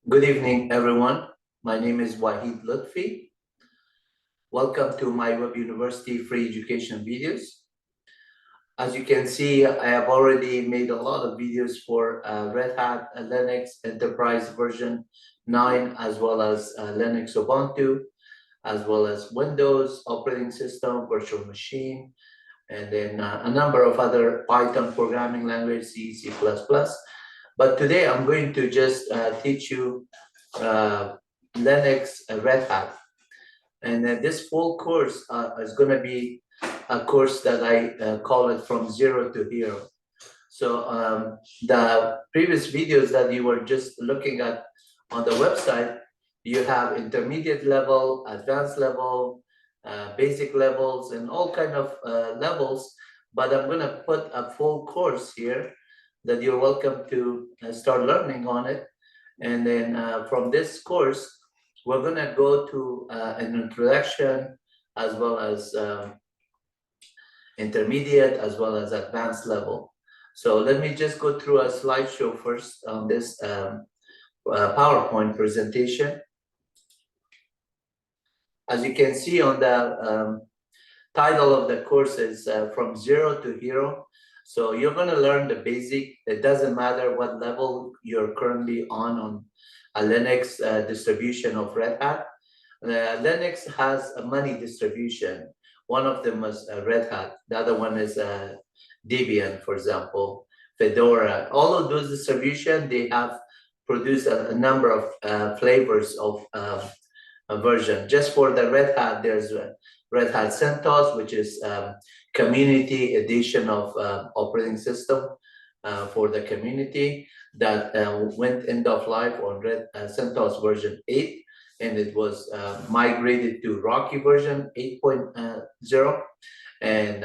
Good evening, everyone. My name is Wahid Lutfi. Welcome to my Web University free education videos. As you can see, I have already made a lot of videos for Red Hat Linux Enterprise version 9, as well as Linux Ubuntu, as well as Windows operating system, virtual machine, and then a number of other Python programming language, C, C++. But today I'm going to just teach you Linux Red Hat. And this full course is going to be a course that I call it from zero to hero. So the previous videos that you were just looking at on the website, you have intermediate level, advanced level, basic levels, and all kind of levels. But I'm going to put a full course here that you're welcome to start learning on it. And then from this course, we're going to go to an introduction, as well as intermediate, as well as advanced level. So let me just go through a slideshow first on this PowerPoint presentation. As you can see on the title of the course is From Zero to Hero. So you're going to learn the basic. It doesn't matter what level you're currently on a Linux distribution of Red Hat. Linux has a many distribution. One of them is Red Hat. The other one is Debian, for example, Fedora. All of those distributions, they have produced a number of flavors of a version. Just for the Red Hat, there's Red Hat CentOS, which is community edition of operating system for the community that went end of life on CentOS version 8, and it was migrated to Rocky version 8.0. And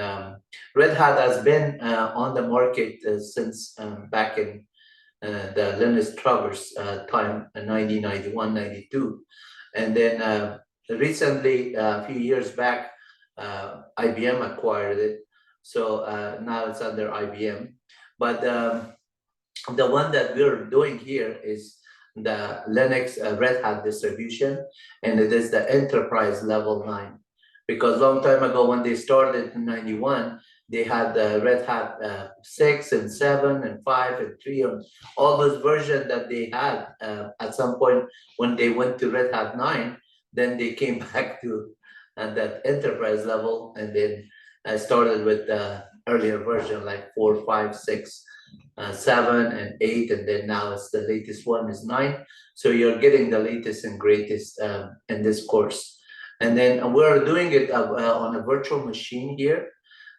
Red Hat has been on the market since back in the Linus Travers time, 1991, 92. And then recently, a few years back, IBM acquired it. So now it's under IBM. But the one that we're doing here is the Linux Red Hat distribution, and it is the enterprise level 9. Because long time ago, when they started in 91, they had the Red Hat 6 and 7 and 5 and 3, and all those versions that they had at some point when they went to Red Hat 9, then they came back to that enterprise level, and then started with the earlier version like 4, 5, 6, 7, and 8, and then now it's the latest one is 9. So you're getting the latest and greatest in this course. And then we're doing it on a virtual machine here.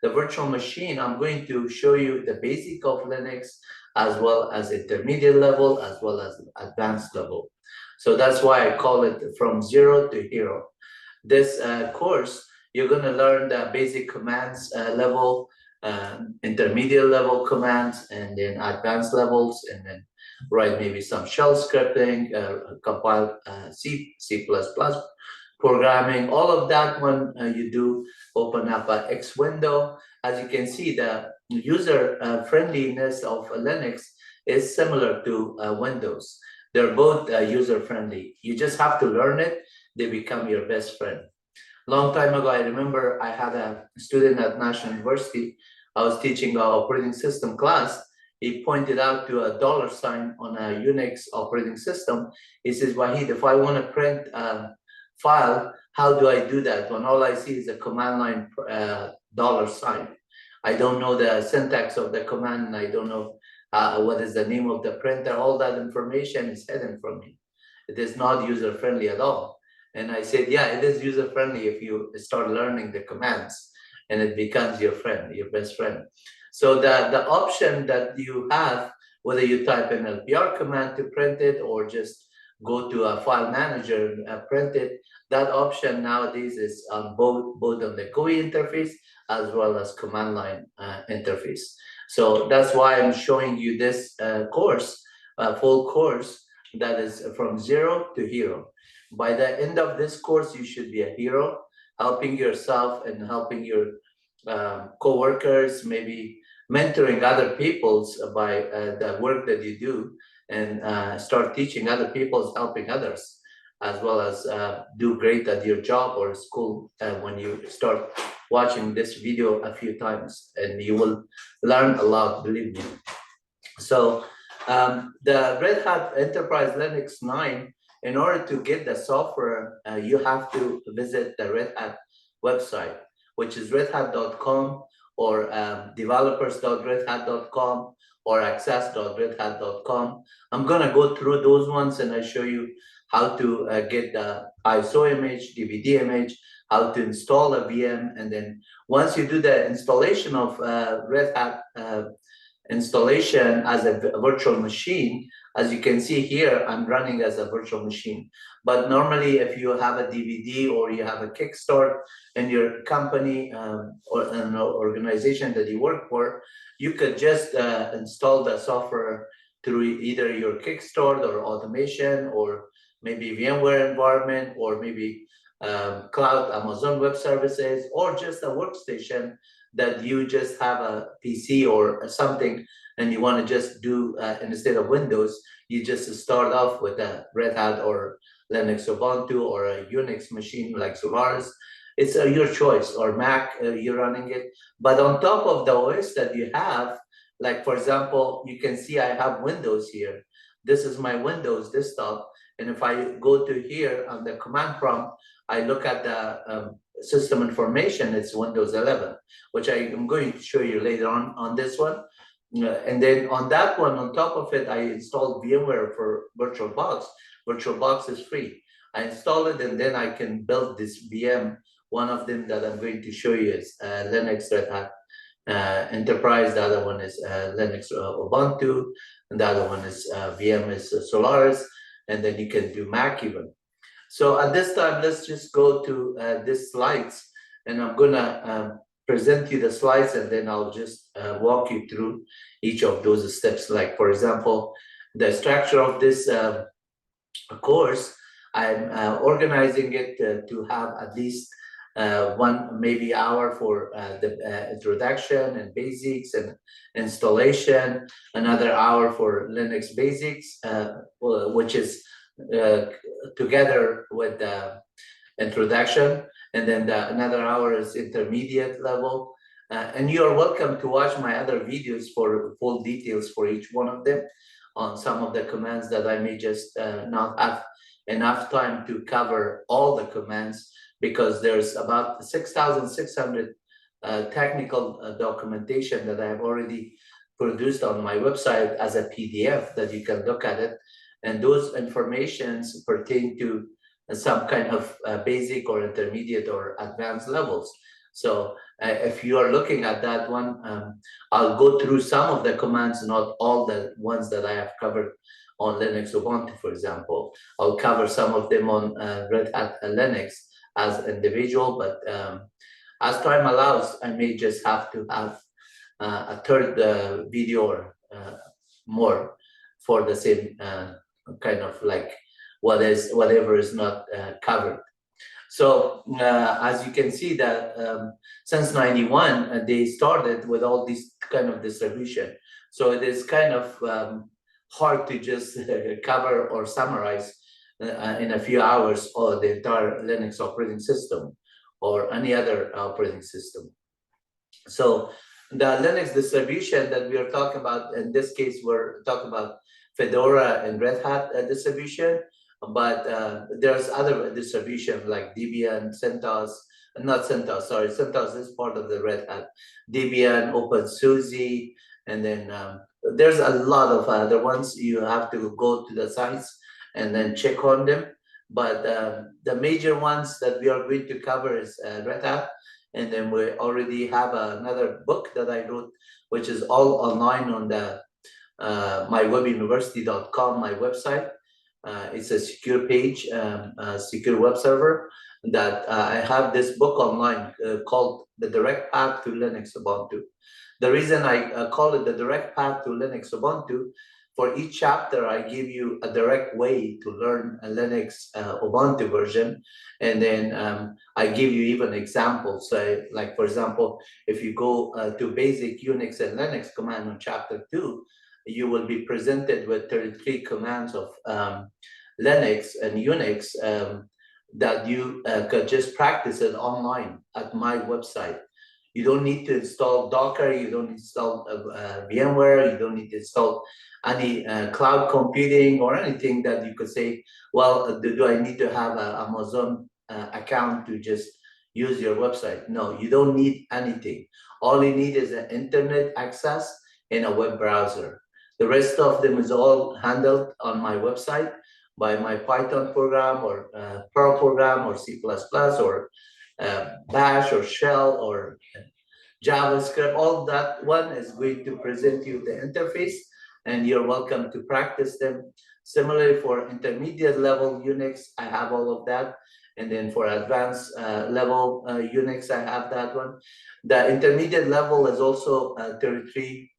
The virtual machine, I'm going to show you the basic of Linux, as well as intermediate level, as well as advanced level. So that's why I call it From Zero to Hero. This course, you're going to learn the basic commands level, intermediate level commands, and then advanced levels, and then write maybe some shell scripting, compile C, C++, programming, all of that. When you do open up a X window, as you can see, the user friendliness of Linux is similar to Windows. They're both user friendly. You just have to learn it. They become your best friend. Long time ago, I remember I had a student at National University. I was teaching an operating system class. He pointed out to a $sign on a Unix operating system. He says, Wahid, if I want to print file, how do I do that when all I see is a command line $sign? I don't know the syntax of the command, and I don't know what is the name of the printer. All that information is hidden from me. It is not user friendly at all. And I said, yeah, it is user friendly if you start learning the commands, and it becomes your friend, your best friend. So the option that you have, whether you type an LPR command to print it, or just go to a file manager and print it, that option nowadays is on both on the GUI interface as well as command line interface. So that's why I'm showing you this course, full course that is from zero to hero. By the end of this course, you should be a hero, helping yourself and helping your co-workers, maybe mentoring other people's by the work that you do. and start teaching other people, helping others, as well as do great at your job or school when you start watching this video a few times, and you will learn a lot, believe me. So the Red Hat Enterprise Linux 9, in order to get the software, you have to visit the Red Hat website, which is redhat.com or developers.redhat.com or access.redhat.com. I'm gonna go through those ones and I show you how to get the ISO image, DVD image, how to install a VM, and then once you do the installation of Red Hat installation as a virtual machine, as you can see here, I'm running as a virtual machine. But normally, if you have a DVD or you have a Kickstart in your company or an organization that you work for, you could just install the software through either your Kickstart or automation, or maybe VMware environment, or maybe cloud Amazon Web Services, or just a workstation that you just have a PC or something and you want to just do instead of Windows, you just start off with a Red Hat or Linux Ubuntu or a Unix machine like Solaris. It's your choice, or Mac, you're running it. But on top of the OS that you have, like for example, you can see I have Windows here. This is my Windows desktop. And if I go to here on the command prompt, I look at the system information, it's Windows 11, which I am going to show you later on this one. And then on that one, on top of it, I installed VMware for VirtualBox. VirtualBox is free. I install it and then I can build this VM. One of them that I'm going to show you is Linux Red Hat Enterprise. The other one is Linux Ubuntu. And the other one is VM is Solaris. And then you can do Mac even. So at this time, let's just go to these slides, and I'm gonna present you the slides, and then I'll just walk you through each of those steps. Like for example, the structure of this course, I'm organizing it to have at least one maybe hour for the introduction and basics and installation, another hour for Linux basics, which is together with the introduction, and then another hour is intermediate level. And you are welcome to watch my other videos for full details for each one of them on some of the commands that I may just not have enough time to cover all the commands, because there's about 6,600 technical documentation that I have already produced on my website as a PDF that you can look at it. And those informations pertain to some kind of basic or intermediate or advanced levels. So if you are looking at that one, I'll go through some of the commands, not all the ones that I have covered on Linux Ubuntu, for example. I'll cover some of them on Red Hat Linux as individual, but as time allows, I may just have to have a third video or more for the same kind of like whatever is not covered. So as you can see that since 91, they started with all these kind of distribution. So it is kind of hard to just cover or summarize in a few hours or the entire Linux operating system or any other operating system. So the Linux distribution that we are talking about, in this case, we're talking about Fedora and Red Hat distribution, but there's other distributions like Debian, CentOS, not CentOS, sorry, CentOS is part of the Red Hat, Debian, OpenSUSE, and then there's a lot of other ones. You have to go to the sites and then check on them. But the major ones that we are going to cover is Red Hat, and then we already have another book that I wrote, which is all online on the mywebuniversity.com, my website. It's a secure page, secure web server that I have this book online called The Direct Path to Linux Ubuntu. The reason I call it The Direct Path to Linux Ubuntu, for each chapter, I give you a direct way to learn a Linux Ubuntu version. And then I give you even examples. So like, for example, if you go to basic Unix and Linux command on chapter 2, you will be presented with 33 commands of Linux and Unix that you could just practice it online at my website. You don't need to install Docker, you don't install VMware, you don't need to install any cloud computing or anything that you could say, well, do I need to have an Amazon account to just use your website? No, you don't need anything. All you need is an internet access and a web browser. The rest of them is all handled on my website by my Python program or Perl program or C++ or Bash or Shell or JavaScript. All that one is going to present you the interface, and you're welcome to practice them. Similarly, for intermediate level Unix, I have all of that. And then for advanced level Unix, I have that one. The intermediate level is also 33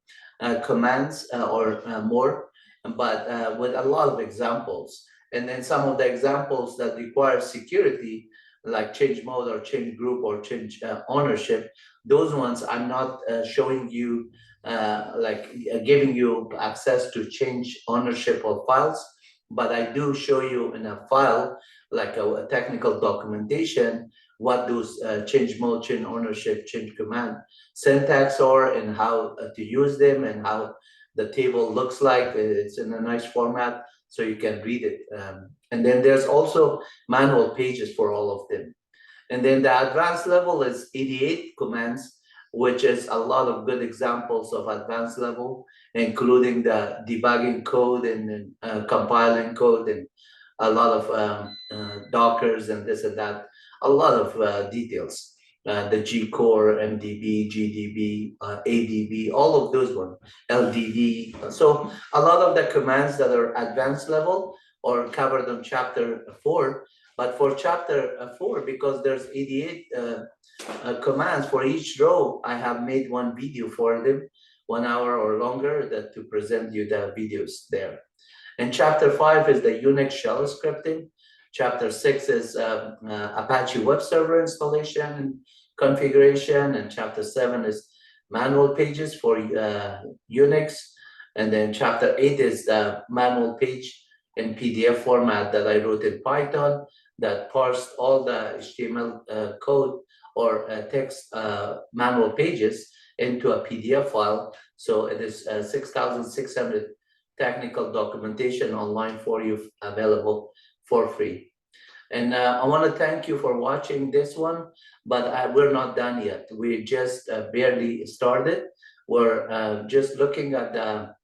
commands or more, but with a lot of examples. And then some of the examples that require security, like change mode or change group or change ownership, those ones I'm not showing you, giving you access to change ownership of files, but I do show you in a file, like a technical documentation, what those change mode, change ownership, change command syntax are and how to use them and how the table looks like. It's in a nice format, so you can read it. And then there's also manual pages for all of them. And then the advanced level is 88 commands, which is a lot of good examples of advanced level, including the debugging code and compiling code and a lot of Dockers and this and that, a lot of details. The G core, MDB, GDB, ADB, all of those ones, LDD. So a lot of the commands that are advanced level are covered on chapter 4. But for chapter 4, because there's 88 commands for each row, I have made one video for them, 1 hour or longer, that to present you the videos there. And chapter 5 is the Unix shell scripting. Chapter 6 is Apache web server installation and configuration. And chapter 7 is manual pages for Unix. And then chapter 8 is the manual page in PDF format that I wrote in Python that parsed all the HTML code or text manual pages into a PDF file. So it is 6,600 technical documentation online for you, available for free. And I want to thank you for watching this one, but we're not done yet. We just barely started. We're just looking at the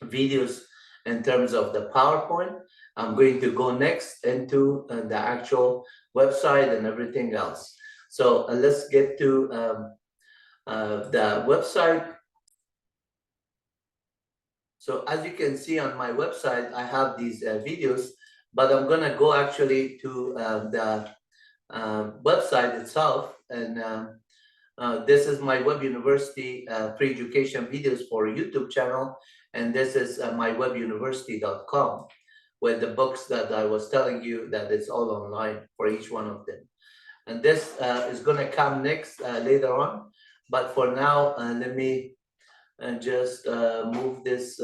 videos in terms of the PowerPoint. I'm going to go next into the actual website and everything else. So let's get to the website. So as you can see on my website, I have these videos, but I'm gonna go actually to the website itself. And this is my Web University free education videos for YouTube channel. And this is mywebuniversity.com, with the books that I was telling you that it's all online for each one of them. And this is gonna come next later on. But for now, let me just move this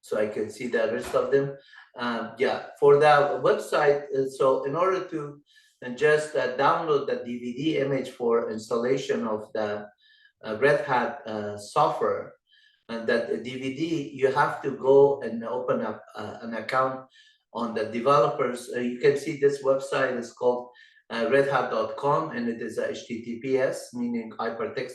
so I can see the rest of them. Yeah, for the website, so in order to just download the DVD image for installation of the Red Hat software, and that DVD, you have to go and open up an account on the developers. You can see this website is called redhat.com, and it is a HTTPS, meaning hypertext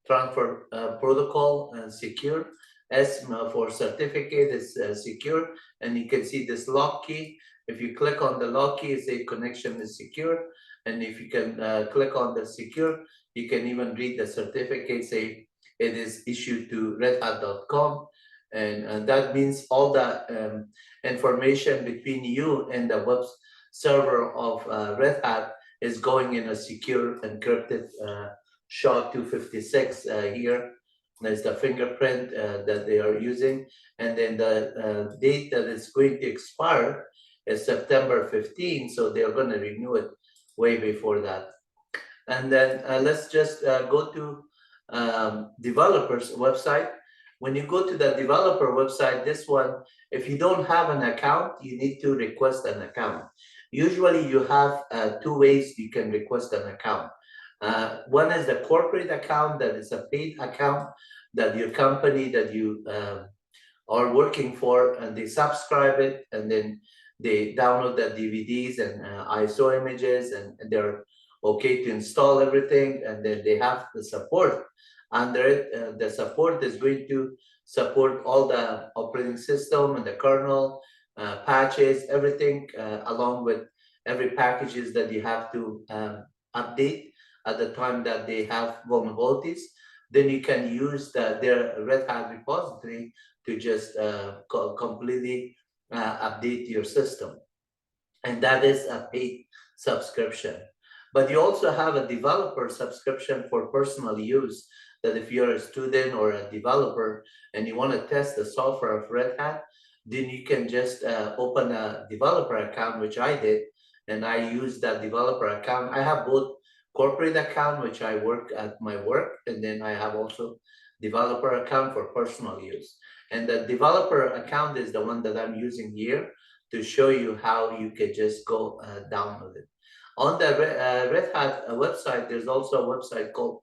transfer protocol, secure. S for certificate is secure, and you can see this lock key. If you click on the lock key, it says connection is secure, and if you can click on the secure, you can even read the certificate, say it is issued to redhat.com, and that means all the information between you and the web server of Red Hat is going in a secure encrypted SHA-256 here. There's the fingerprint that they are using, and then the date that it's going to expire is September 15, so they're going to renew it way before that. And then let's just go to developers website. when you go to the developer website, this one, if you don't have an account, you need to request an account. Usually you have two ways you can request an account. One is the corporate account, that is a paid account that your company that you are working for, and they subscribe it, and then they download the DVDs and ISO images, and they're okay to install everything, and then they have the support under it. The support is going to support all the operating system and the kernel, patches, everything, along with every packages that you have to update at the time that they have vulnerabilities. Then you can use their Red Hat repository to just completely update your system. And that is a paid subscription. But you also have a developer subscription for personal use, that if you're a student or a developer and you want to test the software of Red Hat, then you can just open a developer account, which I did, and I use that developer account. I have both corporate account, which I work at my work, and then I have also developer account for personal use. And the developer account is the one that I'm using here to show you how you can just go download it. On the Red Hat website, there's also a website called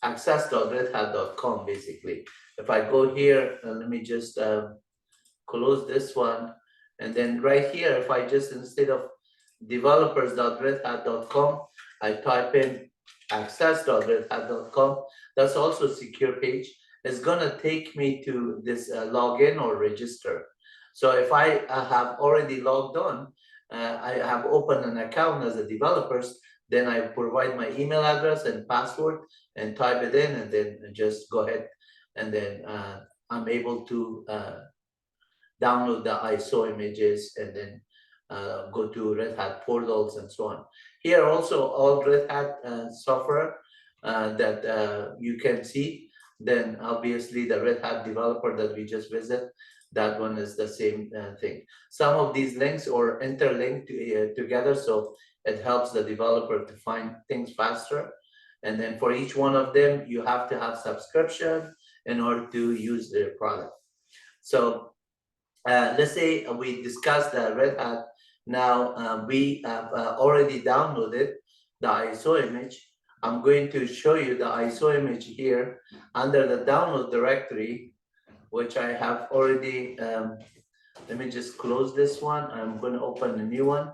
access.redhat.com, basically. If I go here, let me just close this one, and then right here, if I just, instead of developers.redhat.com, I type in access.redhat.com. That's also a secure page. It's gonna take me to this login or register. So if I have already logged on, I have opened an account as a developer, then I provide my email address and password and type it in, and then just go ahead, and then I'm able to download the ISO images, and then go to Red Hat portals and so on. Here also all Red Hat software that you can see. Then obviously the Red Hat developer that we just visited, that one is the same thing. Some of these links are interlinked together, so it helps the developer to find things faster. And then for each one of them, you have to have subscription in order to use their product. So let's say we discussed the Red Hat. Now we have already downloaded the ISO image. I'm going to show you the ISO image here under the download directory, which I have already. Let me just close this one. I'm going to open a new one.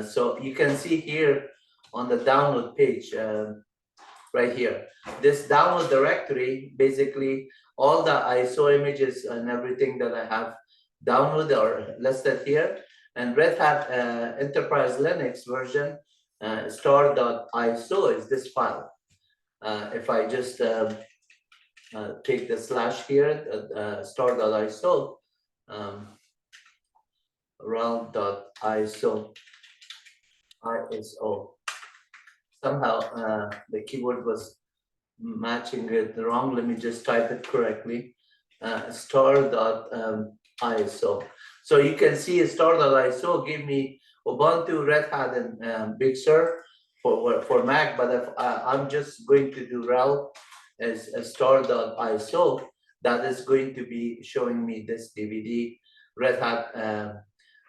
So you can see here on the download page, right here, this download directory, basically all the ISO images and everything that I have downloaded are listed here. And Red Hat Enterprise Linux version star.iso is this file. If I just take the slash here, star.iso, RHEL.iso, ISO. Somehow the keyboard was matching it wrong. Let me just type it correctly. Star.iso. So you can see star.iso give me Ubuntu, Red Hat, and Big Sur for Mac. But if I'm just going to do RHEL as star.iso, that is going to be showing me this DVD, Red Hat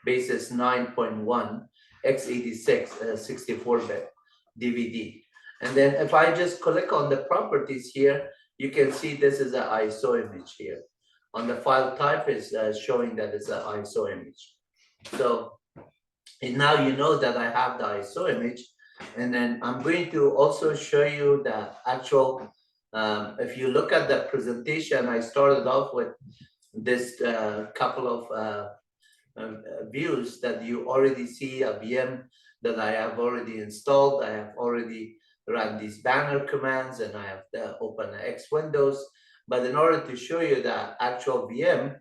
Basis 9.1 x86 64-bit DVD. And then if I just click on the properties here, you can see this is an ISO image here. On the file type is showing that it's an ISO image. So and now you know that I have the ISO image. And then I'm going to also show you the actual, if you look at the presentation, I started off with this couple of views that you already see a VM that I have already installed. I have already run these banner commands, and I have open X Windows. But in order to show you the actual VM,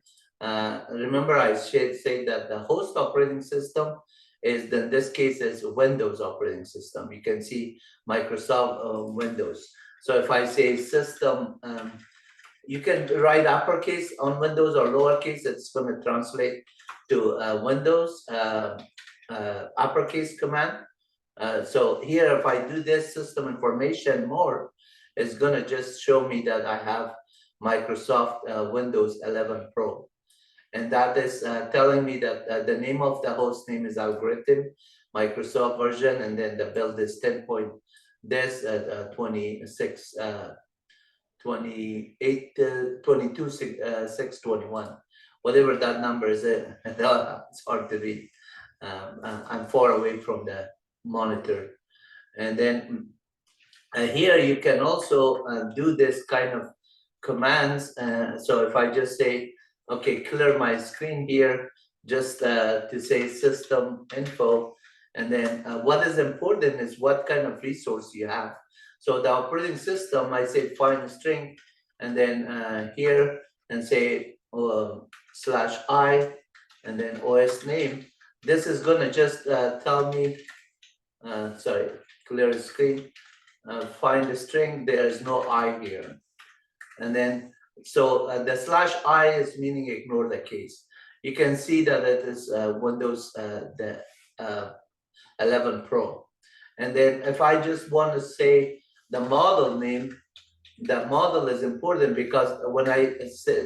remember I said that the host operating system is, in this case, is Windows operating system. You can see Microsoft Windows. So if I say system, you can write uppercase on Windows or lowercase. It's going to translate to Windows uppercase command. So here, if I do this system information more, is gonna just show me that I have Microsoft Windows 11 Pro. And that is telling me that the name of the host name is algorithm, Microsoft version, and then the build is 10 point this 26 28 22 621, whatever that number is. It's hard to read. I'm far away from the monitor. And then here you can also do this kind of commands. So if I just say, okay, clear my screen here, just to say system info, and then what is important is what kind of resource you have. So the operating system, I say find a string, and then here, and say /i, and then OS name. This is gonna just tell me, sorry, clear screen, find a string, there is no I here. And then, so the /i is meaning ignore the case. You can see that it is Windows the 11 Pro. And then if I just want to say the model name, the model is important because when I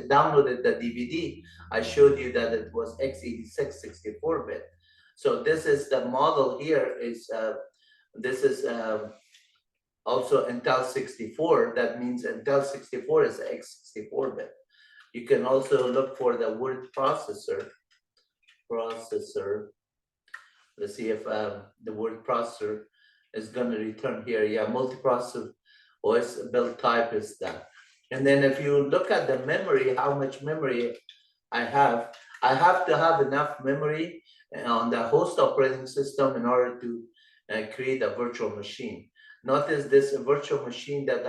downloaded the DVD, I showed you that it was x86 64-bit. So this is the model here is, this is also Intel 64. That means Intel 64 is x64-bit. You can also look for the word processor. Let's see if the word processor is going to return here. Yeah, multiprocessor OS build type is that. And then if you look at the memory, how much memory I have to have enough memory on the host operating system in order to create a virtual machine. Notice this virtual machine that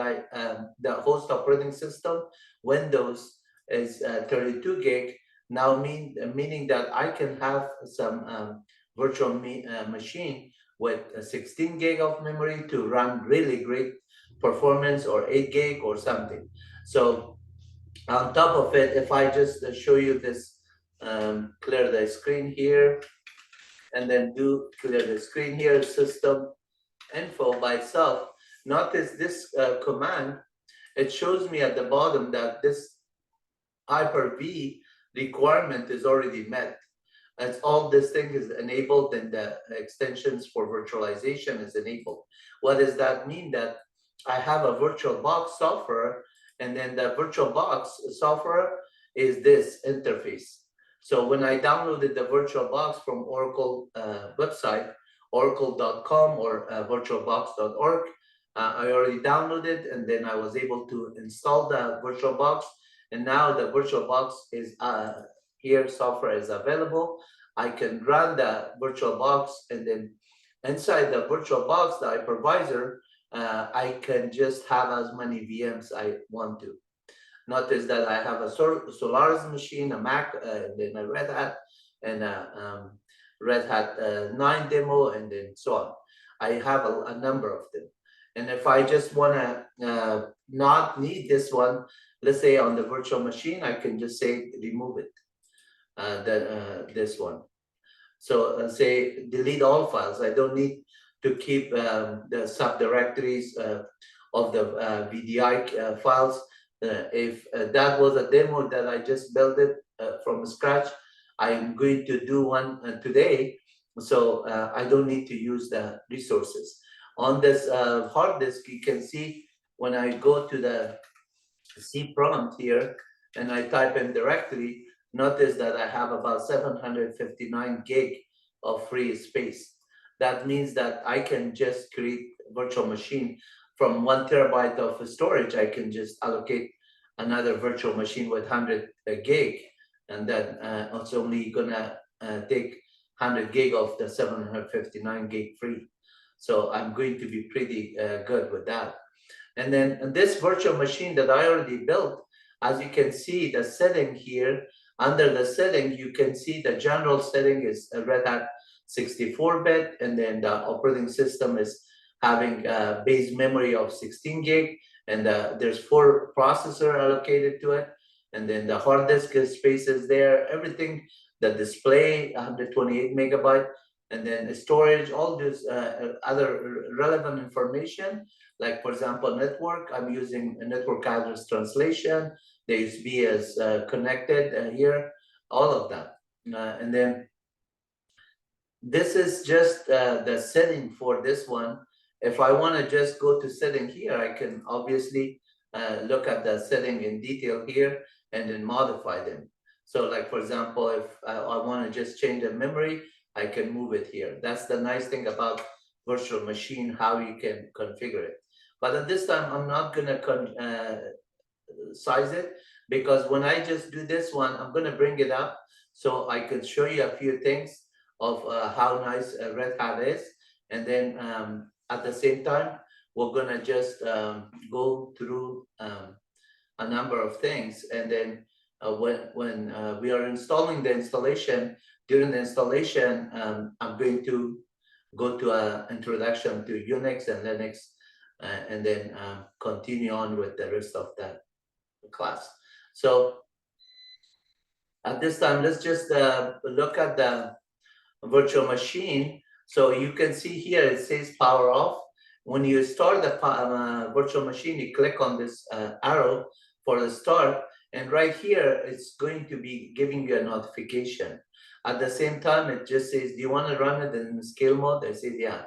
the host operating system, Windows, is 32 gig, now meaning that I can have some virtual machine with 16 gig of memory to run really great performance, or 8 gig or something. So on top of it, if I just show you this, clear the screen here, and then do clear the screen here, system info by itself, notice this command, it shows me at the bottom that this Hyper-V requirement is already met. As all this thing is enabled and the extensions for virtualization is enabled. What does that mean? That I have a VirtualBox software, and then the VirtualBox software is this interface. So when I downloaded the VirtualBox from Oracle website, oracle.com or virtualbox.org, I already downloaded, and then I was able to install the VirtualBox, and now the VirtualBox is here, software is available. I can run the VirtualBox, and then inside the VirtualBox, the hypervisor, I can just have as many VMs I want to. Notice that I have a Solaris machine, a Mac, and then a Red Hat, and a Red Hat 9 demo, and then so on. I have a number of them. And if I just want to not need this one, let's say on the virtual machine, I can just say remove it, this one. So say delete all files. I don't need to keep the subdirectories of the VDI files. If that was a demo that I just built it from scratch, I'm going to do one today. So I don't need to use the resources. On this hard disk, you can see when I go to the C prompt here and I type in directory, notice that I have about 759 gig of free space. That means that I can just create a virtual machine from 1 terabyte of storage. I can just allocate another virtual machine with 100 gig, and then it's only gonna take 100 gig of the 759 gig free. So I'm going to be pretty good with that. And then this virtual machine that I already built, as you can see the setting here, under the setting, you can see the general setting is a Red Hat 64-bit, and then the operating system is having a base memory of 16 gig, and there's 4 processor allocated to it, and then the hard disk space is there, everything, the display, 128 megabyte, and then the storage, all this other relevant information Like for example, network, I'm using a network address translation. The USB is connected here, all of that. And then this is just the setting for this one. If I want to just go to setting here, I can obviously look at the setting in detail here and then modify them. So like, for example, if I want to just change the memory, I can move it here. That's the nice thing about virtual machine, how you can configure it. But at this time, I'm not going to size it, because when I just do this one, I'm going to bring it up so I could show you a few things of how nice Red Hat is. And then at the same time, we're going to just go through a number of things. And then when we are installing the installation, during the installation, I'm going to go to an introduction to Unix and Linux, and then continue on with the rest of that class. So at this time, let's just look at the virtual machine. So you can see here, it says power off. When you start the virtual machine, you click on this arrow for the start. And right here, it's going to be giving you a notification. At the same time, it just says, do you want to run it in the scale mode? I say, yeah,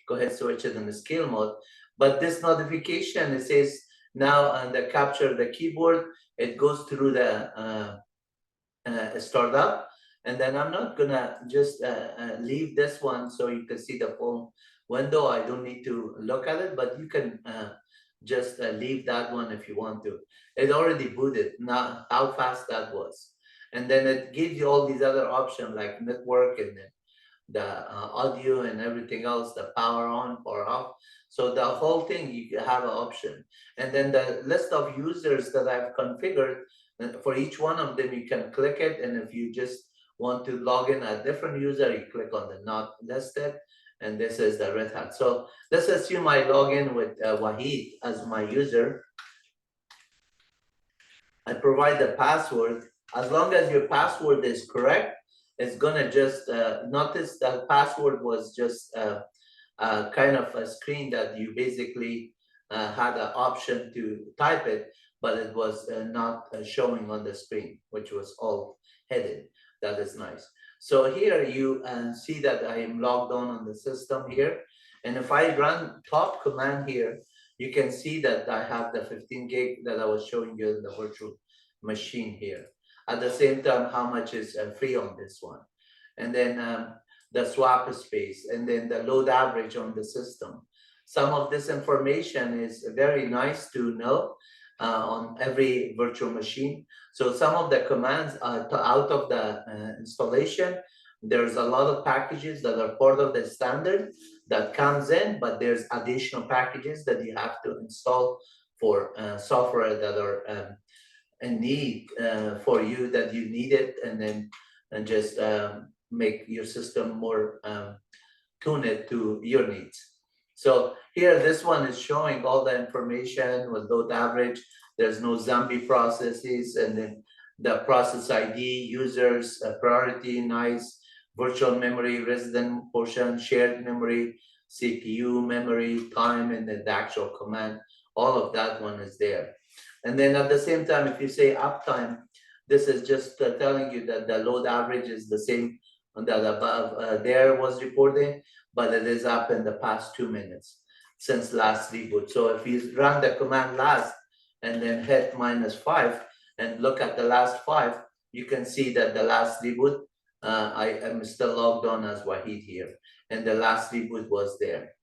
go ahead, switch it in the scale mode. But this notification, it says now on the capture the keyboard, it goes through the startup. And then I'm not gonna just leave this one so you can see the full window. I don't need to look at it, but you can just leave that one if you want to. It already booted. Now, how fast that was. And then it gives you all these other options like network and the audio and everything else, the power on, power off. So the whole thing, you have an option. And then the list of users that I've configured, for each one of them, you can click it. And if you just want to log in a different user, you click on the not listed. And this is the Red Hat. So let's assume I log in with Wahid as my user. I provide the password. As long as your password is correct, it's gonna just notice that password was just kind of a screen that you basically had an option to type it, but it was not showing on the screen, which was all hidden. That is nice. So here you see that I am logged on the system here. And if I run top command here, you can see that I have the 15 gig that I was showing you in the virtual machine here. At the same time, how much is free on this one. And then the swap space, and then the load average on the system. Some of this information is very nice to know on every virtual machine. So some of the commands out of the installation, there's a lot of packages that are part of the standard that comes in, but there's additional packages that you have to install for software that are in need for you, that you need it, and then just make your system more tune it to your needs. So here, this one is showing all the information with load average. There's no zombie processes, and then the process ID, users, priority, nice, virtual memory, resident portion, shared memory, CPU, memory, time, and then the actual command. All of that one is there. And then at the same time, if you say uptime, this is just telling you that the load average is the same that above there was reporting, but it is up in the past 2 minutes since last reboot. So if you run the command last and then hit -5 and look at the last 5, you can see that the last reboot, I am still logged on as Wahid here, and the last reboot was there.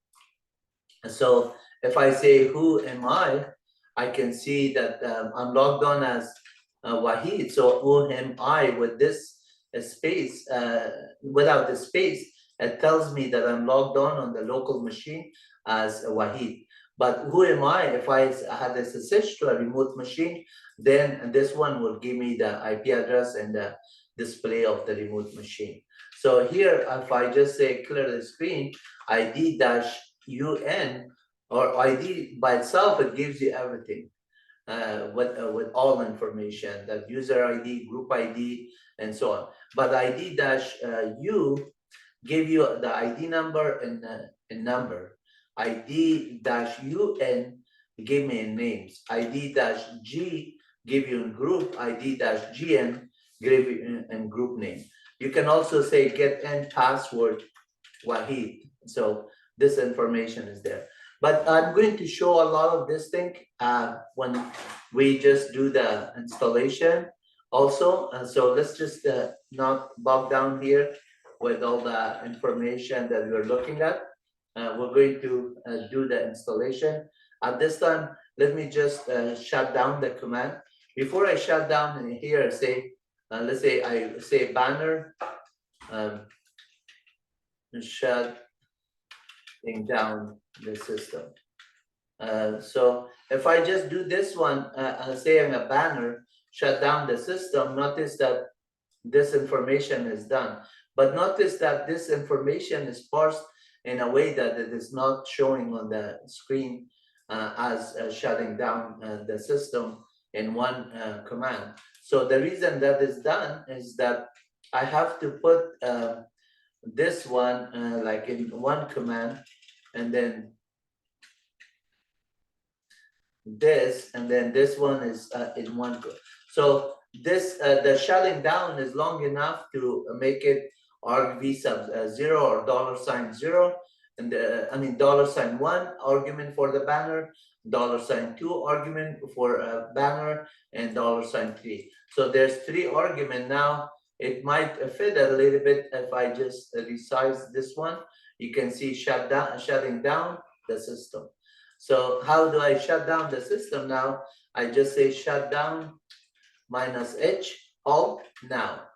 So if I say who am I can see that I'm logged on as Wahid. So who am I with this space, without the space, it tells me that I'm logged on the local machine as Wahid. But who am I? If I had a SSH to a remote machine, then this one will give me the IP address and the display of the remote machine. So here, if I just say clear the screen, ID-UN, or ID by itself, it gives you everything with all information, that user ID, group ID, and so on. But ID-U give you the ID number and number. ID-UN give me names, ID-G give you a group, ID-GN give you a group name. You can also say get n password Wahid. So this information is there. But I'm going to show a lot of this thing when we just do the installation also. And so let's just not bog down here with all the information that we're looking at. We're going to do the installation. At this time, let me just shut down the command. Before I shut down in here, say, let's say I say banner, shutting down the system. So if I just do this one, say I'm a banner, shut down the system, notice that this information is done. But notice that this information is parsed in a way that it is not showing on the screen as shutting down the system in one command. So the reason that is done is that I have to put this one like in one command, and then this, and then this one is in one. So this the shutting down is long enough to make it argv sub 0 or $0, and I mean $1 argument for the banner, $2 argument for a banner, and $3. So there's 3 argument now. It might fit a little bit if I just resize this one. You can see shutting down the system. So how do I shut down the system now? I just say shut down -H alt now.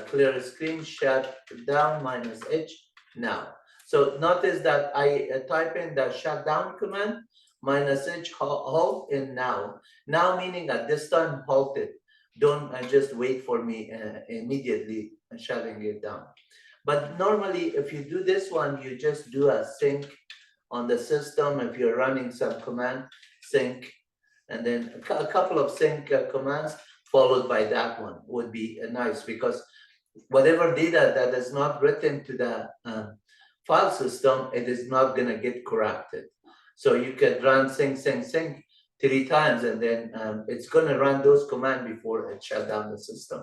Clear screen, shut down -H now. So notice that I type in the shutdown command -H halt in now. Now meaning at this time halted. Don't just wait for me immediately shutting it down. But normally if you do this one, you just do a sync on the system. If you're running some command, sync, and then a couple of sync commands followed by that one would be nice, because whatever data that is not written to the file system, it is not going to get corrupted. So you can run sync 3 times, and then it's going to run those commands before it shut down the system.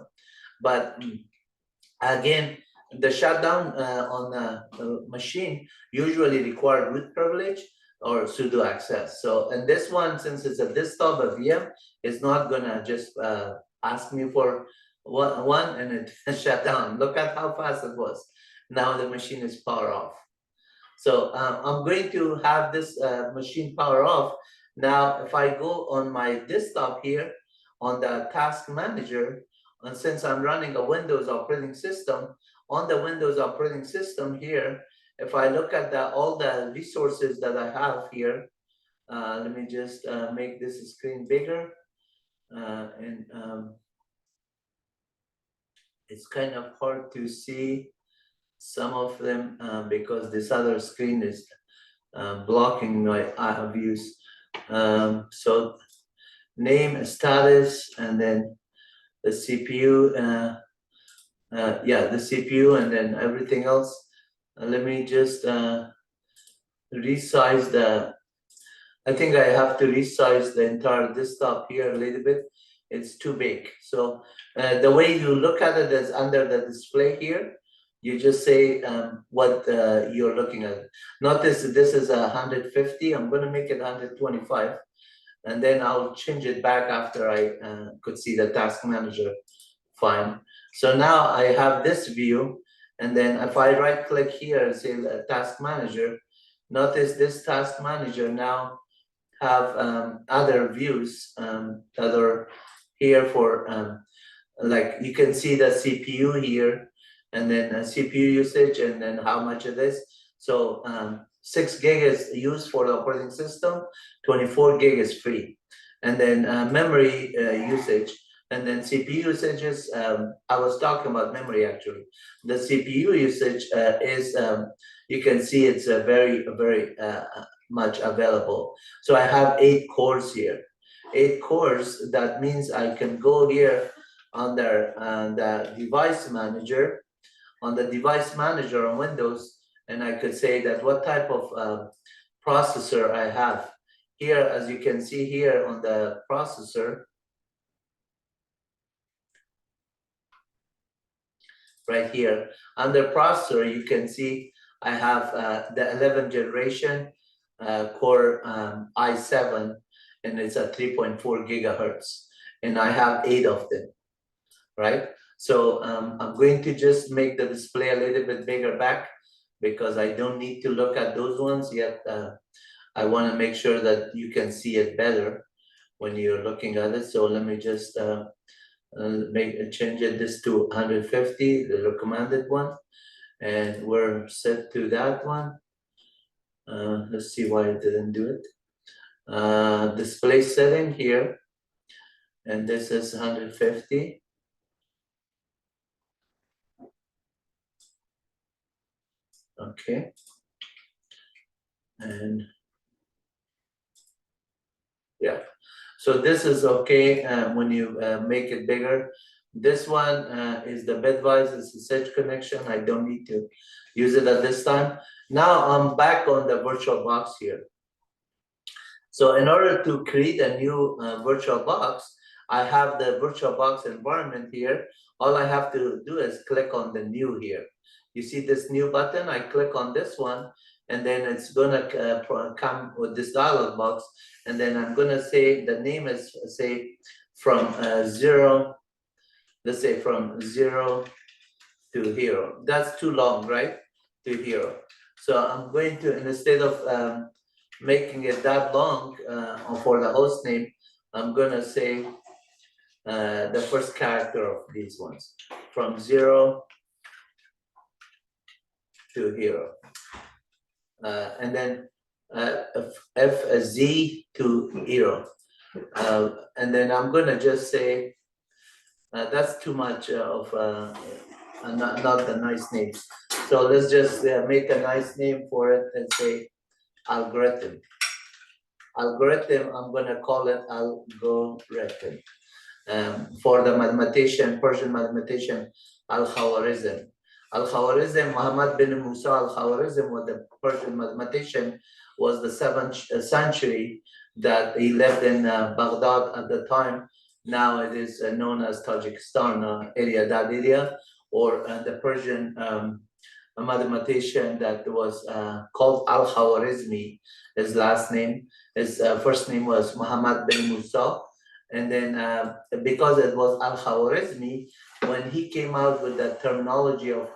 But again, the shutdown on a machine usually require root privilege or sudo access. So, and this one, since it's a desktop, a VM, is not gonna just ask me for one and it shut down. Look at how fast it was. Now the machine is power off. So I'm going to have this machine power off. Now, if I go on my desktop here on the task manager, and since I'm running a Windows operating system, on the Windows operating system here, if I look at all the resources that I have here, let me just make this screen bigger. It's kind of hard to see some of them because this other screen is blocking my views. So name, status, and then the CPU, yeah, the CPU, and then everything else. Let me just resize I think I have to resize the entire desktop here a little bit. It's too big. So the way you look at it is under the display here. You just say what you're looking at. Notice this is 150. I'm going to make it 125. And then I'll change it back after I could see the task manager fine. So now I have this view, and then if I right click here and say task manager, notice this task manager now have other views that are here for like you can see the CPU here, and then CPU usage, and then how much it is. So 6 gig is used for the operating system, 24 gig is free. And then memory usage, and then CPU usages. I was talking about memory actually. The CPU usage is, you can see it's very much available. So I have 8 cores here. 8 cores, that means I can go here under the device manager, on the device manager on Windows, and I could say that what type of processor I have. Here, as you can see here on the processor, right here, under processor, you can see I have the 11th generation Core i7, and it's at 3.4 gigahertz, and I have 8 of them, right? So I'm going to just make the display a little bit bigger back because I don't need to look at those ones yet. I want to make sure that you can see it better when you're looking at it. So let me just change this to 150, the recommended one, and we're set to that one. Let's see why it didn't do it. Display setting here, and this is 150. Okay, and yeah, so this is okay when you make it bigger. This one is the Bedwise, it's a sedge connection. I don't need to use it at this time. Now I'm back on the VirtualBox here. So in order to create a new VirtualBox, I have the VirtualBox environment here. All I have to do is click on the new here. You see this new button, I click on this one, and then it's gonna come with this dialog box, and then I'm gonna say the name is, say, from 0, let's say from 0 to hero. That's too long, right? To hero. So I'm going to, instead of making it that long for the host name, I'm gonna say the first character of these ones, from 0 to hero. And then Z to hero. And then I'm gonna just say, that's too much of not a nice name. So let's just make a nice name for it and say algorithm. Algorithm, I'm gonna call it algorithm. For the mathematician, Persian mathematician, Al-Khwarizm. Al-Khwarizm, Muhammad bin Musa Al-Khwarizm, was the Persian mathematician, was the 7th century that he lived in Baghdad at the time. Now it is known as Tajikistan area, that area, or the Persian mathematician that was called Al-Khwarizmi. His last name, his first name was Muhammad bin Musa. And then because it was Al-Khwarizmi, when he came out with the terminology of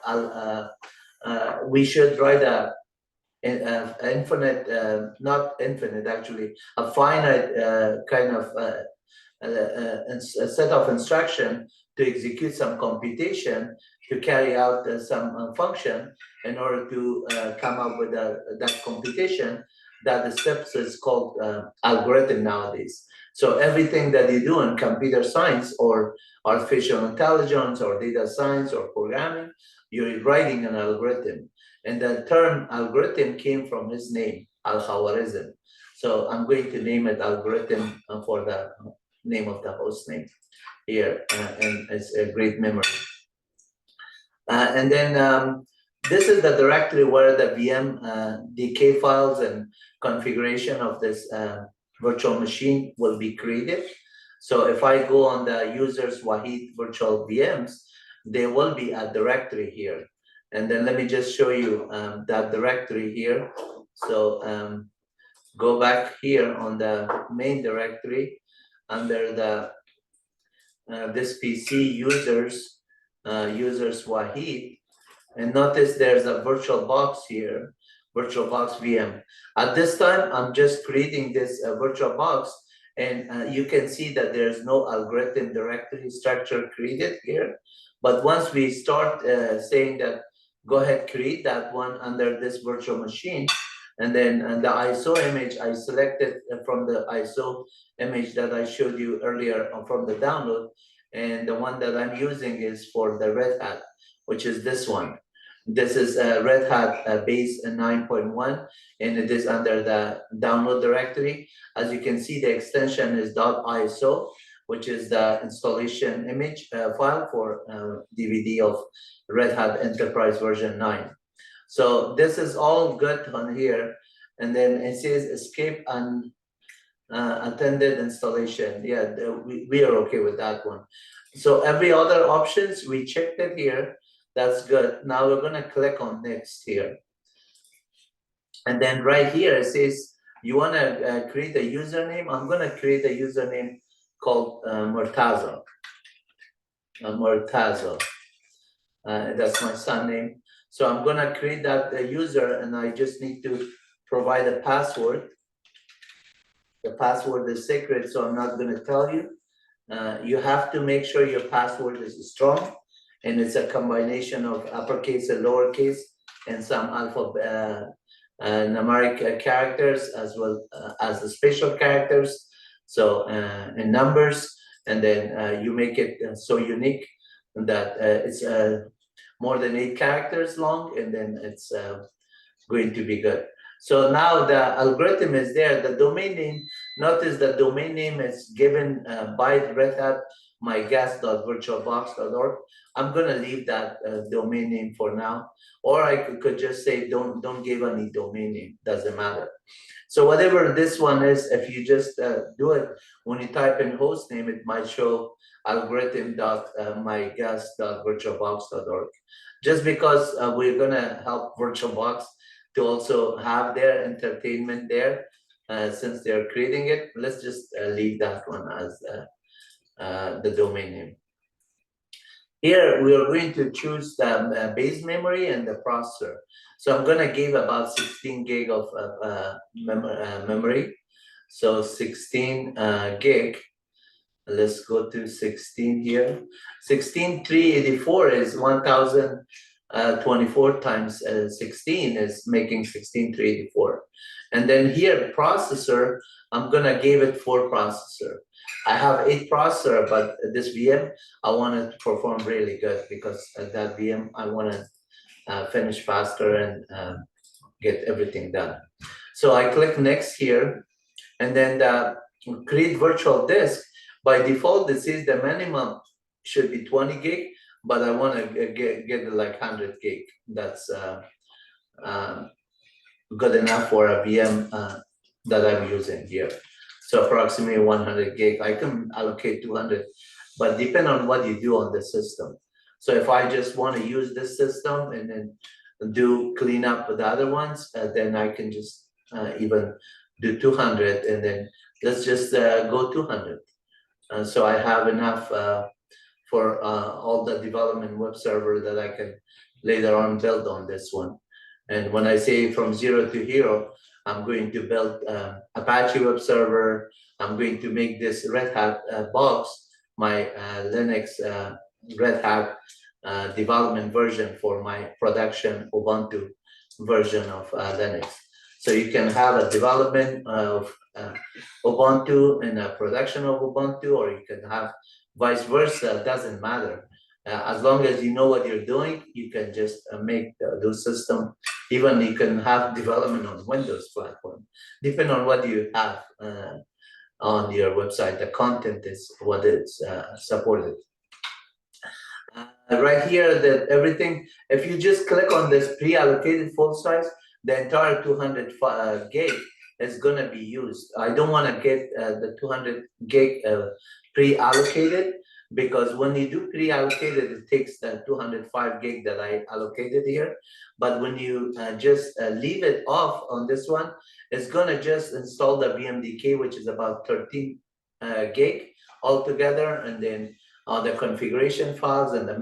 we should write a infinite, not infinite actually, a finite kind of a set of instruction to execute some computation, to carry out some function in order to come up with that computation, that the steps is called algorithm nowadays. So everything that you do in computer science or artificial intelligence or data science or programming, you're writing an algorithm. And the term algorithm came from his name, Al-Khwarizm. So I'm going to name it algorithm for the name of the host name here, and it's a great memory. And then this is the directory where the VM DK files and configuration of this virtual machine will be created. So if I go on the users Wahid virtual VMs, there will be a directory here. And then let me just show you that directory here. So go back here on the main directory under the this PC users Wahid, and notice there's a VirtualBox here, VirtualBox VM. At this time, I'm just creating this VirtualBox, and you can see that there's no algorithm directory structure created here. But once we start saying that, go ahead, create that one under this virtual machine, and then the ISO image, I selected from the ISO image that I showed you earlier from the download, and the one that I'm using is for the Red Hat, which is this one. This is Red Hat base 9.1, and it is under the download directory. As you can see, the extension is .iso, which is the installation image file for DVD of Red Hat Enterprise version 9. So this is all good on here. and then it says escape unattended installation. Yeah, we are okay with that one. So every other options, we checked it here. That's good. Now we're gonna click on next here. And then right here, it says, you wanna create a username? I'm gonna create a username called Murtaza. Murtaza. That's my son name. So I'm gonna create that user, and I just need to provide a password. The password is secret, so I'm not gonna tell you. You have to make sure your password is strong, and it's a combination of uppercase and lowercase and some numeric characters, as well as the special characters. So and numbers, and then you make it so unique that it's more than 8 characters long, and then it's going to be good. So now the algorithm is there. The domain name, notice the domain name is given by Red Hat, mygas.virtualbox.org. I'm gonna leave that domain name for now, or I could just say don't give any domain name, doesn't matter. So whatever this one is, if you just do it, when you type in host name, it might show algorithm.mygas.virtualbox.org. Just because we're gonna help VirtualBox to also have their entertainment there, since they're creating it, let's just leave that one as the domain name. Here, we are going to choose the base memory and the processor. So I'm gonna give about 16 gig of memory. So 16 gig, let's go to 16 here. 16,384 is 1024 times 16 is making 16,384. And then here, processor, I'm gonna give it 4 processor. I have 8 processor, but this VM, I want it to perform really good, because that VM, I wanna finish faster and get everything done. So I click next here, and then create virtual disk. By default, it says the minimum should be 20 gig, but I want to get like 100 gig. That's good enough for a VM that I'm using here. So approximately 100 gig. I can allocate 200, but depend on what you do on the system. So if I just want to use this system and then do clean up with the other ones, then I can just even do 200, and then let's just go 200. So I have enough for all the development web server that I can later on build on this one. And when I say from 0 to hero, I'm going to build Apache web server. I'm going to make this Red Hat box my Linux Red Hat development version for my production Ubuntu version of Linux. So you can have a development of Ubuntu and a production of Ubuntu, or you can have vice versa, doesn't matter. As long as you know what you're doing, you can just make those system. Even you can have development on Windows platform, depending on what you have on your website. The content is what is supported. Right here, that everything, if you just click on this pre-allocated full size, the entire 200 gig is gonna be used. I don't wanna get the 200 gig pre-allocated, because when you do pre-allocated, it takes the 205 gig that I allocated here. But when you just leave it off on this one, it's gonna just install the VMDK, which is about 13 gig altogether, and then the configuration files and the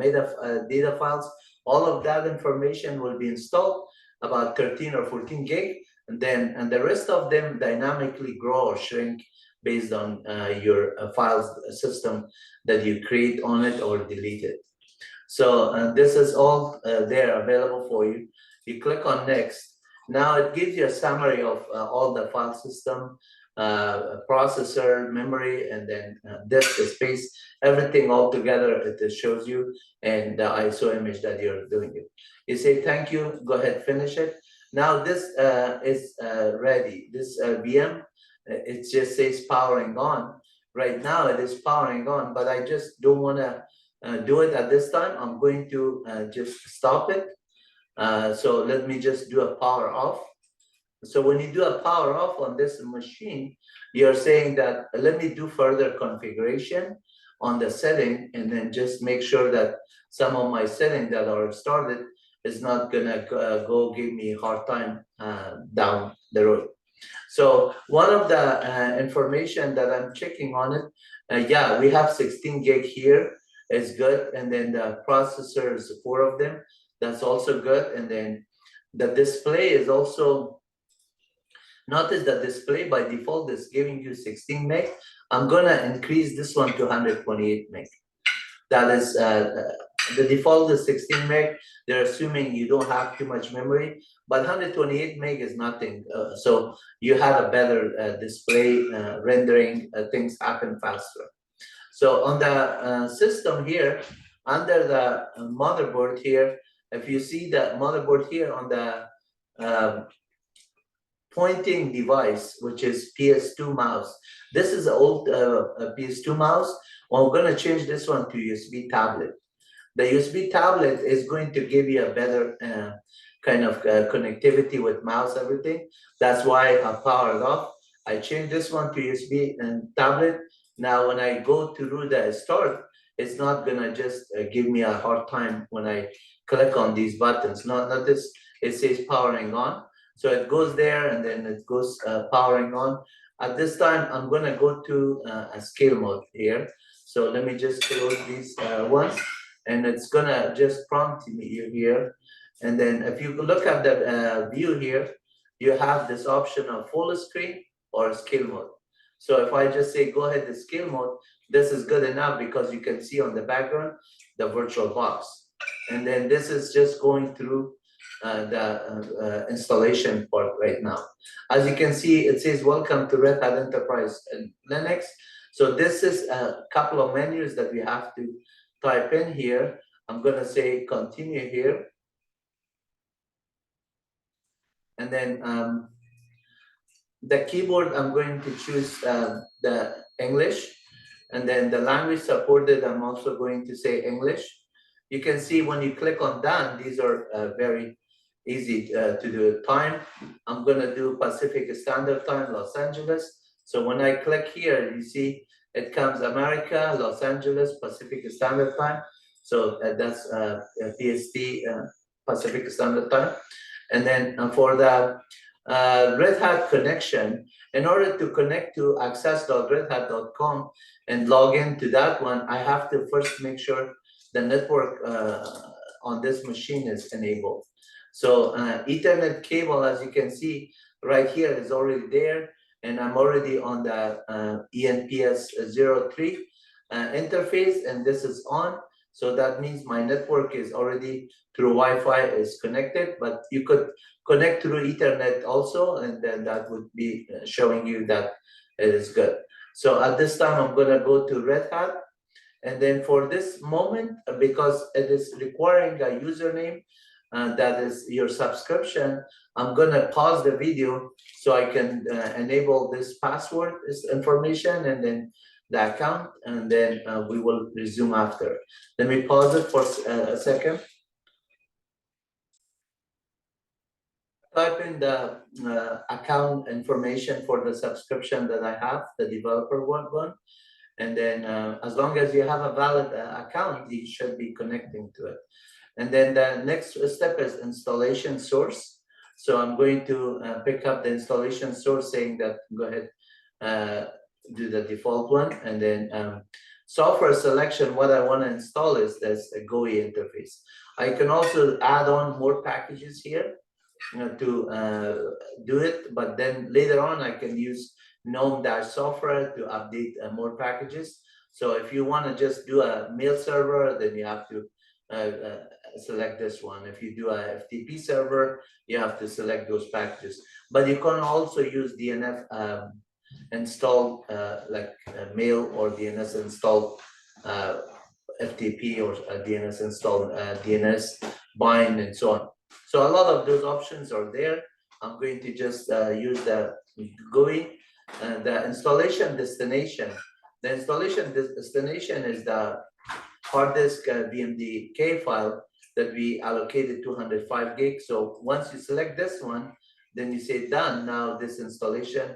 data files, all of that information will be installed, about 13 or 14 gig, and the rest of them dynamically grow or shrink based on your files system that you create on it or delete it. So this is all there available for you. You click on next. Now it gives you a summary of all the file system, processor, memory, and then disk space, everything all together. It shows you, and the ISO image that you're doing it. You say thank you, go ahead, finish it. Now this is ready. This VM, it just says powering on. Right now it is powering on, but I just don't want to do it at this time. I'm going to just stop it. So let me just do a power off. So when you do a power off on this machine, you're saying that let me do further configuration on the setting, and then just make sure that some of my settings that are started is not gonna go give me a hard time down the road. So one of the information that I'm checking on it, yeah, we have 16 gig here, is good. And then the processor is 4 of them, that's also good. And then the display is also, notice the display by default is giving you 16 meg. I'm gonna increase this one to 128 meg. That is, the default is 16 meg. They're assuming you don't have too much memory, but 128 meg is nothing. So you have a better display rendering, things happen faster. So on the system here, under the motherboard here, if you see the motherboard here on the pointing device, which is PS2 mouse. This is an old PS2 mouse. Well, we're going to change this one to USB tablet. The USB tablet is going to give you a better kind of connectivity with mouse, everything. That's why I powered off. I changed this one to USB and tablet. Now, when I go to do the start, it's not gonna just give me a hard time when I click on these buttons. Not this, it says powering on. So it goes there and then it goes powering on. At this time, I'm gonna go to a scale mode here. So let me just close these ones, and it's gonna just prompt you here. And then if you look at the view here, you have this option of full screen or scale mode. So if I just say go ahead to scale mode, this is good enough because you can see on the background the VirtualBox. And then this is just going through the installation part right now. As you can see, it says welcome to Red Hat Enterprise and Linux. So this is a couple of menus that we have to type in here. I'm gonna say continue here. And then the keyboard, I'm going to choose the English. And then the language supported, I'm also going to say English. You can see when you click on done, these are very easy to do. Time, I'm gonna do Pacific Standard Time, Los Angeles. So when I click here, you see it comes America, Los Angeles, Pacific Standard Time. So that's PST, Pacific Standard Time. And then for the Red Hat connection, in order to connect to access.redhat.com and log into that one, I have to first make sure the network on this machine is enabled. So Ethernet cable, as you can see right here, is already there, and I'm already on the ENPS 03 interface, and this is on. So that means my network is already through Wi-Fi is connected, but you could connect through Ethernet also, and then that would be showing you that it is good. So at this time, I'm gonna go to Red Hat. And then for this moment, because it is requiring a username that is your subscription, I'm gonna pause the video so I can enable this password, this information, and then the account, and then we will resume after. Let me pause it for a second. Type in the account information for the subscription that I have, the developer one. And then as long as you have a valid account, you should be connecting to it. And then the next step is installation source. So I'm going to pick up the installation source saying that go ahead, do the default one. And then software selection, what I want to install is this GUI interface. I can also add on more packages here to do it, but then later on I can use gnome-software to update more packages. So if you want to just do a mail server, then you have to select this one. If you do a FTP server, you have to select those packages. But you can also use DNF install like mail, or DNS install FTP, or DNS install DNS bind, and so on. So a lot of those options are there. I'm going to just use the GUI. The installation destination. The installation destination is the hard disk VMDK file that we allocated 205 gigs. So once you select this one, then you say done. Now this installation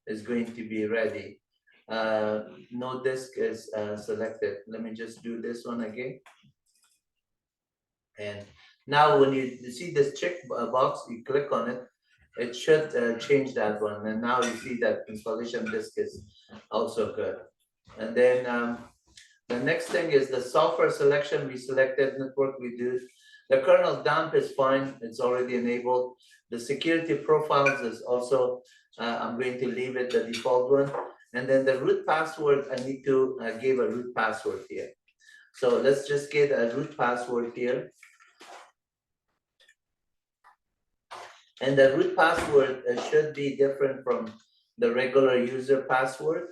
is going to be ready. No disk is selected. Let me just do this one again. And now when you see this check box, you click on it, it should change that one. And now you see that installation disk is also good. And then the next thing is the software selection. We selected network, we do. The kernel dump is fine, it's already enabled. The security profiles is also, I'm going to leave it the default one. And then the root password, I need to give a root password here. So let's just get a root password here. And the root password should be different from the regular user password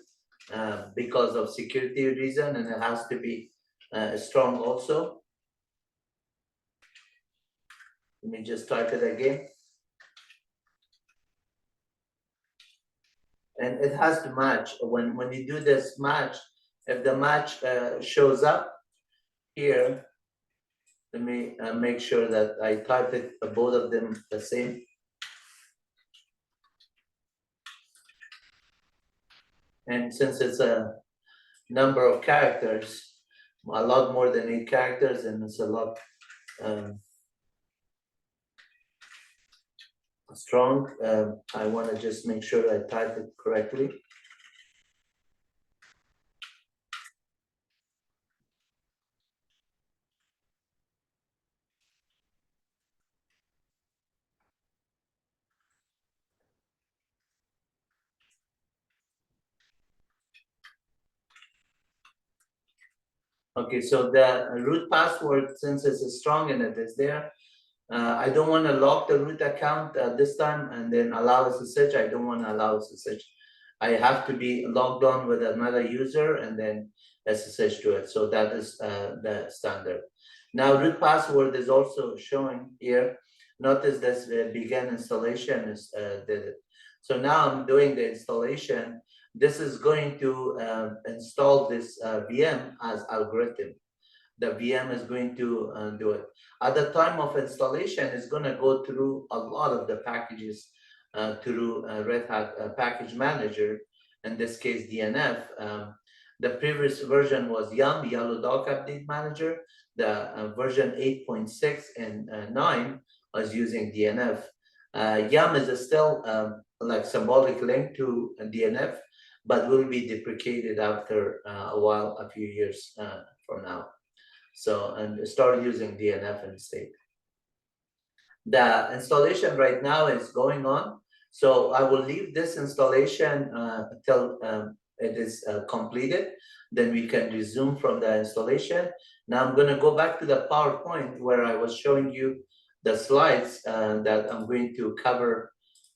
because of security reason, and it has to be strong also. Let me just type it again. And it has to match. When you do this match, if the match shows up here, let me make sure that I type it, both of them the same. And since it's a number of characters, a lot more than 8 characters, and it's a lot strong, I want to just make sure I type it correctly. Okay, so the root password, since it's strong and it is there, I don't want to lock the root account this time and then allow SSH. I don't want to allow SSH. I have to be logged on with another user and then SSH to it. So that is the standard. Now root password is also showing here. Notice this begin installation is did it. So now I'm doing the installation. This is going to install this VM as algorithm. The VM is going to do it. At the time of installation, it's going to go through a lot of the packages through Red Hat Package Manager, in this case DNF. The previous version was YUM, Yellow Dog Update Manager. The version 8.6 and 9 was using DNF. YUM is still like symbolic link to DNF, but will be deprecated after a while, a few years from now. So, and start using DNF instead. The installation right now is going on. So I will leave this installation until it is completed. Then we can resume from the installation. Now I'm going to go back to the PowerPoint where I was showing you the slides that I'm going to cover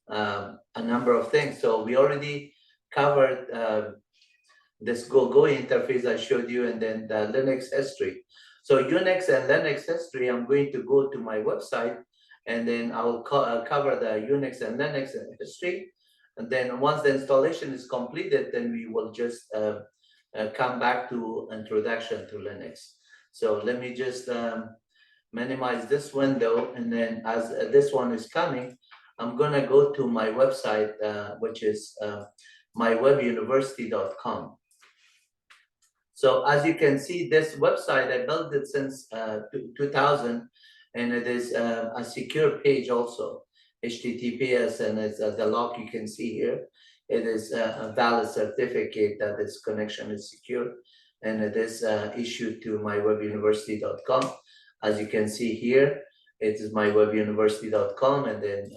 a number of things. So we already covered this Go interface I showed you, and then the Linux history. So Unix and Linux history, I'm going to go to my website, and then I will cover the Unix and Linux history. And then once the installation is completed, then we will just come back to introduction to Linux. So let me just minimize this window, and then as this one is coming, I'm gonna go to my website, which is mywebuniversity.com. So as you can see, this website, I built it since 2000, and it is a secure page also, HTTPS, and it's the log you can see here. It is a valid certificate that this connection is secure, and it is issued to mywebuniversity.com. As you can see here, it is mywebuniversity.com, and then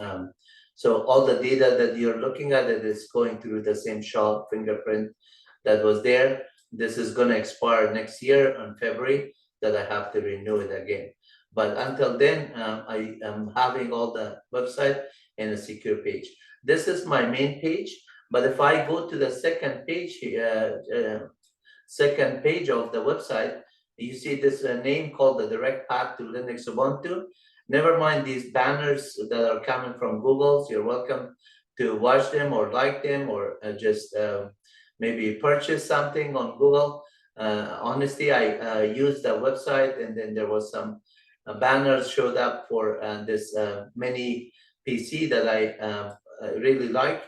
so all the data that you're looking at, it is going through the same SHA fingerprint that was there. This is going to expire next year in February, that I have to renew it again. But until then, I am having all the website in a secure page. This is my main page, but if I go to the second page of the website, you see this name called the Direct Path to Linux Ubuntu. Never mind these banners that are coming from Google. You're welcome to watch them or like them, or just maybe purchase something on Google. Honestly, I used the website, and then there was some banners showed up for this many PC that I really like,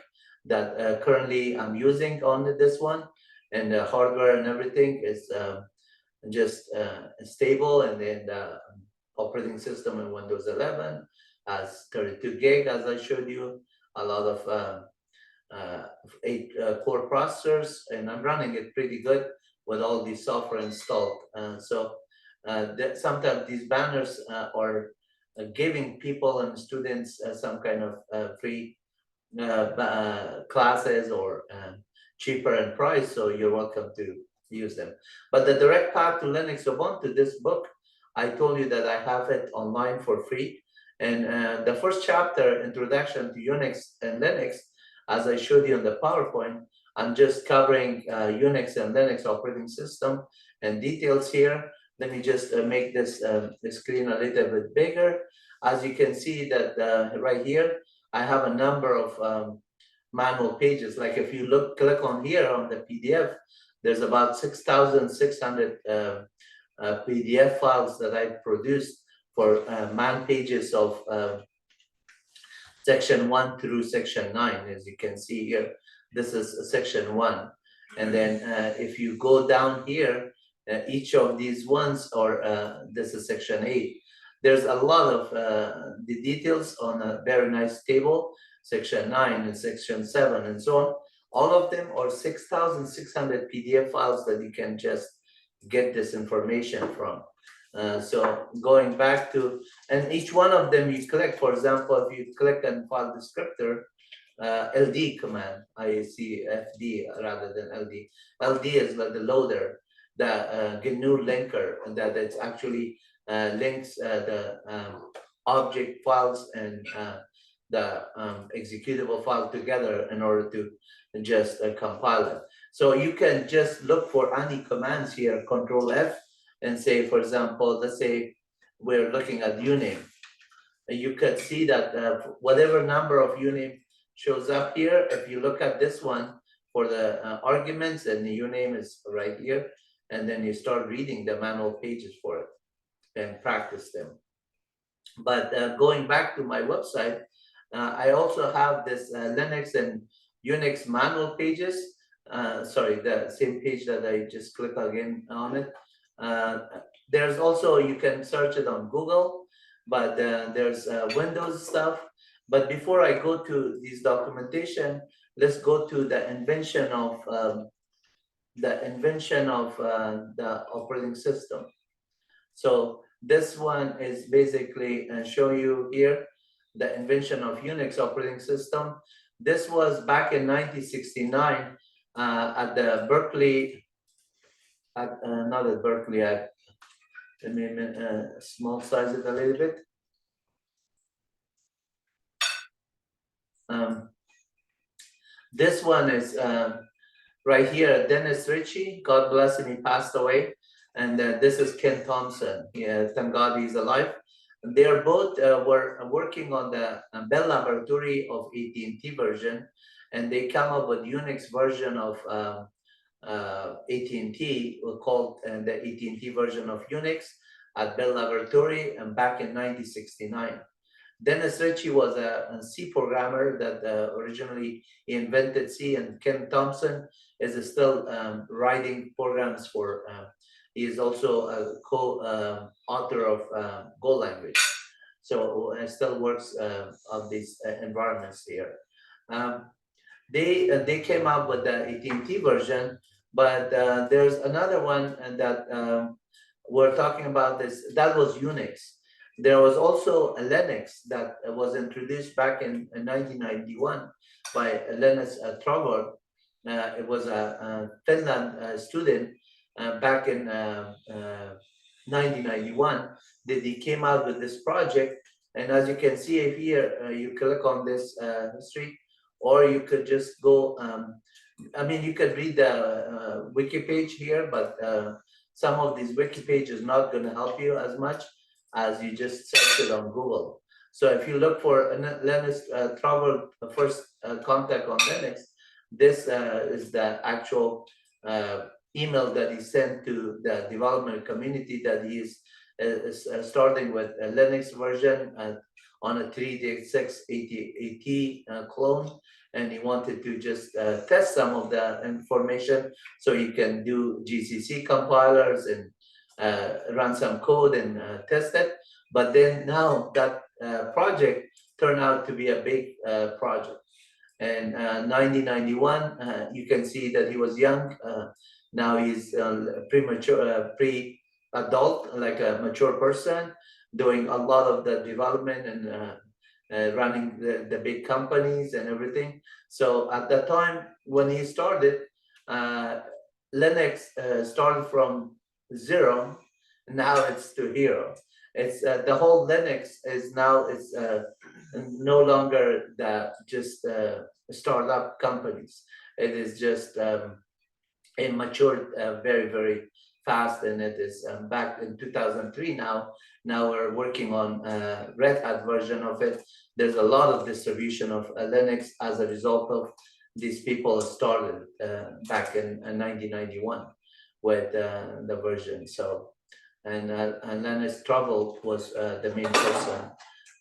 that currently I'm using on this one, and the hardware and everything is just stable, and then the operating system in Windows 11 has 32 gig, as I showed you, a lot of 8 core processors, and I'm running it pretty good with all the software installed. Sometimes these banners are giving people and students some kind of free classes or cheaper in price, so you're welcome to use them. But the direct path to Linux Ubuntu, this book, I told you that I have it online for free. And the first chapter, Introduction to Unix and Linux, as I showed you on the PowerPoint, I'm just covering Unix and Linux operating system and details here. Let me just make this the screen a little bit bigger. As you can see that right here, I have a number of manual pages. Like if you click on here on the PDF, there's about 6,600 PDF files that I produced for man pages of section 1 through section 9. As you can see here, this is section 1. And then if you go down here, each of these ones, or this is section 8. There's a lot of the details on a very nice table, section 9 and section 7 and so on. All of them are 6,600 PDF files that you can just get this information from. So going back to, and each one of them you click, for example, if you click on file descriptor, LD command, I see FD rather than LD. LD is like the loader, the GNU linker, and that it actually links the object files and the executable file together in order to just compile it. So you can just look for any commands here, Control F, and say, for example, let's say we're looking at uname. You can see that whatever number of uname shows up here, if you look at this one for the arguments, and the uname is right here, and then you start reading the manual pages for it and practice them. But going back to my website, I also have this Linux and Unix manual pages. Sorry, the same page that I just clicked again on it. There's also, you can search it on Google, but there's Windows stuff. But before I go to this documentation, let's go to the invention of the operating system. So this one is basically show you here the invention of Unix operating system. This was back in 1969 at the Berkeley, not at Berkeley, let me small size it a little bit. This one is right here, Dennis Ritchie, God bless him, he passed away. And this is Ken Thompson. Yeah, thank God he's alive. They're both were working on the Bell Laboratory of AT&T version, and they come up with Unix version of AT&T, called the AT&T version of Unix at Bell Laboratory, and back in 1969. Dennis Ritchie was a C programmer that originally invented C, and Ken Thompson is still writing programs for. He is also a co-author of Go language, so still works on these environments here. They came up with the AT&T version, but there's another one that we're talking about. This that was Unix. There was also a Linux that was introduced back in 1991 by Linus Torvald. It was a Finland student back in 1991 that they came out with this project. And as you can see here, you click on this history, or you could just go, I mean, you could read the wiki page here, but some of these wiki pages is not going to help you as much as you just search it on Google. So if you look for Linus Torvald first contact on Linux, this is the actual email that he sent to the development community that he is starting with a Linux version on a 38680 clone, and he wanted to just test some of the information, so you can do GCC compilers and run some code and test it. But then now that project turned out to be a big project. And 1991, you can see that he was young. Now he's premature, pre-adult, like a mature person, doing a lot of the development and running the big companies and everything. So at the time when he started, Linux started from 0, now it's to hero. It's the whole Linux is now no longer just startup companies. It is just it matured very, very fast, and it is back in 2003 now. Now we're working on Red Hat version of it. There's a lot of distribution of Linux as a result of these people started back in 1991 with the version. So, and Linus Trouble was the main person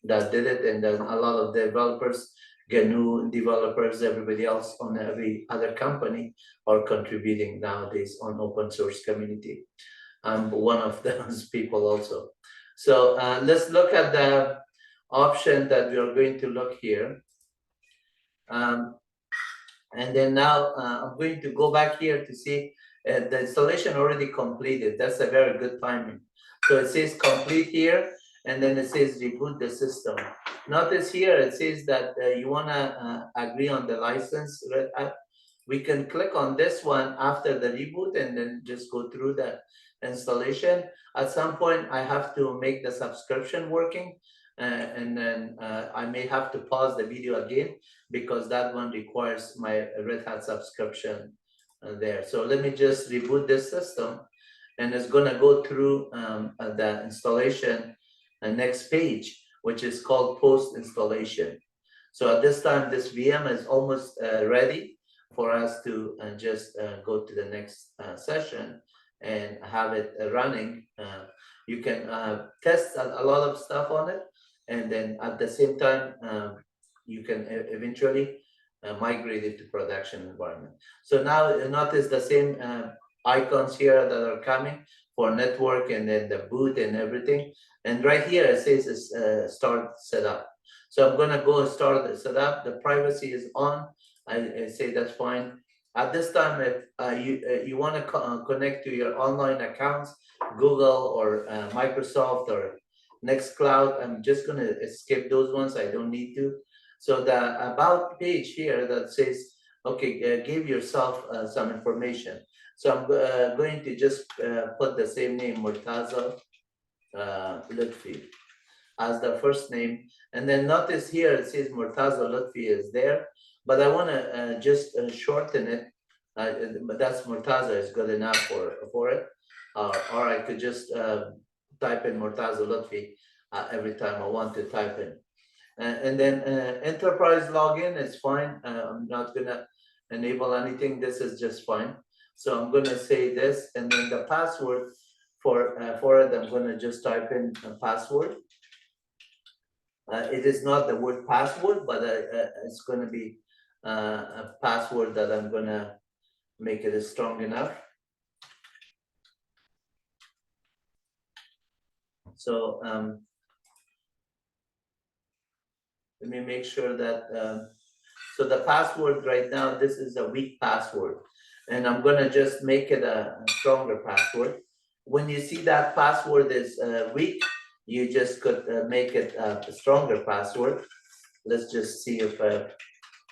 that did it, and then a lot of developers, GNU developers, everybody else on every other company are contributing nowadays on open source community. I'm one of those people also. So let's look at the option that we are going to look here. And then now I'm going to go back here to see the installation already completed. That's a very good timing. So it says complete here, and then it says reboot the system. Notice here it says that you want to agree on the license. We can click on this one after the reboot and then just go through the installation. At some point, I have to make the subscription working, and then I may have to pause the video again because that one requires my Red Hat subscription there. So let me just reboot this system, and it's going to go through the installation next page, which is called post installation. So at this time, this VM is almost ready for us to just go to the next session and have it running. You can test a lot of stuff on it, and then at the same time, you can eventually migrate it to production environment. So now notice the same icons here that are coming for network, and then the boot and everything. And right here it says start setup. So I'm gonna go start the setup. The privacy is on. I say that's fine. At this time, if you want to connect to your online accounts, Google or Microsoft or Nextcloud, I'm just going to skip those ones. I don't need to. So the about page here that says, okay, give yourself some information. So I'm going to just put the same name, Murtaza Lutfi, as the first name. And then notice here it says Murtaza Lutfi is there, but I want to just shorten it. But that's Murtaza is good enough for it. Or I could just type in Murtaza Lutfi every time I want to type in. And then enterprise login is fine. I'm not going to enable anything. This is just fine. So I'm going to say this, and then the password for it, I'm going to just type in a password. It is not the word password, but it's going to be a password that I'm going to make it strong enough. So let me make sure that, so the password right now, this is a weak password, and I'm gonna just make it a stronger password. When you see that password is weak, you just could make it a stronger password. Let's just see if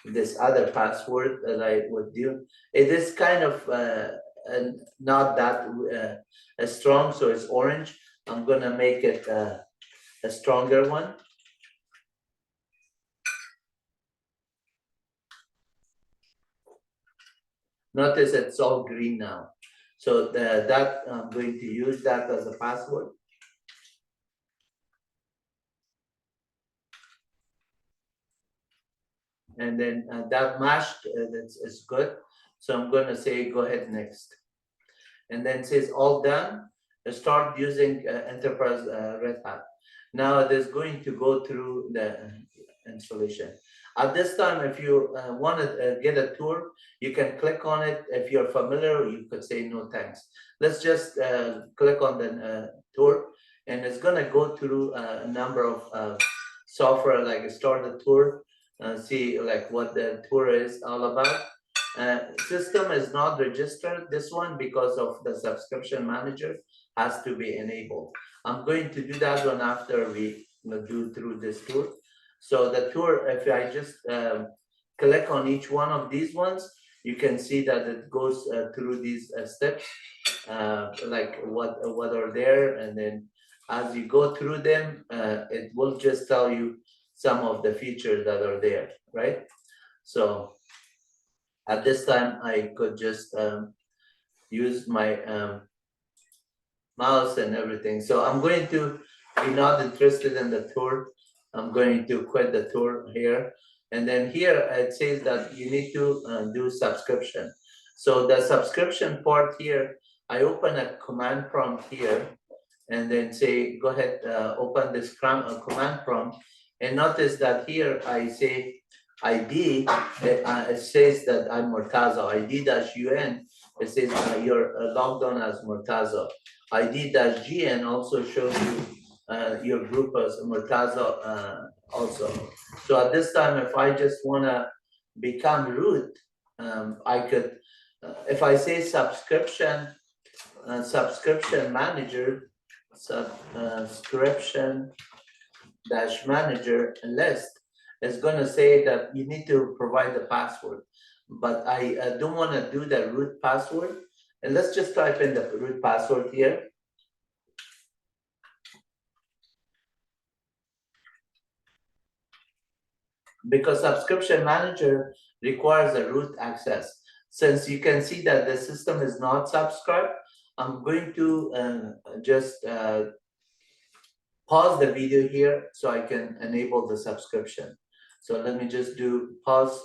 this other password that I would do. It is kind of not that strong, so it's orange. I'm gonna make it a stronger one. Notice it's all green now. So that I'm going to use that as a password. And then that mashed is good. So I'm going to say go ahead next. And then it says all done. Start using enterprise Red Hat. Now it is going to go through the installation. At this time, if you want to get a tour, you can click on it. If you're familiar, you could say no thanks. Let's just click on the tour, and it's going to go through a number of software, like start the tour, see like what the tour is all about. System is not registered, this one, because of the subscription manager has to be enabled. I'm going to do that one after we do through this tour. So the tour, if I just click on each one of these ones, you can see that it goes through these steps, like what are there, and then as you go through them, it will just tell you some of the features that are there, right? So at this time, I could just use my mouse and everything. So I'm going to be not interested in the tour. I'm going to quit the tour here. And then here it says that you need to do subscription. So the subscription part here, I open a command prompt here and then say, go ahead, open this command prompt. And notice that here I say ID, it says that I'm Murtaza, ID-UN, it says you're logged on as Murtaza. ID-GN also shows you your group as Murtaza also. So at this time, if I just wanna become root, I could, if I say subscription manager, subscription dash manager list is going to say that you need to provide the password, but I don't want to do the root password. And let's just type in the root password here. Because subscription manager requires a root access. Since you can see that the system is not subscribed, I'm going to just pause the video here so I can enable the subscription. So let me just do pause.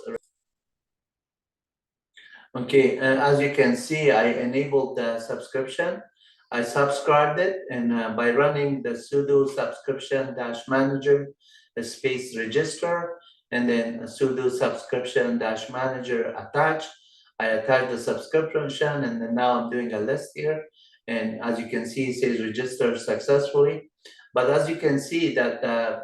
Okay, as you can see, I enabled the subscription. I subscribed it, and by running the sudo subscription dash manager space register, and then sudo subscription dash manager attach, I attach the subscription, and then now I'm doing a list here. And as you can see, it says register successfully. But as you can see that the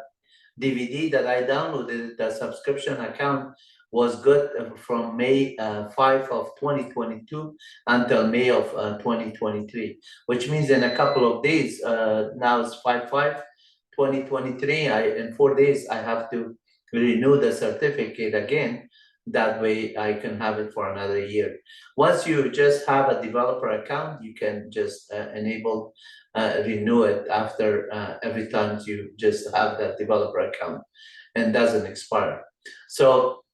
DVD that I downloaded, the subscription account was good from May 5 of 2022 until May of 2023, which means in a couple of days, now it's 5/5/2023, in 4 days, I have to renew the certificate again. That way I can have it for another year. Once you just have a developer account, you can just enable renew it after every time you just have that developer account and doesn't expire. So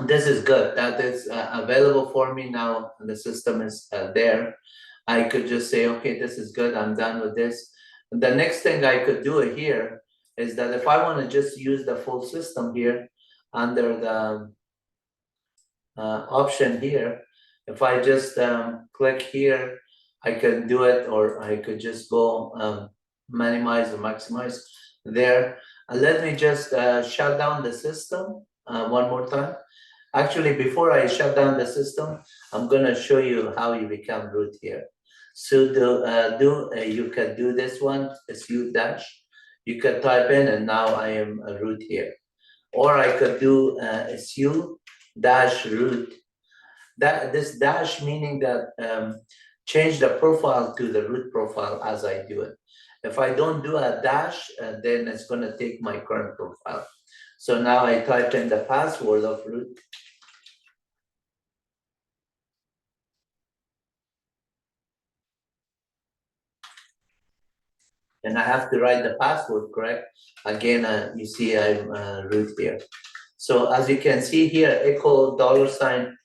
this is good. That is available for me now. The system is there. I could just say, okay, this is good. I'm done with this. The next thing I could do here is that if I want to just use the full system here under the option here, if I just click here, I can do it, or I could just go minimize or maximize there. Let me just shut down the system one more time. Actually, before I shut down the system, I'm going to show you how you become root here. So you can do this one, su dash. You can type in, and now I am a root here. Or I could do su dash root. This dash meaning that change the profile to the root profile as I do it. If I don't do a dash, then it's going to take my current profile. So now I type in the password of root. And I have to write the password correct. Again, you see I'm root here. So as you can see here, echo $$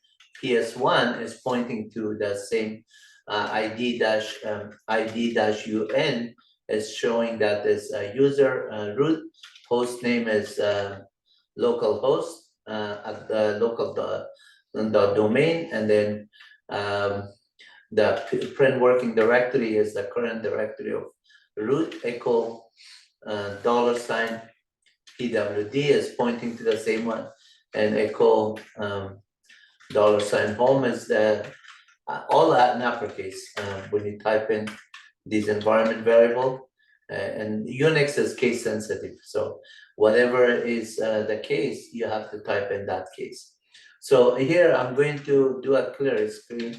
PS1 is pointing to the same ID-UN is showing that this user root, host name is localhost at the local domain, and then the print working directory is the current directory of root echo $ pwd is pointing to the same one, and echo $home is the all that in uppercase when you type in these environment variable. And Unix is case sensitive, so whatever is the case, you have to type in that case. So here I'm going to do a clear screen,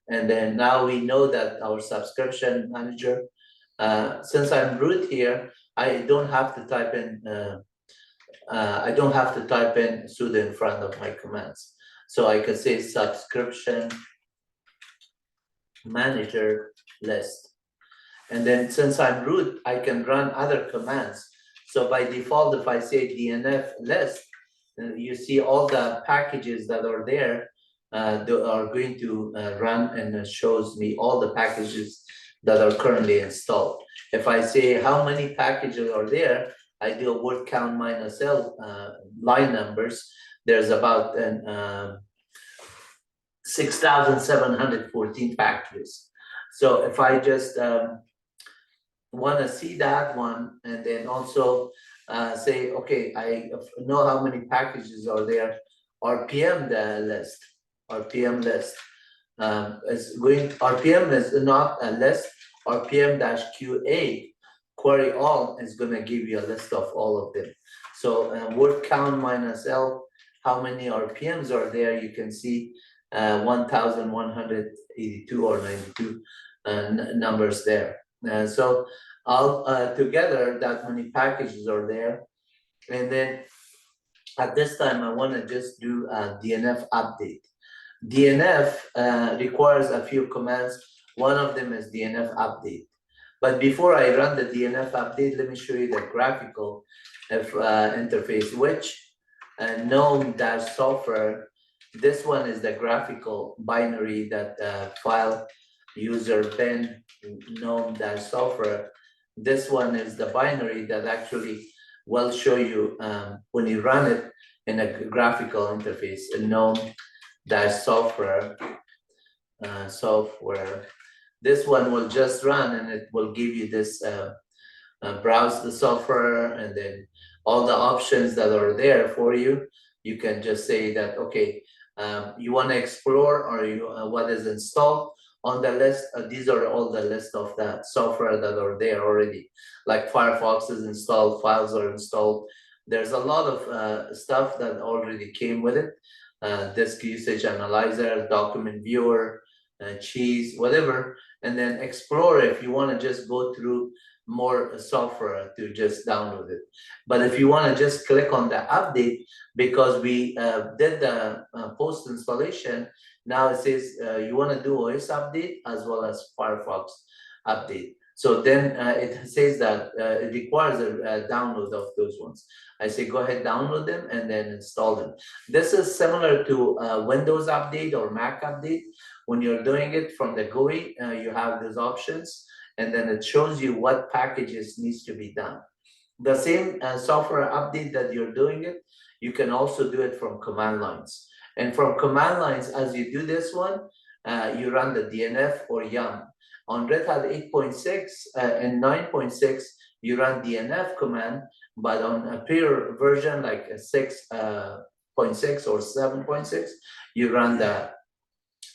and then now we know that our subscription manager, since I'm root here, I don't have to type in sudo in front of my commands. So I can say subscription manager list. And then since I'm root, I can run other commands. So by default, if I say DNF list, you see all the packages that are there that are going to run, and it shows me all the packages that are currently installed. If I say how many packages are there, I do a word count minus L line numbers. There's about 6,714 packages. So if I just want to see that one, and then also say, okay, I know how many packages are there, RPM the list, RPM list RPM is not a list, RPM-QA query all is going to give you a list of all of them. So word count minus L, how many RPMs are there, you can see 1,182 or 92 numbers there. So all together, that many packages are there. And then at this time, I want to just do a DNF update. DNF requires a few commands. One of them is DNF update. But before I run the DNF update, let me show you the graphical interface, which gnome-software. This one is the graphical binary that file user bin gnome-software. This one is the binary that actually will show you when you run it in a graphical interface, a gnome-software software. This one will just run, and it will give you this browse the software, and then all the options that are there for you. You can just say that, okay, you want to explore, or you what is installed on the list. These are all the list of the software that are there already. Like Firefox is installed, files are installed. There's a lot of stuff that already came with it. Disk usage analyzer, document viewer, cheese, whatever. And then explore if you want to just go through more software to just download it. But if you want to just click on the update, because we did the post installation, now it says you want to do OS update as well as Firefox update. So then it says that it requires a download of those ones. I say go ahead, download them, and then install them. This is similar to Windows update or Mac update. When you're doing it from the GUI, you have those options, and then it shows you what packages needs to be done. The same software update that you're doing it, you can also do it from command lines. And from command lines, as you do this one, you run the DNF or yum. On Red Hat 8.6 and 9.6, you run DNF command, but on a prior version like 6.6 or 7.6, you run the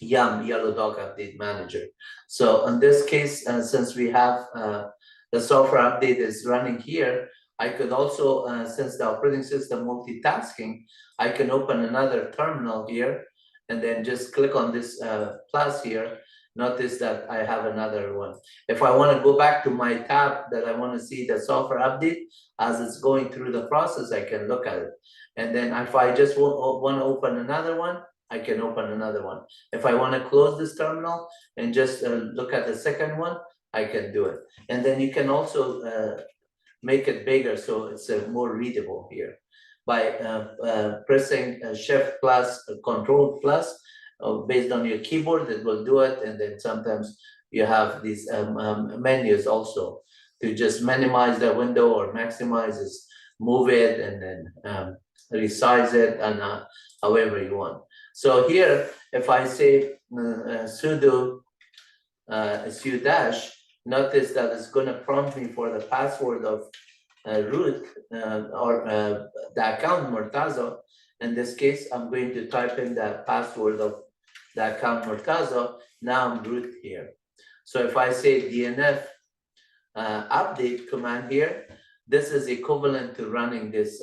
yum, yellow dog update manager. So in this case, since we have the software update is running here, I could also, since the operating system multitasking, I can open another terminal here, and then just click on this plus here. Notice that I have another one. If I want to go back to my tab that I want to see the software update as it's going through the process, I can look at it. And then if I just want to open another one, I can open another one. If I want to close this terminal and just look at the second one, I can do it. And then you can also make it bigger so it's more readable here by pressing Shift plus Control plus. Based on your keyboard, it will do it. And then sometimes you have these menus also to just minimize the window or maximize it, move it, and then resize it, and however you want. So here, if I say sudo su dash, notice that it's going to prompt me for the password of root or the account Murtaza. In this case, I'm going to type in the password of the account Murtaza. Now I'm root here. So if I say DNF update command here, this is equivalent to running this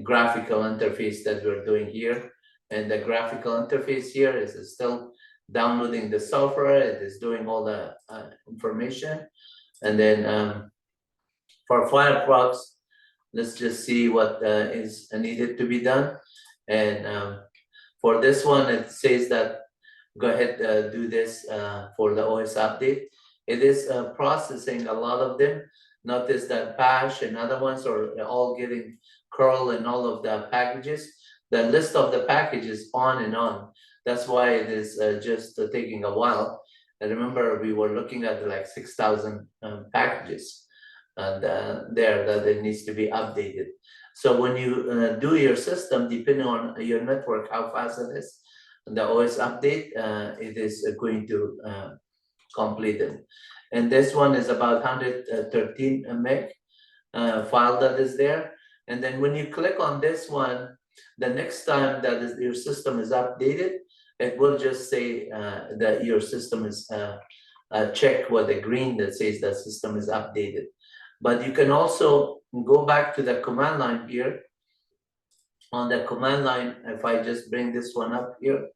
graphical interface that we're doing here. And the graphical interface here is still downloading the software. It is doing all the information. And then for Firefox, let's just see what is needed to be done. And for this one, it says that go ahead, do this for the OS update. It is processing a lot of them. Notice that bash and other ones are all getting curl and all of the packages. The list of the packages on and on. That's why it is just taking a while. I remember we were looking at like 6,000 packages and there that it needs to be updated. So when you do your system, depending on your network, how fast it is, the OS update, it is going to complete it. And this one is about 113 meg file that is there. And then when you click on this one, the next time that your system is updated, it will just say that your system is checked with the green that says the system is updated. But you can also go back to the command line here. On the command line, if I just bring this one up here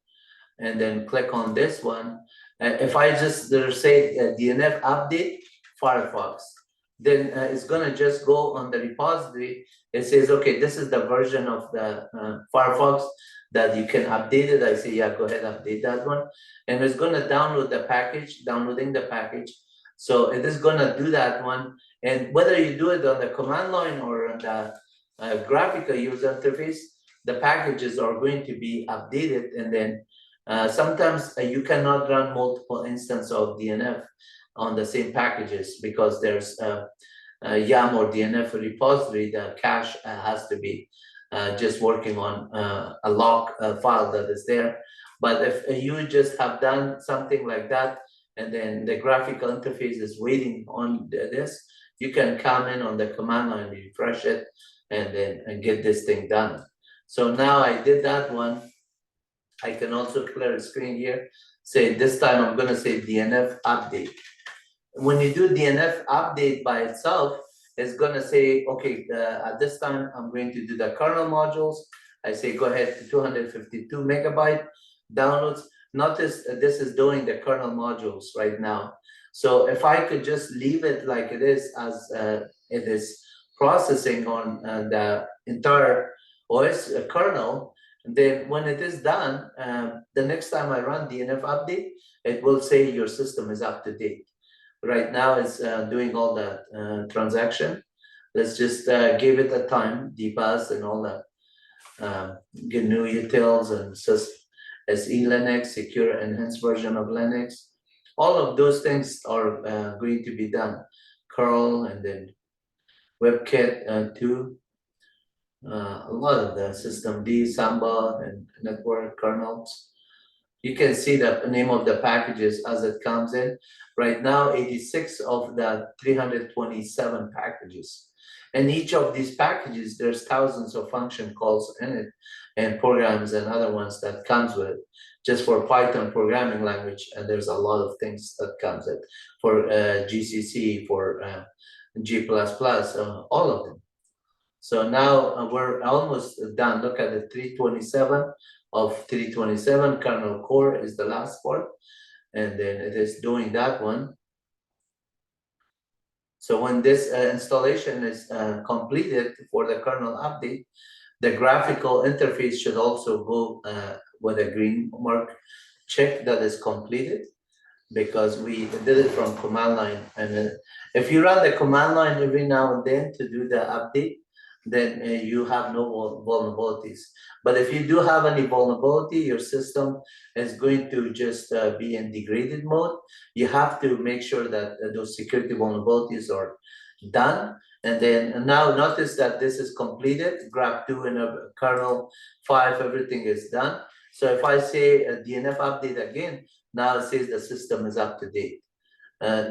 and then click on this one, if I just say DNF update Firefox, then it's gonna just go on the repository. It says, okay, this is the version of the Firefox that you can update it. I say, yeah, go ahead, update that one. And it's gonna download the package, downloading the package. So it is gonna do that one. And whether you do it on the command line or on the graphical user interface, the packages are going to be updated. And then sometimes you cannot run multiple instances of DNF on the same packages because there's YAM or DNF repository. The cache has to be just working on a lock file that is there. But if you just have done something like that, and then the graphical interface is waiting on this, you can come in on the command line, refresh it, and then get this thing done. So now I did that one. I can also clear the screen here. Say this time I'm going to say DNF update. When you do DNF update by itself, it's going to say, okay, at this time I'm going to do the kernel modules. I say go ahead to 252 megabyte downloads. Notice this is doing the kernel modules right now. So if I could just leave it like it is, as it is processing on the entire OS kernel, then when it is done, the next time I run DNF update, it will say your system is up to date. Right now it's doing all that transaction. Let's just give it a time, debug and all that. GNU utils and SE Linux, secure enhanced version of Linux. All of those things are going to be done. Curl and then WebKit 2. A lot of the system D, Samba, and network kernels. You can see the name of the packages as it comes in. Right now, 86 of the 327 packages. And each of these packages, there's thousands of function calls in it and programs and other ones that comes with it. Just for Python programming language, and there's a lot of things that comes in. For GCC, for G++, all of them. So now we're almost done. Look at the 327 of 327. Kernel core is the last part. And then it is doing that one. So when this installation is completed for the kernel update, the graphical interface should also go with a green mark check that is completed, because we did it from command line. And if you run the command line every now and then to do the update, then you have no vulnerabilities. But if you do have any vulnerability, your system is going to just be in degraded mode. You have to make sure that those security vulnerabilities are done. And then now notice that this is completed, grab 2 in a kernel 5, everything is done. So if I say a DNF update again, now it says the system is up to date.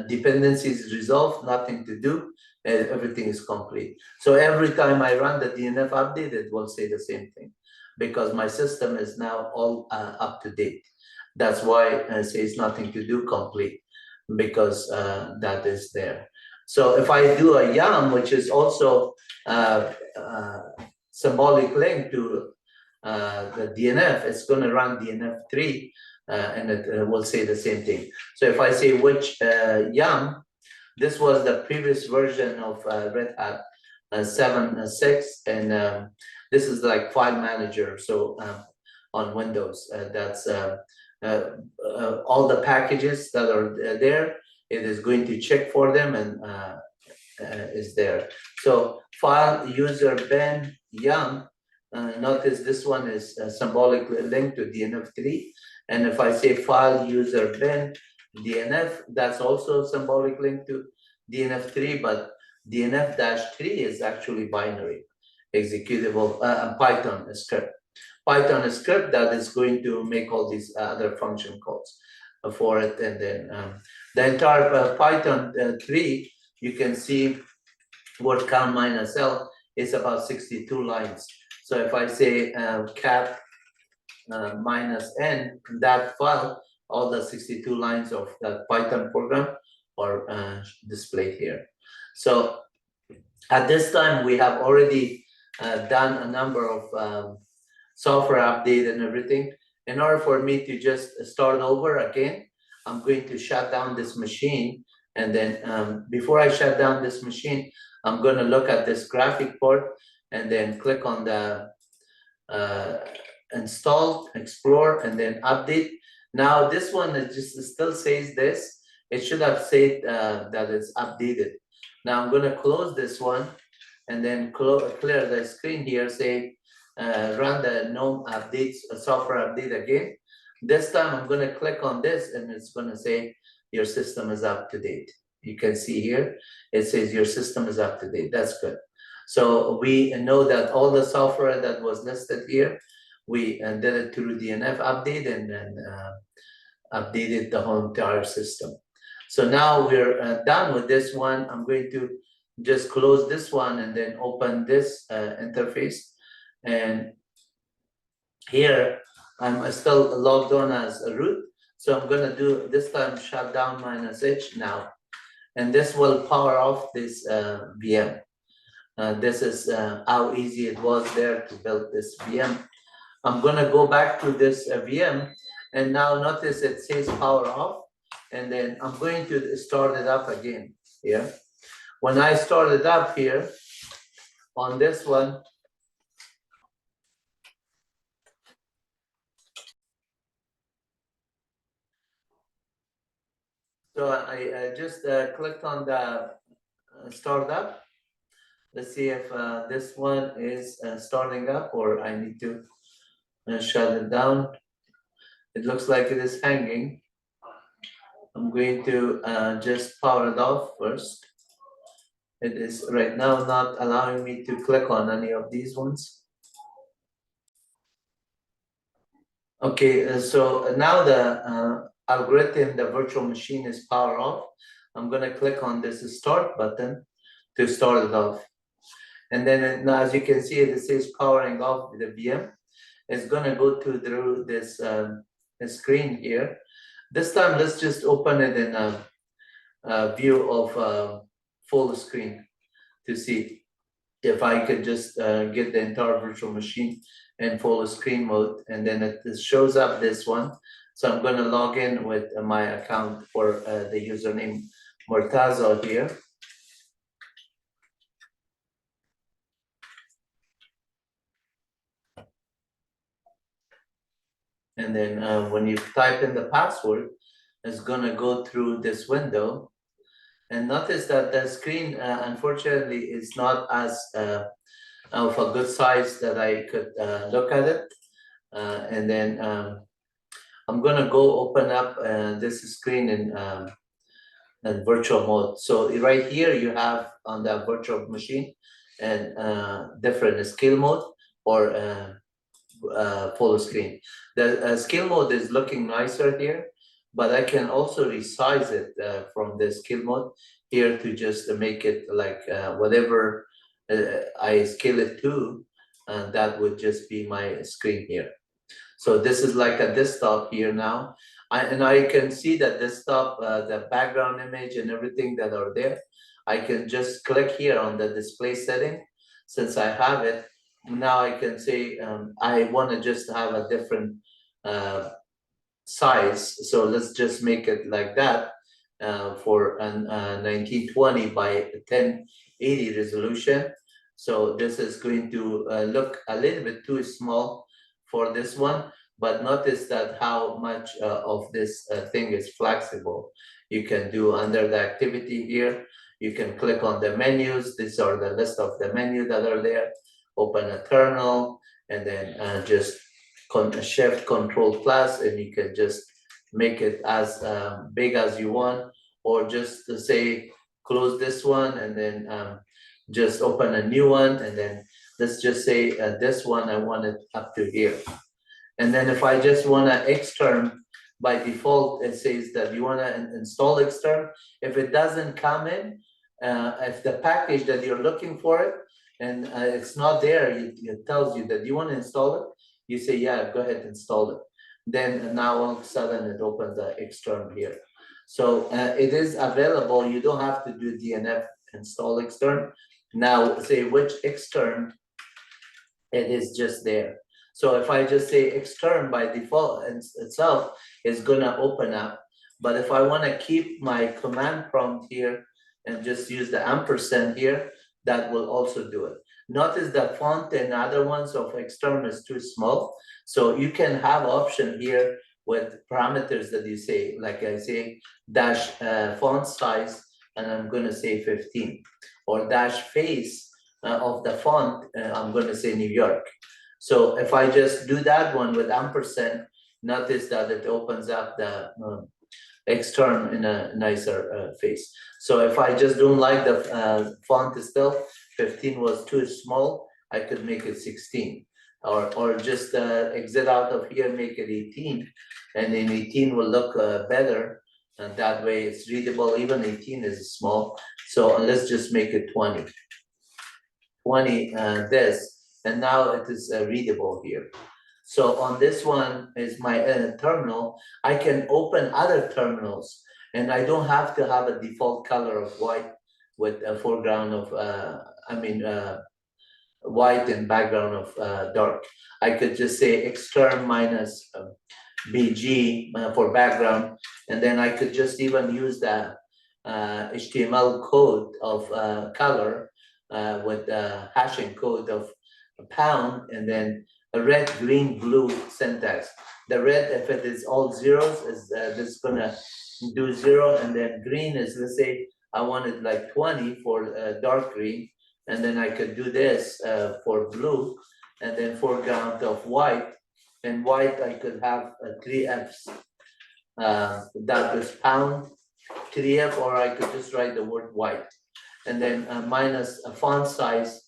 dependencies resolved, nothing to do, and everything is complete. So every time I run the DNF update, it will say the same thing, because my system is now all up to date. That's why it says nothing to do, complete, because that is there. So if I do a YAM, which is also symbolic link to the DNF, it's going to run DNF3, and it will say the same thing. So if I say which YAM, this was the previous version of Red Hat 7.6, and this is like file manager. So on Windows, that's all the packages that are there. It is going to check for them and is there. So file user bin YAM. Notice this one is symbolically linked to DNF3. And if I say file user bin DNF, that's also symbolic link to DNF3, but DNF-3 is actually binary executable Python script. Python script that is going to make all these other function calls for it. And then the entire Python 3, you can see word count minus L is about 62 lines. So if I say cat minus n, that file, all the 62 lines of that Python program are displayed here. So at this time, we have already done a number of software update and everything. In order for me to just start over again, I'm going to shut down this machine. And then before I shut down this machine, I'm going to look at this graphic port and then click on the install, explore, and then update. Now this one is just still says this. It should have said that it's updated. Now I'm going to close this one and then clear the screen here, say run the GNOME updates, software update again. This time I'm going to click on this and it's going to say your system is up to date. You can see here, it says your system is up to date. That's good. So we know that all the software that was listed here, we did it through DNF update and then updated the whole entire system. So now we're done with this one. I'm going to just close this one and then open this interface. And here I'm still logged on as a root. So I'm going to do this time shutdown -H now. And this will power off this VM. This is how easy it was there to build this VM. I'm going to go back to this VM. And now notice it says power off. And then I'm going to start it up again here. When I start it up here on this one, so I just clicked on the start up. Let's see if this one is starting up or I need to shut it down. It looks like it is hanging. I'm going to just power it off first. It is right now not allowing me to click on any of these ones. Okay, so now the algorithm, the virtual machine is power off. I'm going to click on this start button to start it off. And then now, as you can see, it says powering off the VM. It's going to go through this screen here. This time, let's just open it in a view of full screen to see if I could just get the entire virtual machine in full screen mode. And then it shows up this one. So I'm going to log in with my account for the username Murtaza here. And then when you type in the password, it's going to go through this window. And notice that the screen, unfortunately, is not as of a good size that I could look at it. And then I'm going to go open up this screen in virtual mode. So right here, you have on the virtual machine and different scale mode or full screen. The scale mode is looking nicer here, but I can also resize it from the scale mode here to just make it like whatever I scale it to, and that would just be my screen here. So this is like a desktop here now. And I can see that desktop, the background image and everything that are there. I can just click here on the display setting. Since I have it, now I can say I want to just have a different uh, size. So let's just make it like that for an 1920 by 1080 resolution. So this is going to look a little bit too small for this one, but notice that how much of this thing is flexible. You can do under the activity here, you can click on the menus. These are the list of the menu that are there. Open a terminal and then just shift control plus, and you can just make it as big as you want, or just to say close this one and then just open a new one, and then let's just say this one I want it up to here. And then if I just want to xterm, by default it says that you want to install xterm. If it doesn't come in, if the package that you're looking for it and it's not there, it tells you that you want to install it, you say yeah, go ahead, install it. Then now all of a sudden it opens the xterm here. So it is available. You don't have to do DNF install xterm. Now say which xterm, it is just there. So if I just say xterm, by default itself is gonna open up. But if I want to keep my command prompt here and just use the ampersand here, that will also do it. Notice the font and other ones of xterm is too small. So you can have option here with parameters that you say, like I say dash font size, and I'm gonna say 15, or dash face of the font, I'm going to say New York. So if I just do that one with ampersand, notice that it opens up the xterm in a nicer face. So if I just don't like the font still, 15 was too small, I could make it 16. Or just exit out of here, make it 18, and then 18 will look better. And that way it's readable. Even 18 is small. So let's just make it 20. 20 this, and now it is readable here. So on this one is my terminal. I can open other terminals, and I don't have to have a default color of white with a foreground of, white and background of dark. I could just say xterm minus BG for background, and then I could just even use the HTML code of color with the hashing code of pound, and then a red, green, blue syntax. The red, if it is all zeros, is this gonna do 0, and then green is, let's say I wanted like 20 for dark green, and then I could do this for blue, and then foreground of white, and white I could have 3 Fs. That was pound 3F, or I could just write the word white. And then minus a font size,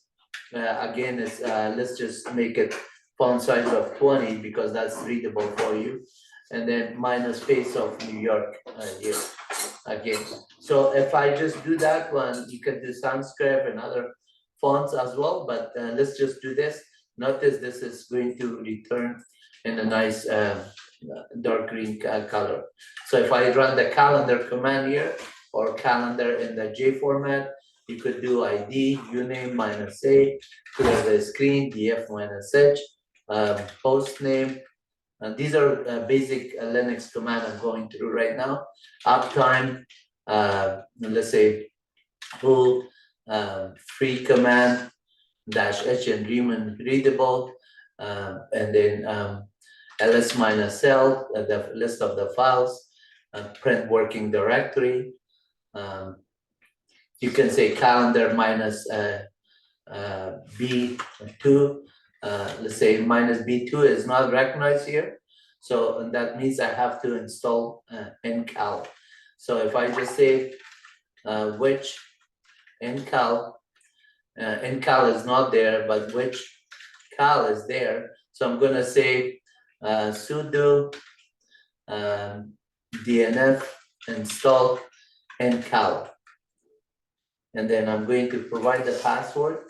again, is let's just make it font size of 20 because that's readable for you. And then minus face of New York here again. So if I just do that one, you can do sans serif and other fonts as well, but let's just do this. Notice this is going to return in a nice dark green color. So if I run the calendar command here, or calendar in the J format, you could do ID, uname minus A, clear the screen, df minus h, host name. These are basic Linux command I'm going through right now. Uptime, let's say who, free command, dash h and human readable, and then ls minus l, the list of the files, print working directory. You can say calendar minus B2. Let's say minus B2 is not recognized here. So that means I have to install ncal. So if I just say which ncal, ncal is not there, but which cal is there. So I'm going to say sudo dnf install ncal. And then I'm going to provide the password.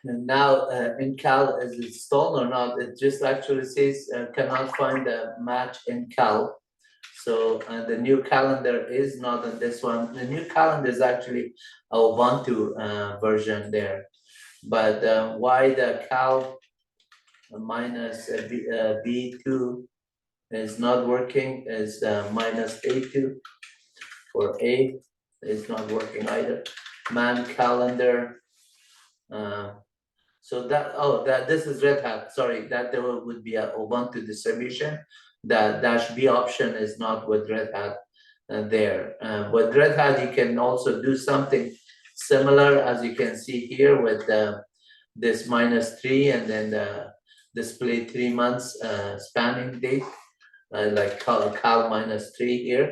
And now ncal is installed or not, it just actually says cannot find a match ncal. So the new calendar is not on this one. The new calendar is actually a Ubuntu version there. But why the cal minus B2 is not working is minus A2 for A is not working either. Man calendar. So that, oh, that this is Red Hat, sorry, that there would be a Ubuntu distribution. The -B option is not with Red Hat there. With Red Hat, you can also do something similar, as you can see here with this -3 and then the display 3 months spanning date, like cal -3 here.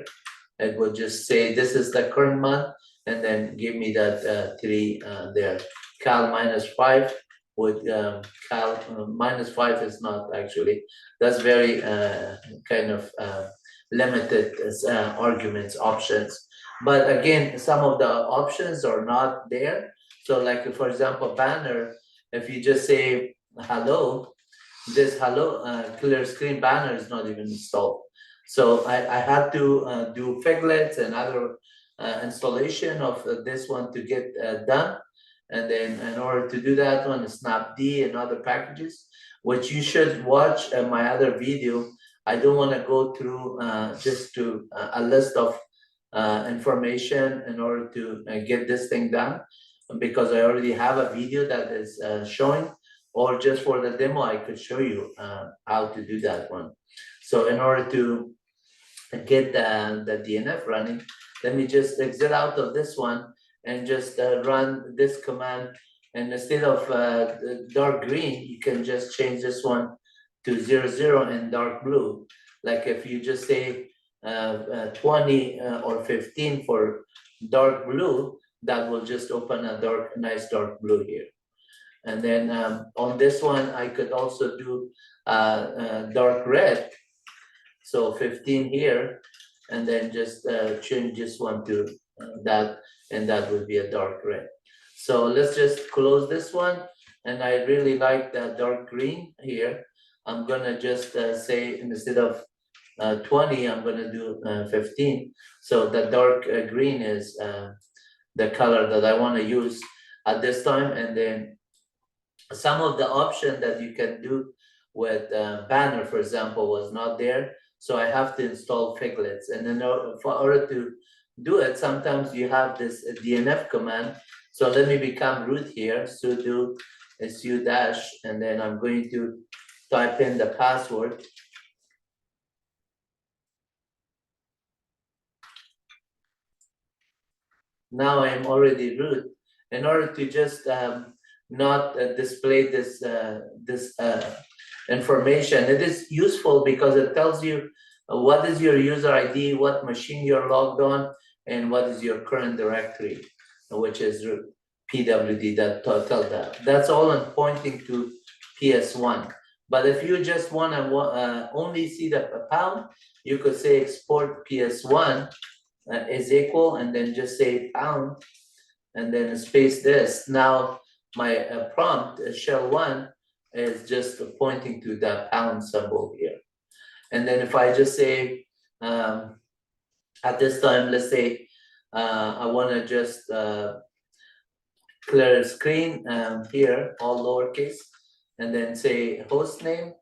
It will just say this is the current month and then give me that 3 there. Cal -5 with cal -5 is not actually, that's very kind of limited arguments options. But again, some of the options are not there. So like for example, banner, if you just say hello, this hello clear screen banner is not even installed. So I had to do figlets and other installation of this one to get done. And then in order to do that one, snapd and other packages, which you should watch my other video. I don't want to go through just to a list of information in order to get this thing done, because I already have a video that is showing, or just for the demo, I could show you how to do that one. So in order to get the DNF running, let me just exit out of this one and just run this command. And instead of dark green, you can just change this one to 00 and dark blue. Like if you just say 20 or 15 for dark blue, that will just open a nice dark blue here. And then on this one, I could also do dark red. So 15 here, and then just change this one to that, and that would be a dark red. So let's just close this one. And I really like the dark green here. I'm gonna just say instead of 20, I'm gonna do 15. So the dark green is the color that I wanna use at this time. And then some of the option that you can do with banner, for example, was not there. So I have to install figlets. And in order to do it, sometimes you have this DNF command. So let me become root here, sudo su dash, and then I'm going to type in the password. Now I'm already root. In order to just not display this information, it is useful because it tells you what is your user ID, what machine you're logged on, and what is your current directory, which is pwd that tell that. That's all I'm pointing to PS1. But if you just want to only see the pound, you could say export PS1 is equal, and then just say pound, and then space this. Now my prompt shell1 is just pointing to that pound symbol here. And then if I just say at this time, let's say I want to just clear screen here, all lowercase, and then say host name.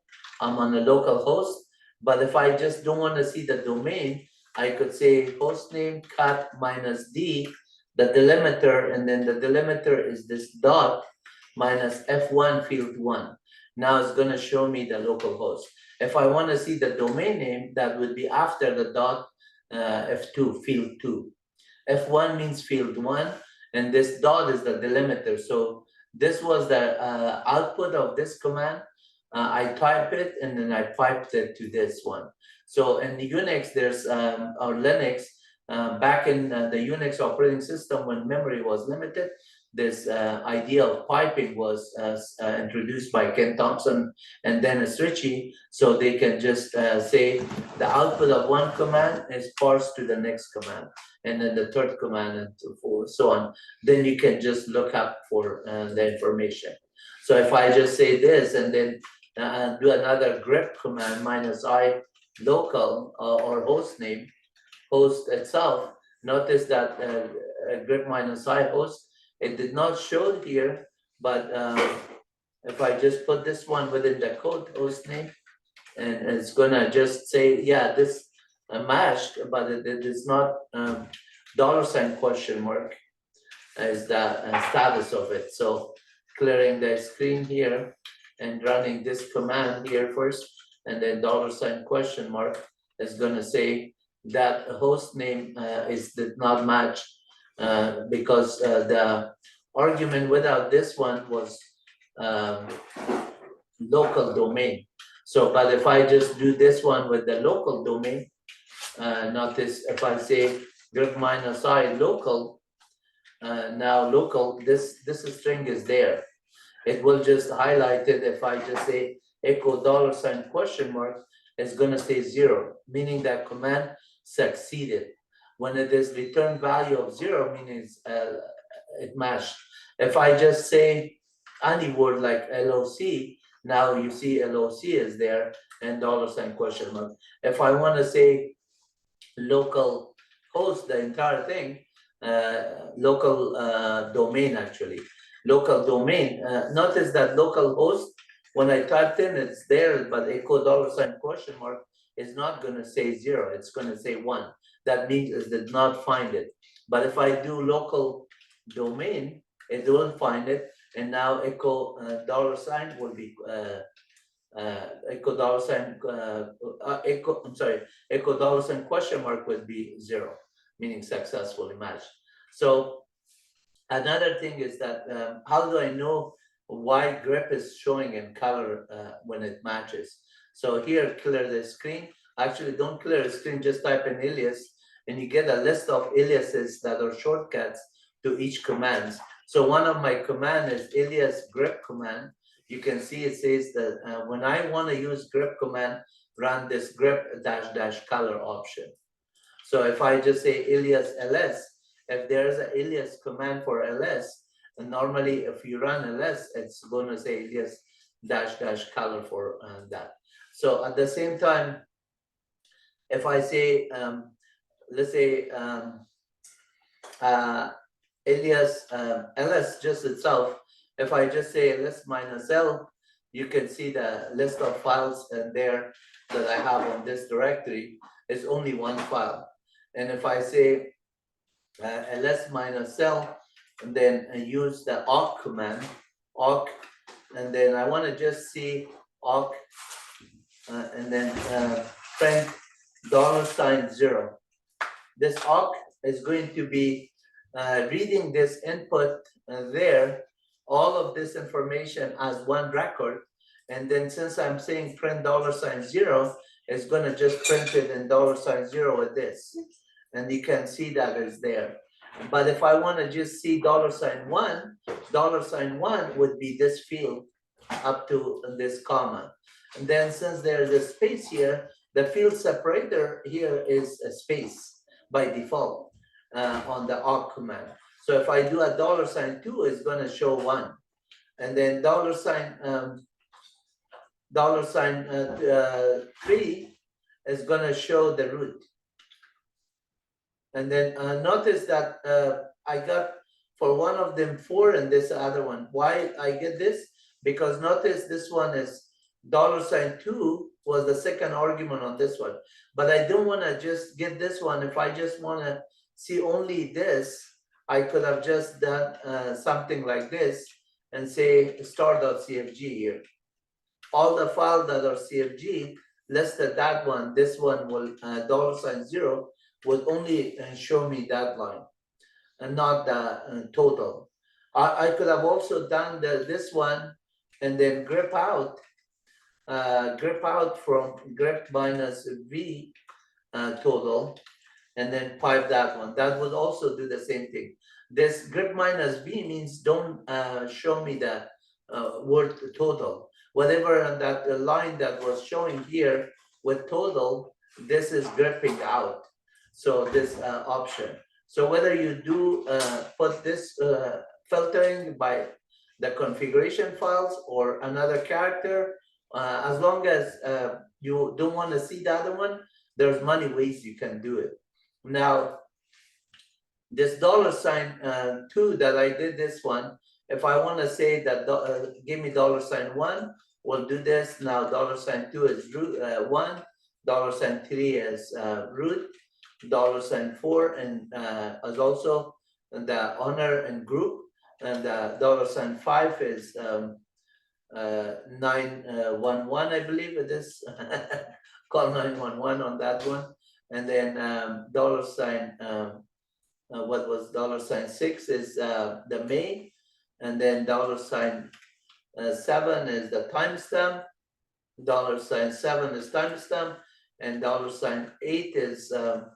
I'm on a local host. But if I just don't want to see the domain, I could say hostname cat -d, the delimiter, and then the delimiter is this dot minus F1 field 1. Now it's going to show me the local host. If I want to see the domain name, that would be after the dot F2, field 2. F1 means field 1, and this dot is the delimiter. So this was the output of this command. I type it and then I piped it to this one. So in the Unix, there's or Linux, back in the Unix operating system when memory was limited, this idea of piping was introduced by Ken Thompson and Dennis Ritchie, so they can just say the output of one command is parsed to the next command, and then the third command and so on. Then you can just look up for the information. So if I just say this and then do another grep command -i local or host name, host itself, notice that grep -i host, it did not show here, but if I just put this one within the code host name, and it's gonna just say, yeah, this matched, but it is not $? Is the status of it. So clearing the screen here and running this command here first, and then $? is gonna say that host name did not match because the argument without this one was local domain. So, but if I just do this one with the local domain, notice if I say grep -i local, now local, this string is there. It will just highlight it if I just say echo $? It's gonna say 0, meaning that command succeeded. When it is return value of 0, meaning it matched. If I just say any word like LOC, now you see LOC is there and $? If I want to say local host, the entire thing, local domain actually. Local domain, notice that local host, when I typed in, it's there, but echo $? is not going to say 0, it's going to say 1. That means it did not find it. But if I do local domain, it will find it, and now echo $ will be echo $? Would be 0, meaning successfully matched. So another thing is that how do I know why grep is showing in color when it matches? So here, clear the screen. Actually, don't clear the screen, just type in alias, and you get a list of aliases that are shortcuts to each command. So one of my command is alias grep command. You can see it says that when I want to use grep command, run this grep -- color option. So if I just say alias ls, if there's an alias command for ls, and normally if you run ls, it's going to say alias -- color for that. So at the same time, if I say, let's say alias ls just itself, if I just say ls -l, you can see the list of files in there that I have on this directory is only one file. And if I say ls -l, and then use the awk command, awk, and then I want to just see awk, and then print $0. This awk is going to be reading this input there, all of this information as one record, and then since I'm saying print $0, it's going to just print it in $0 with this, and you can see that it's there. But if I want to just see $1 would be this field up to this comma, and then since there's a space here, the field separator here is a space by default on the awk command. So if I do a $2, it's going to show 1, and then $3 is going to show the root. And then notice that I got for one of them 4 and this other one. Why I get this? Because notice this one is $2 was the second argument on this one. But I don't want to just get this one. If I just want to see only this, I could have just done something like this and say star.cfg here. All the files that are CFG listed that one, this one will $0 would only show me that line and not the total. I could have also done this one and then grep out from grep -v total, and then pipe that one. That would also do the same thing. This grep minus v means don't show me the word total. Whatever on that line that was showing here with total, this is grepping out. So this option. So whether you do put this filtering by the configuration files or another character, as long as you don't want to see the other one, there's many ways you can do it. Now, this $2 that I did this one, if I want to say that give me $1, we'll do this. Now $2 is root 1, $3 is root, $4 and is also the honor and group, and $5 is 911, I believe it is. Call 911 on that one, and then what was $6 is the May, and then $7 is the timestamp, $7 is timestamp, and $8 is the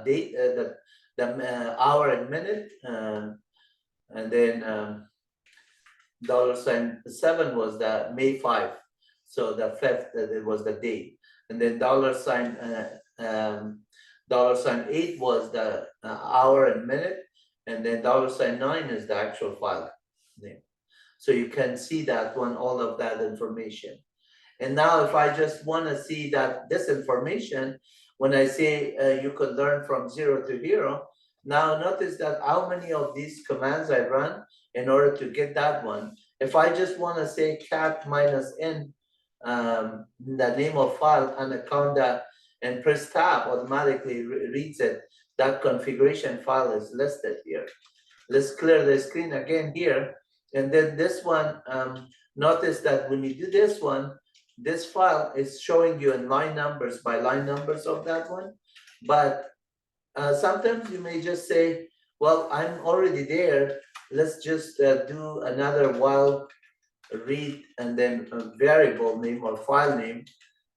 date, the hour and minute, and then $7 was the May 5, so the 5th it was the date, and then $8 was the hour and minute, and then $9 is the actual file name. So you can see that one, all of that information. And now if I just want to see that this information, when I say you could learn from 0 to hero, now notice that how many of these commands I run in order to get that one. If I just want to say cat minus n, the name of file, and account that, and press tab, automatically reads it. That configuration file is listed here. Let's clear the screen again here. And then this one, notice that when you do this one, this file is showing you in line numbers by line numbers of that one. But sometimes you may just say, well, I'm already there. Let's just do another while read and then a variable name or file name,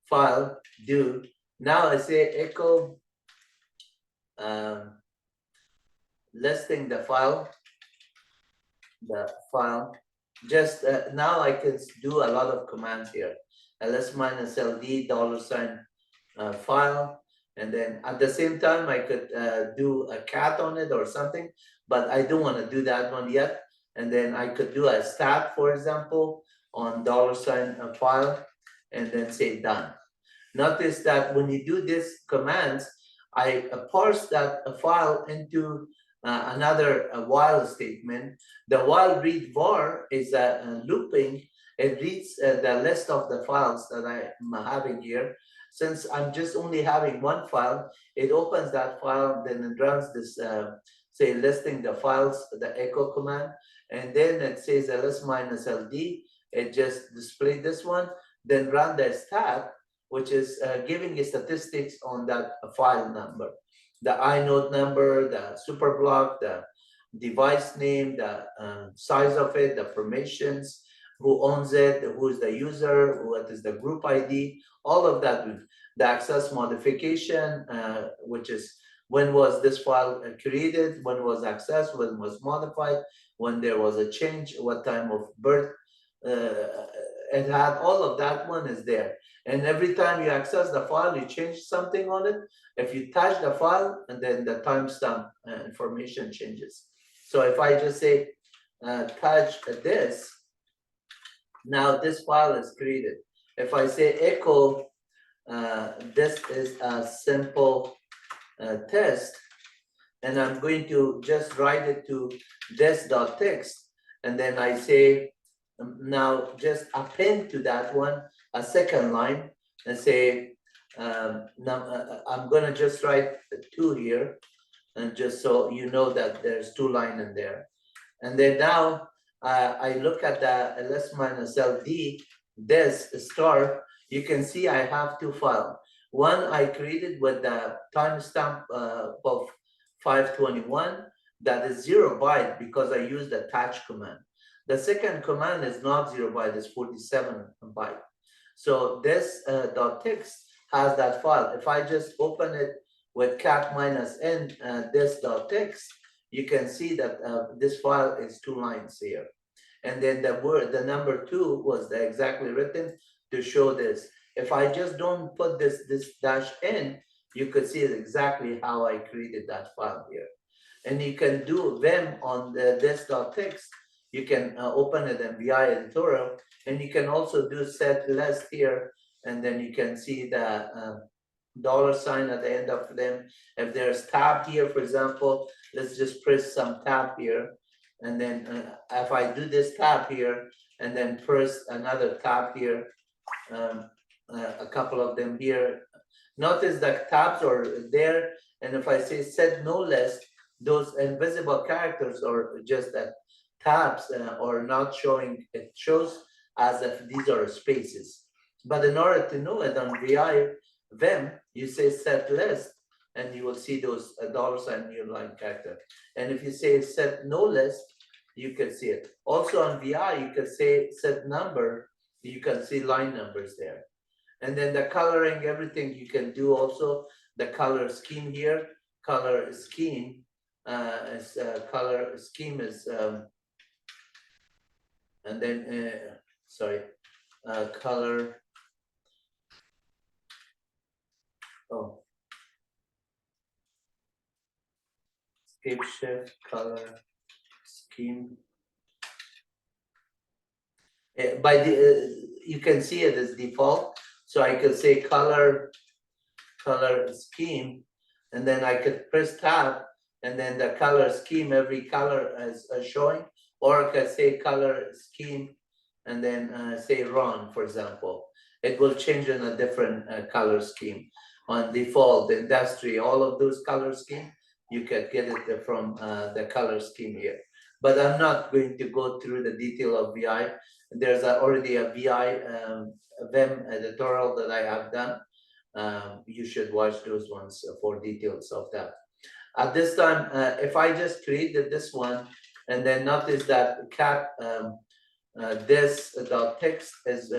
file do. Now I say echo listing the file, just now I can do a lot of commands here. ls minus ld $file, and then at the same time I could do a cat on it or something, but I don't want to do that one yet. And then I could do a stat, for example, on $file, and then say done. Notice that when you do these commands, I parse that file into another while statement. The while read var is looping. It reads the list of the files that I'm having here. Since I'm just only having one file, it opens that file, then it runs this, say, listing the files, the echo command, and then it says ls minus ld. It just displayed this one, then run the stat, which is giving you statistics on that file number, the inode number, the superblock, the device name, the size of it, the permissions, who owns it, who is the user, what is the group ID, all of that. The access modification, which is when was this file created, when was accessed, when was modified, when there was a change, what time of birth. It had all of that one is there. And every time you access the file, you change something on it. If you touch the file, and then the timestamp information changes. So if I just say touch this, now this file is created. If I say echo, this is a simple test, and I'm going to just write it to this.txt, and then I say, now just append to that one a second line and say, I'm going to just write 2 here, and just so you know that there's 2 lines in there. And then now I look at the ls minus ld, this star, you can see I have 2 files. One I created with the timestamp of 521, that is 0 byte because I used the touch command. The second command is not 0 byte, it's 47 byte. So this .txt has that file. If I just open it with cat minus n this.txt, you can see that this file is 2 lines here. And then the number 2 was exactly written to show this. If I just don't put this dash n, you could see exactly how I created that file here. And you can do vim on the this.txt. You can open it in VI editorial, and you can also do set list here, and then you can see the $sign at the end of them. If there's tab here, for example, let's just press some tab here, and then if I do this tab here, and then press another tab here, a couple of them here. Notice that tabs are there, and if I say set no list, those invisible characters or just that tabs are not showing. It shows as if these are spaces. But in order to know it on VI Vim, you say set list, and you will see those $sign new line character. And if you say set no list, you can see it. Also on VI, you can say set number, you can see line numbers there. And then the coloring, everything you can do also. The color scheme here, color scheme color scheme is, and then, color, escape shift, color scheme. By the, you can see it as default. So I could say color scheme, and then I could press tab, and then the color scheme, every color is showing, or I could say color scheme, and then say run, for example. It will change in a different color scheme. On default, industry, all of those color scheme, you can get it from the color scheme here. But I'm not going to go through the detail of VI. There's already a VI Vim editorial that I have done. You should watch those ones for details of that. At this time, if I just created this one, and then notice that cat this.txt is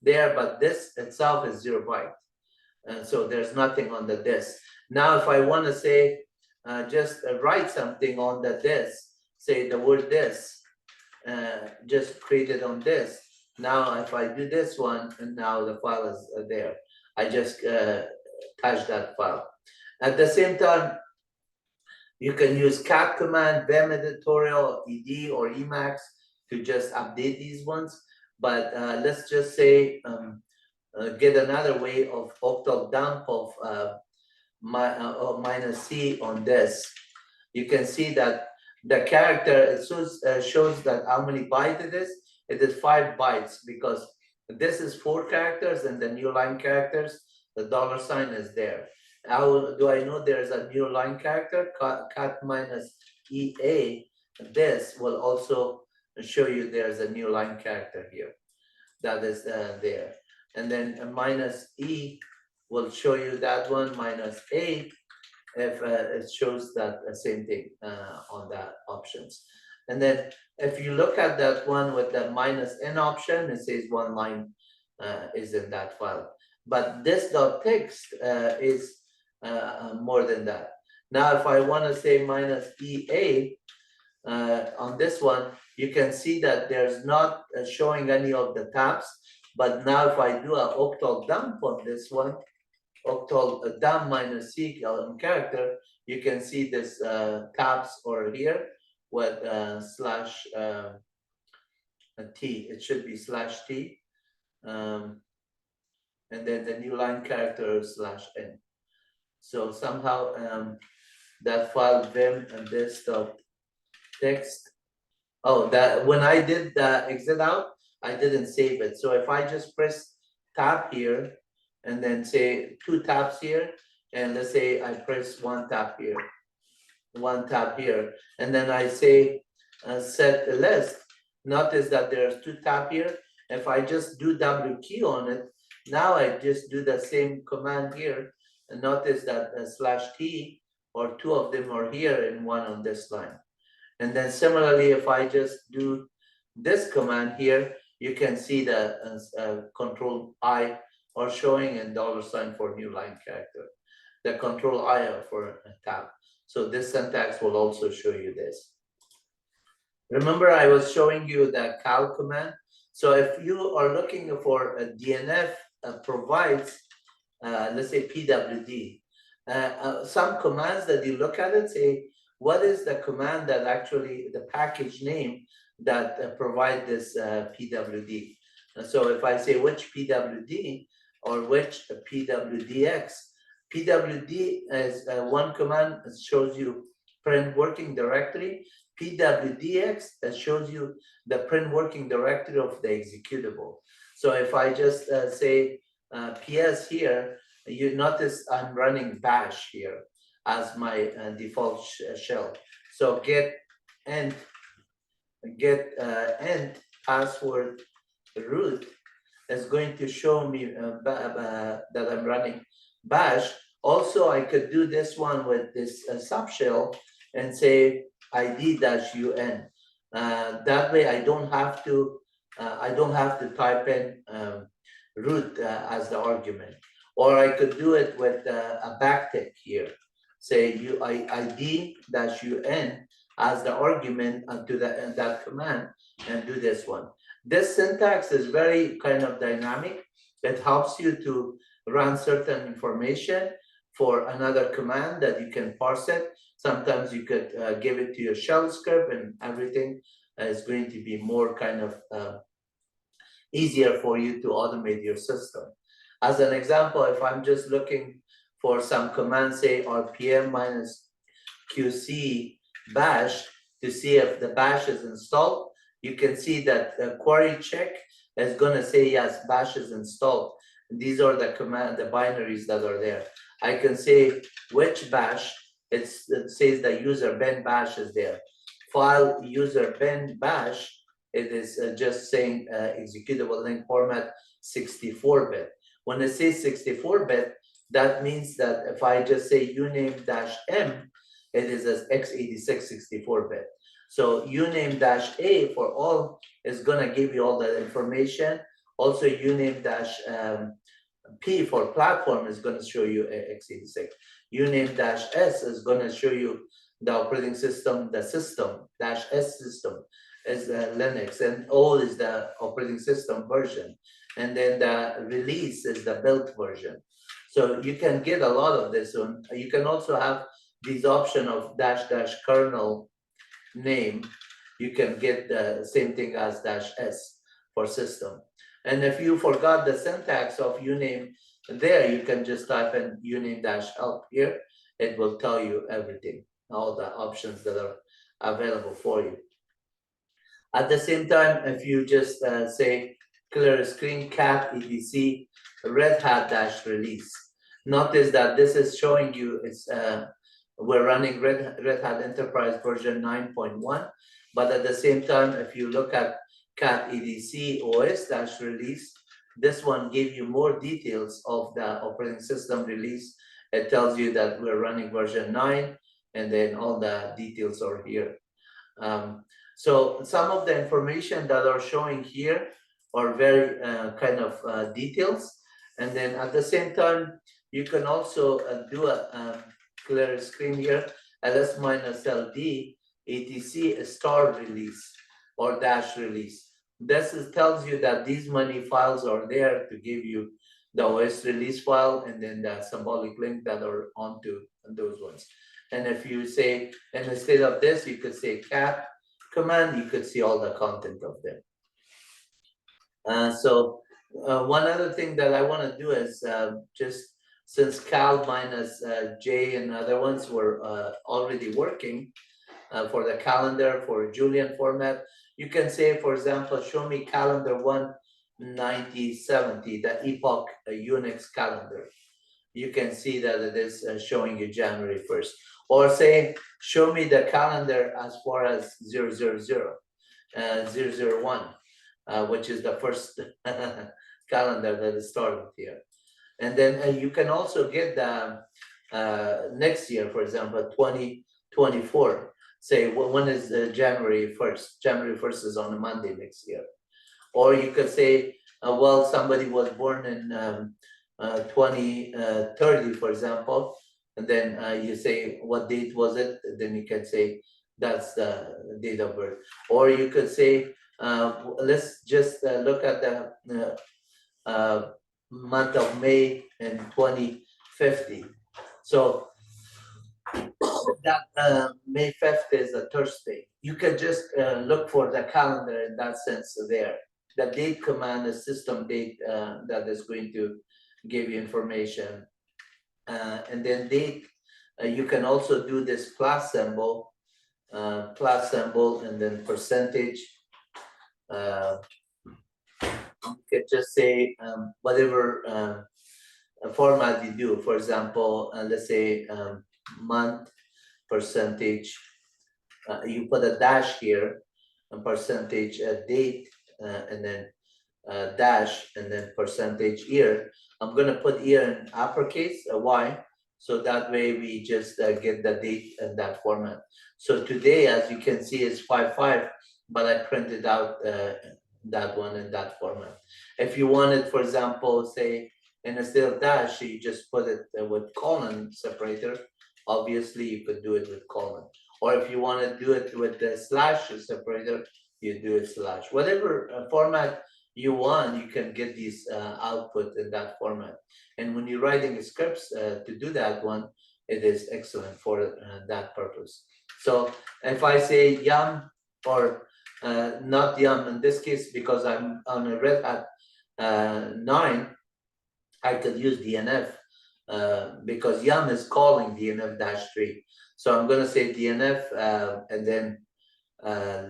there, but this itself is 0 byte. And so there's nothing on the this. Now, if I want to say, just write something on the this, say the word this, just create it on this. Now, if I do this one, and now the file is there. I just touch that file. At the same time, you can use cat command, vim editorial, ed, or emacs to just update these ones. But let's just say, get another way of octal dump of minus C on this. You can see that the character, it shows that how many bytes it is. It is 5 bytes because this is 4 characters and the new line characters, the $sign is there. How do I know there's a new line character? Cat minus EA, this will also show you there's a new line character here. That is there. And then minus E will show you that one, minus A, if it shows that same thing on that options. And then if you look at that one with the minus N option, it says 1 line is in that file. But this.txt is more than that. Now, if I want to say minus EA on this one, you can see that there's not showing any of the tabs. But now if I do an octal dump on this one, octal dump minus C character, you can see this tabs are here with slash T. It should be slash T. And then the new line character is slash N. So somehow that file vim and this.txt. Oh, that when I did the exit out, I didn't save it. So if I just press tab here and then say 2 tabs here, and let's say I press 1 tab here, 1 tab here, and then I say set the list, notice that there's 2 tab here. If I just do W key on it, now I just do the same command here, and notice that slash T or 2 of them are here and 1 on this line. And then similarly, if I just do this command here, you can see the control I are showing and $sign for new line character. the control I for a tab. So this syntax will also show you this. Remember, I was showing you the cal command. So if you are looking for a DNF provides, let's say PWD, some commands that you look at it say, what is the command that actually, the package name that provide this PWD? So if I say which PWD or which pwdx, PWD is one command that shows you print working directory. PWDX that shows you the print working directory of the executable. So if I just say PS here, you notice I'm running bash here as my default shell. So get end password root is going to show me that I'm running bash. Also, I could do this one with this subshell and say id-un. That way, I don't have to type in root as the argument. Or I could do it with a backtick here. Say id-un as the argument to that command, and do this one. This syntax is very kind of dynamic. It helps you to run certain information for another command that you can parse it. Sometimes you could give it to your shell script, and everything is going to be more kind of easier for you to automate your system. As an example, if I'm just looking for some command, say rpm -qc bash to see if the bash is installed, you can see that the query check is going to say yes, bash is installed. These are the binaries that are there. I can say which bash. It says the user bin bash is there. File user bin bash, it is just saying executable link format 64-bit. When it says 64-bit, that means that if I just say uname-m, it is as x86 64-bit. So uname-a for all is going to give you all that information. Also uname-p for platform is going to show you x86. uname-s is going to show you the operating system, the system, -s system is Linux, and O is the operating system version. And then the release is the built version. So you can get a lot of this one. You can also have these option of -- kernel name. You can get the same thing as -s for system. And if you forgot the syntax of uname there, you can just type in uname-help here. It will tell you everything, all the options that are available for you. At the same time, if you just say clear screen cat etc red hat -release, notice that this is showing you it's we're running Red Hat Enterprise version 9.1, but at the same time, if you look at cat etc os -release, this one gave you more details of the operating system release. It tells you that we're running version 9, and then all the details are here. So some of the information that are showing here are very kind of details. And then at the same time, you can also do a clear screen here, ls-ld etc star release or -release. This tells you that these many files are there to give you the OS release file and then the symbolic link that are onto those ones. And if you say, and instead of this, you could say cat command, you could see all the content of them. One other thing that I want to do is just since cal -j and other ones were already working for the calendar for Julian format, you can say, for example, show me calendar 1970, the epoch Unix calendar. You can see that it is showing you January 1st. Or say, show me the calendar as far as 001, which is the first calendar that is started here. And then you can also get the next year, for example, 2024. Say, when is January 1st? January 1st is on a Monday next year. Or you could say, well, somebody was born in 2030, for example. and then you say what date was it, then you can say that's the date of birth. Or you could say let's just look at the month of May in 2050. So that May 5th is a Thursday. You can just look for the calendar in that sense there. The date command is system date that is going to give you information. And then date, you can also do this plus symbol, and then percentage. You can just say whatever format you do. For example, let's say month, percentage, you put a dash here, and percentage date, and then dash, and then percentage year. I'm gonna put year in uppercase, Y, so that way we just get the date in that format. So today, as you can see, is 5/5, but I printed out that one in that format. If you wanted, for example, say, instead of dash, you just put it with colon separator, obviously you could do it with colon. Or if you want to do it with the slash separator, you do it slash. Whatever format you want, you can get these output in that format. And when you're writing scripts to do that one, it is excellent for that purpose. So if I say yum, or not yum in this case, because I'm on a Red Hat 9, I could use DNF because yum is calling DNF-3. So I'm going to say DNF and then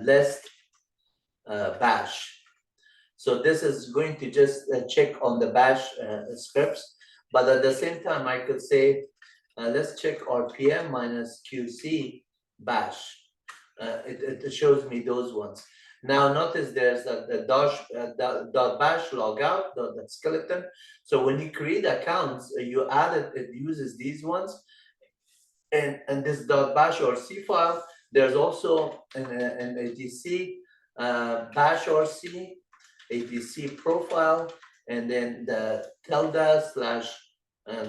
list bash. So this is going to just check on the bash scripts, but at the same time, I could say, let's check RPM minus QC bash. It shows me those ones. Now notice there's the dot bash logout, the skeleton. So when you create accounts, you add it, it uses these ones. And this dot bash or C file, there's also an ATC bash or C, ATC profile, and then the tilde slash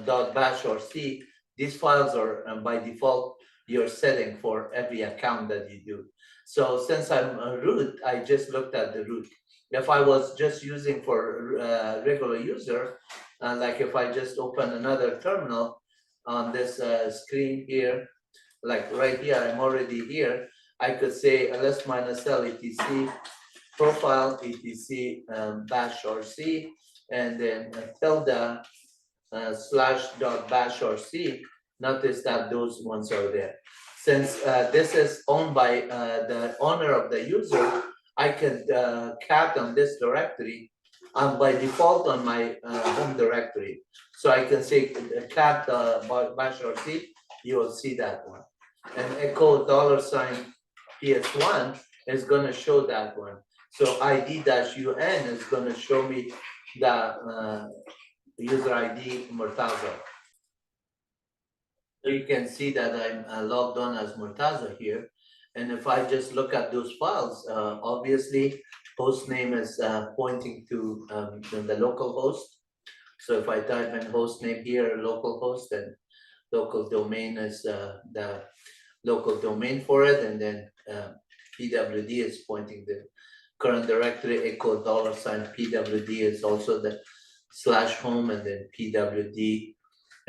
dot bash or C. These files are by default your setting for every account that you do. So since I'm a root, I just looked at the root. If I was just using for regular user, like if I just open another terminal on this screen here, like right here, I'm already here. I could say ls minus l etc profile etc bash or c, and then tilde slash dot bash or c. Notice that those ones are there. Since this is owned by the owner of the user, I can cat on this directory. I'm by default on my home directory. So I can say cat bash or c, you will see that one. And echo $sign PS1 is going to show that one. So ID-UN is going to show me the user ID Murtaza. So you can see that I'm logged on as Murtaza here. And if I just look at those files, obviously host name is pointing to the local host. So if I type in host name here, local host, then local domain is the local domain for it, and then pwd is pointing the current directory, echo $sign pwd is also the slash home, and then pwd,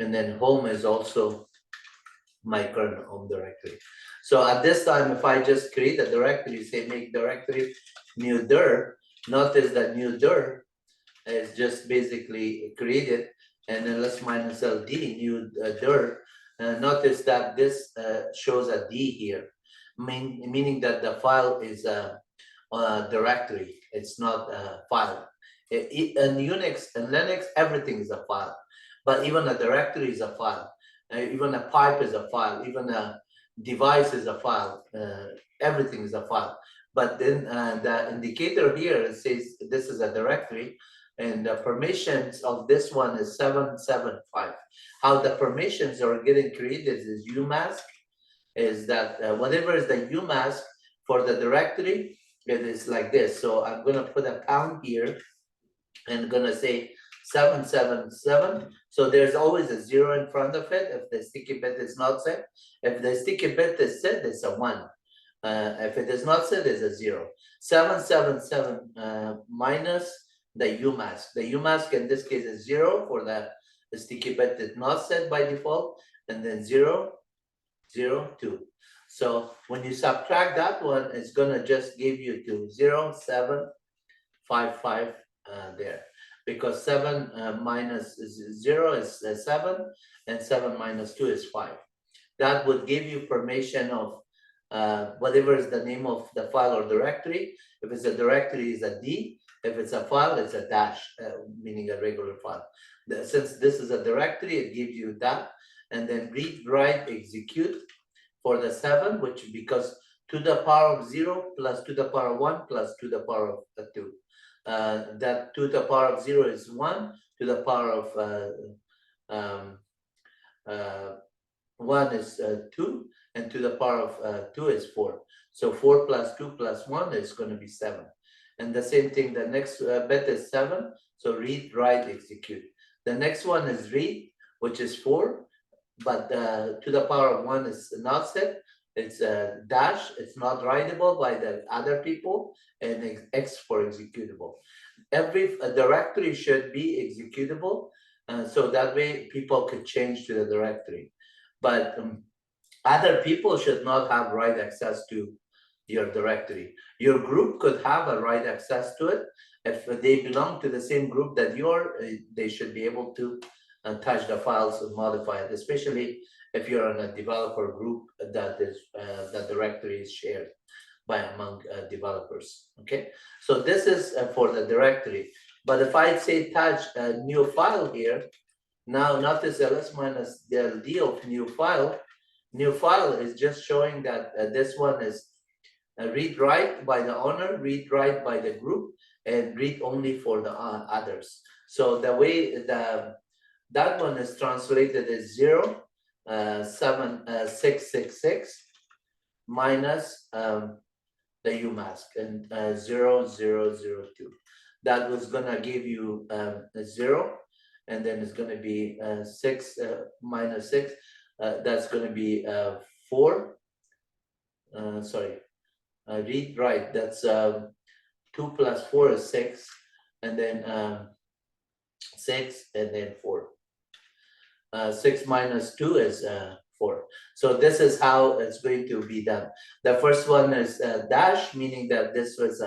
and then home is also my current home directory. So at this time, if I just create a directory, say make directory new dir, notice that new dir is just basically created, and then ls minus ld new dir. Notice that this shows a D here, meaning that the file is a directory. It's not a file. In Unix and Linux, everything is a file, but even a directory is a file. Even a pipe is a file. Even a device is a file. Everything is a file. But then the indicator here says this is a directory, and the permissions of this one is 775. How the permissions are getting created is umask, is that whatever is the umask for the directory, it is like this. So I'm going to put a pound here and going to say 777. So there's always a 0 in front of it if the sticky bit is not set. If the sticky bit is set, it's a 1. If it is not set, it's a 0. 777 minus the umask. The umask in this case is 0 for the sticky bit is not set by default, and then 0, 0, 2. So when you subtract that one, it's gonna just give you to 0, 7, 5, 5 there. Because 7 minus 0 is 7, and 7 minus 2 is 5. That would give you permission of whatever is the name of the file or directory. If it's a directory, it's a D. If it's a file, it's a dash, meaning a regular file. Since this is a directory, it gives you that. And then read, write, execute for the 7, which because to the power of 0 plus to the power of 1 plus to the power of 2. That to the power of 0 is 1, to the power of 1 is 2, and to the power of 2 is 4. So 4 plus 2 plus 1 is going to be 7. And the same thing, the next bit is 7. So read, write, execute. The next one is read, which is 4, but to the power of 1 is not set. It's a dash, it's not writable by the other people, and X for executable. Every directory should be executable, so that way people could change to the directory. But other people should not have write access to your directory. Your group could have a write access to it. If they belong to the same group that you are, they should be able to touch the files and modify it, especially if you're in a developer group that is the directory is shared by among developers. Okay, so this is for the directory. But if I say touch a new file here, now notice ls minus the d of new file. New file is just showing that this one is read write by the owner, read write by the group, and read only for the others. So the way that one is translated is 0, 7, 6, 6, 6 minus the umask and 0, 0, 0, 2. That was gonna give you a 0, and then it's gonna be 6 minus 6. That's gonna be 4. Sorry, read write. That's 2 plus 4 is 6, and then 6, and then 4. 6 minus 2 is 4. So this is how it's going to be done. The first one is dash, meaning that this was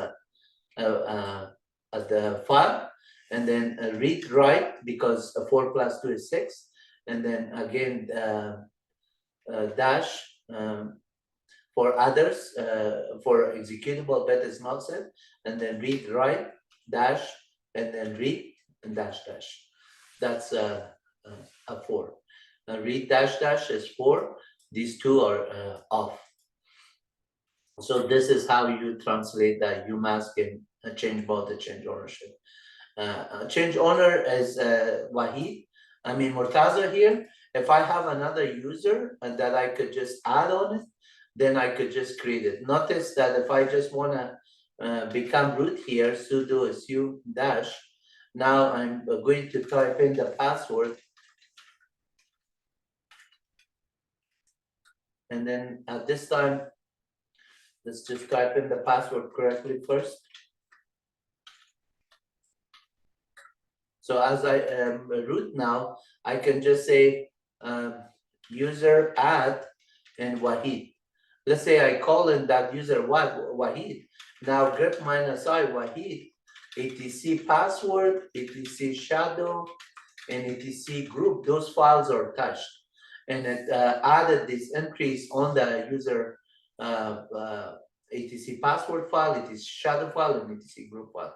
the file, and then read write because 4 plus 2 is 6, and then again dash for others for executable that is not set, and then read write dash, and then read and dash dash. That's a 4. Read dash dash is 4. These two are off. So this is how you translate that umask and change both the change ownership. Change owner is Wahid. I mean Murtaza here. If I have another user and that I could just add on it, then I could just create it. Notice that if I just want to become root here, sudo su dash. Now I'm going to type in the password. And then at this time, let's just type in the password correctly first. So as I am root now, I can just say user add and Wahid. Let's say I call in that user Wahid. Now grep minus I Wahid, etc password, etc shadow, and etc group. Those files are touched, and it added this entries on the user etc password file, etc shadow file, and etc group file.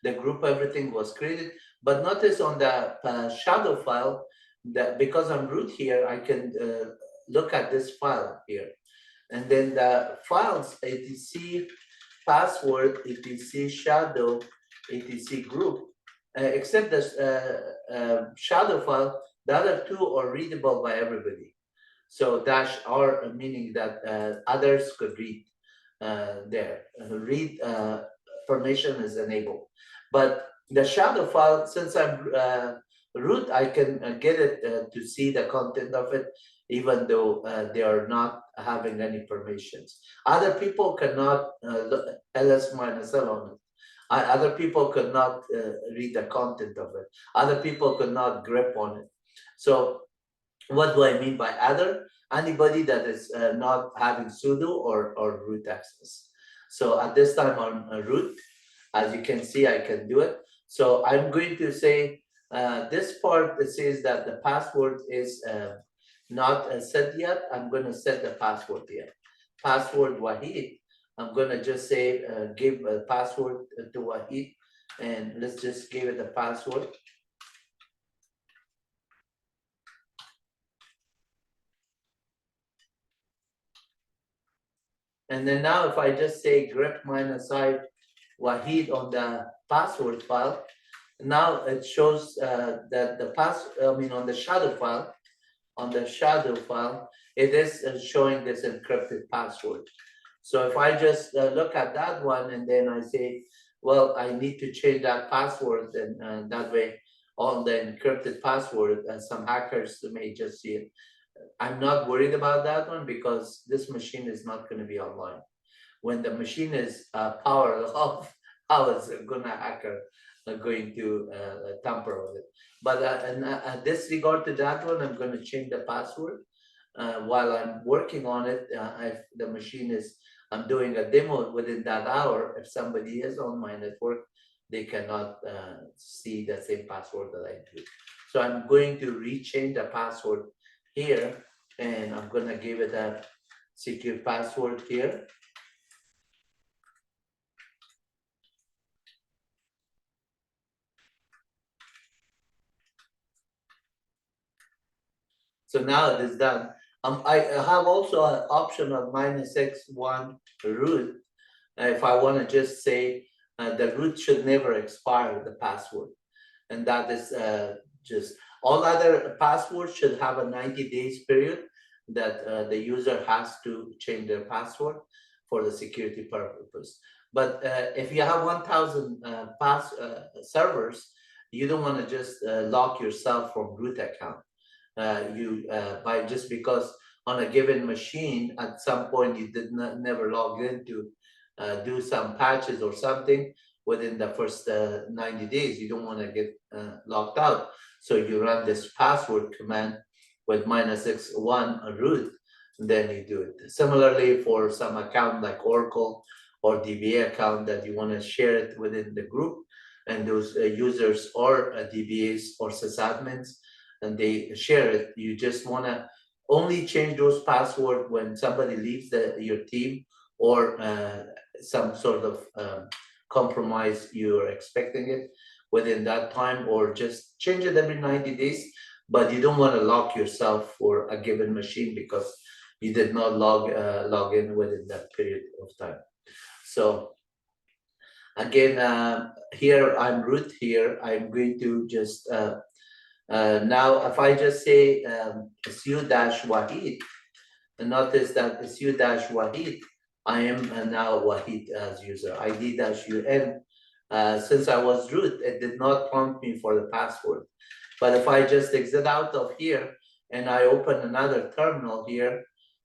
The group everything was created, but notice on the shadow file that because I'm root here, I can look at this file here. And then the files etc password, etc shadow, etc group, except the shadow file, the other two are readable by everybody. So dash R meaning that others could read there. Read permission is enabled. But The shadow file, since I'm root, I can get it to see the content of it, even though they are not having any permissions. Other people cannot ls minus l on it. Other people could not read the content of it. Other people could not grep on it. So what do I mean by other? Anybody that is not having sudo or root access. So at this time on root, as you can see, I can do it. So I'm going to say this part that says that the password is not set yet. I'm going to set the password here. Password Wahid. I'm going to just say give a password to Wahid, and let's just give it a password. And then now if I just say grep -i Wahid on the password file, now it shows that the on the shadow file, it is showing this encrypted password. So if I just look at that one and then I say, well, I need to change that password, and that way on the encrypted password, some hackers may just see it. I'm not worried about that one because this machine is not going to be online. When the machine is powered off, how is a hacker going to tamper with it? But in disregard to that one, I'm going to change the password. While I'm working on it, if the machine is, I'm doing a demo within that hour, if somebody is on my network, they cannot see the same password that I do. So I'm going to rechange the password here, and I'm going to give it a secure password here. So now it is done. I have also an option of -x1 root. If I want to just say the root should never expire the password. And that is just all other passwords should have a 90 days period that the user has to change their password for the security purpose. But if you have 1,000 servers, you don't want to just lock yourself from root account. By just because on a given machine at some point you did not never log in to do some patches or something within the first 90 days, you don't want to get locked out, so you run this password command with -x1 root, then you do it. Similarly, for some account like Oracle or DBA account that you want to share it within the group, and those users or DBAs or sysadmins, and they share it, you just want to only change those passwords when somebody leaves your team or some sort of compromise you're expecting it within that time, or just change it every 90 days. But you don't want to lock yourself for a given machine because you did not log in within that period of time. So again, here I'm root here. I'm going to just now, if I just say su-wahid, and notice that su-wahid, I am now Wahid as user. ID-un. Since I was root, it did not prompt me for the password. But if I just exit out of here and I open another terminal here,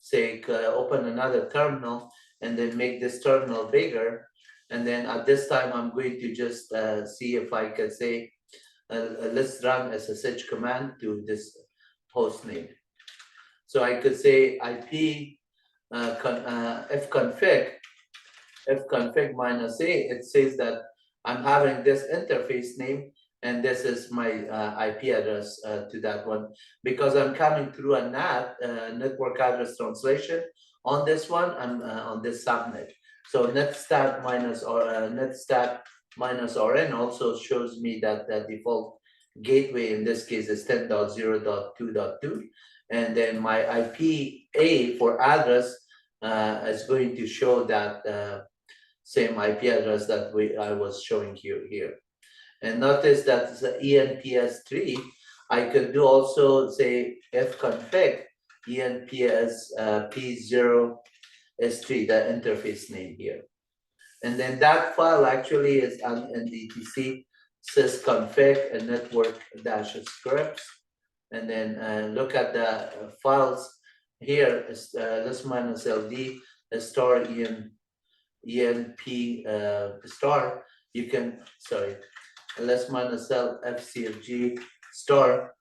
say open another terminal and then make this terminal bigger, and then at this time I'm going to just see if I can say let's run SSH command to this host name. So I could say IP fconfig -a. It says that I'm having this interface name, and this is my IP address to that one, because I'm coming through a NAT, network address translation. On this one, I'm on this subnet. So netstat -rn also shows me that the default gateway in this case is 10.0.2.2, and then my IPA for address is going to show that same IP address that I was showing you here. And notice that the ENPS3, I could do also say fconfig ENPS P0S3, the interface name here. And then that file actually is an NDTC sysconfig and network dash scripts, and then look at the files here. This minus ld star enp star. You can, sorry, ls minus l fcfg star.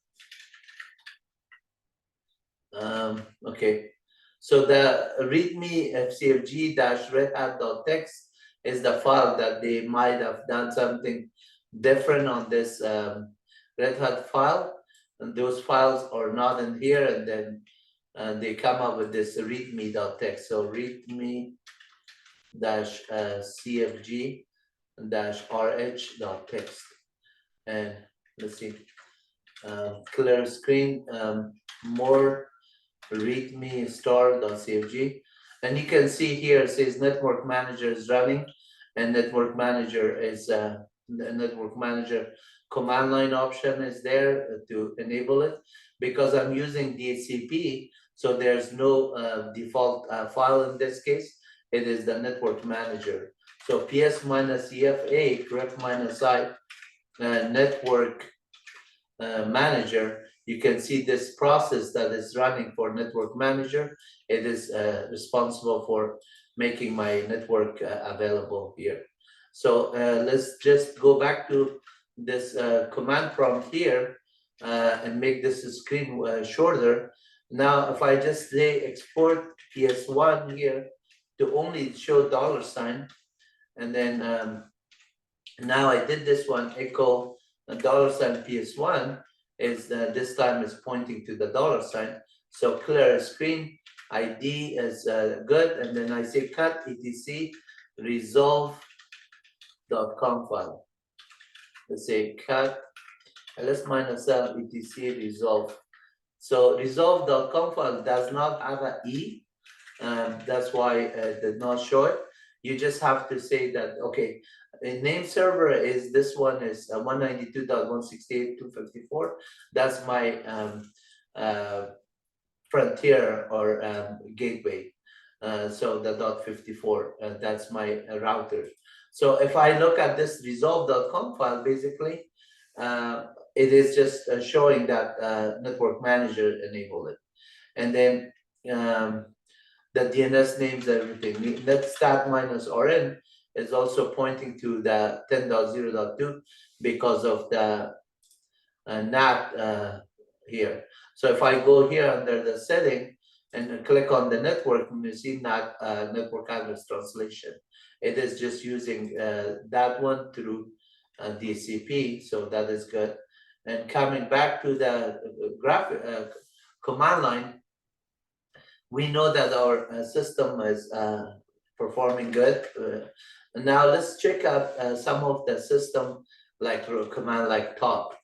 Okay, so the readme fcfg dash redhat.txt is the file that they might have done something different on this Red Hat file, and those files are not in here, and then they come up with this readme.txt. So readme dash cfg dash rh.txt, and let's see, clear screen, more readme star.cfg, and you can see here it says network manager is running, and network manager is the network manager command line option is there to enable it. Because I'm using DHCP, so there's no default file in this case. It is the network manager. So ps minus efa grep minus I network manager. You can see this process that is running for network manager. It is responsible for making my network available here. So let's just go back to this command prompt here and make this screen shorter. Now, if I just say export PS1 here to only show $, and then now I did this one, echo $, PS1 is this time is pointing to the $. So clear screen ID is good, and then I say cut etc resolve.com file. Let's say cut ls minus l etc resolve. So resolve.com file does not have an E, that's why it did not show it. You just have to say that, okay, the name server is, this one is 192.168.254. That's my frontier or gateway. So the .54, that's my router. So if I look at this resolve.com file, basically, it is just showing that network manager enabled it. And then the DNS names, everything. Netstat minus RN is also pointing to the 10.0.2 because of the NAT here. So if I go here under the setting and click on the network, you see NAT network address translation. It is just using that one through DCP, so that is good. And coming back to the command line, we know that our system is performing good. Now let's check out some of the system like command like top.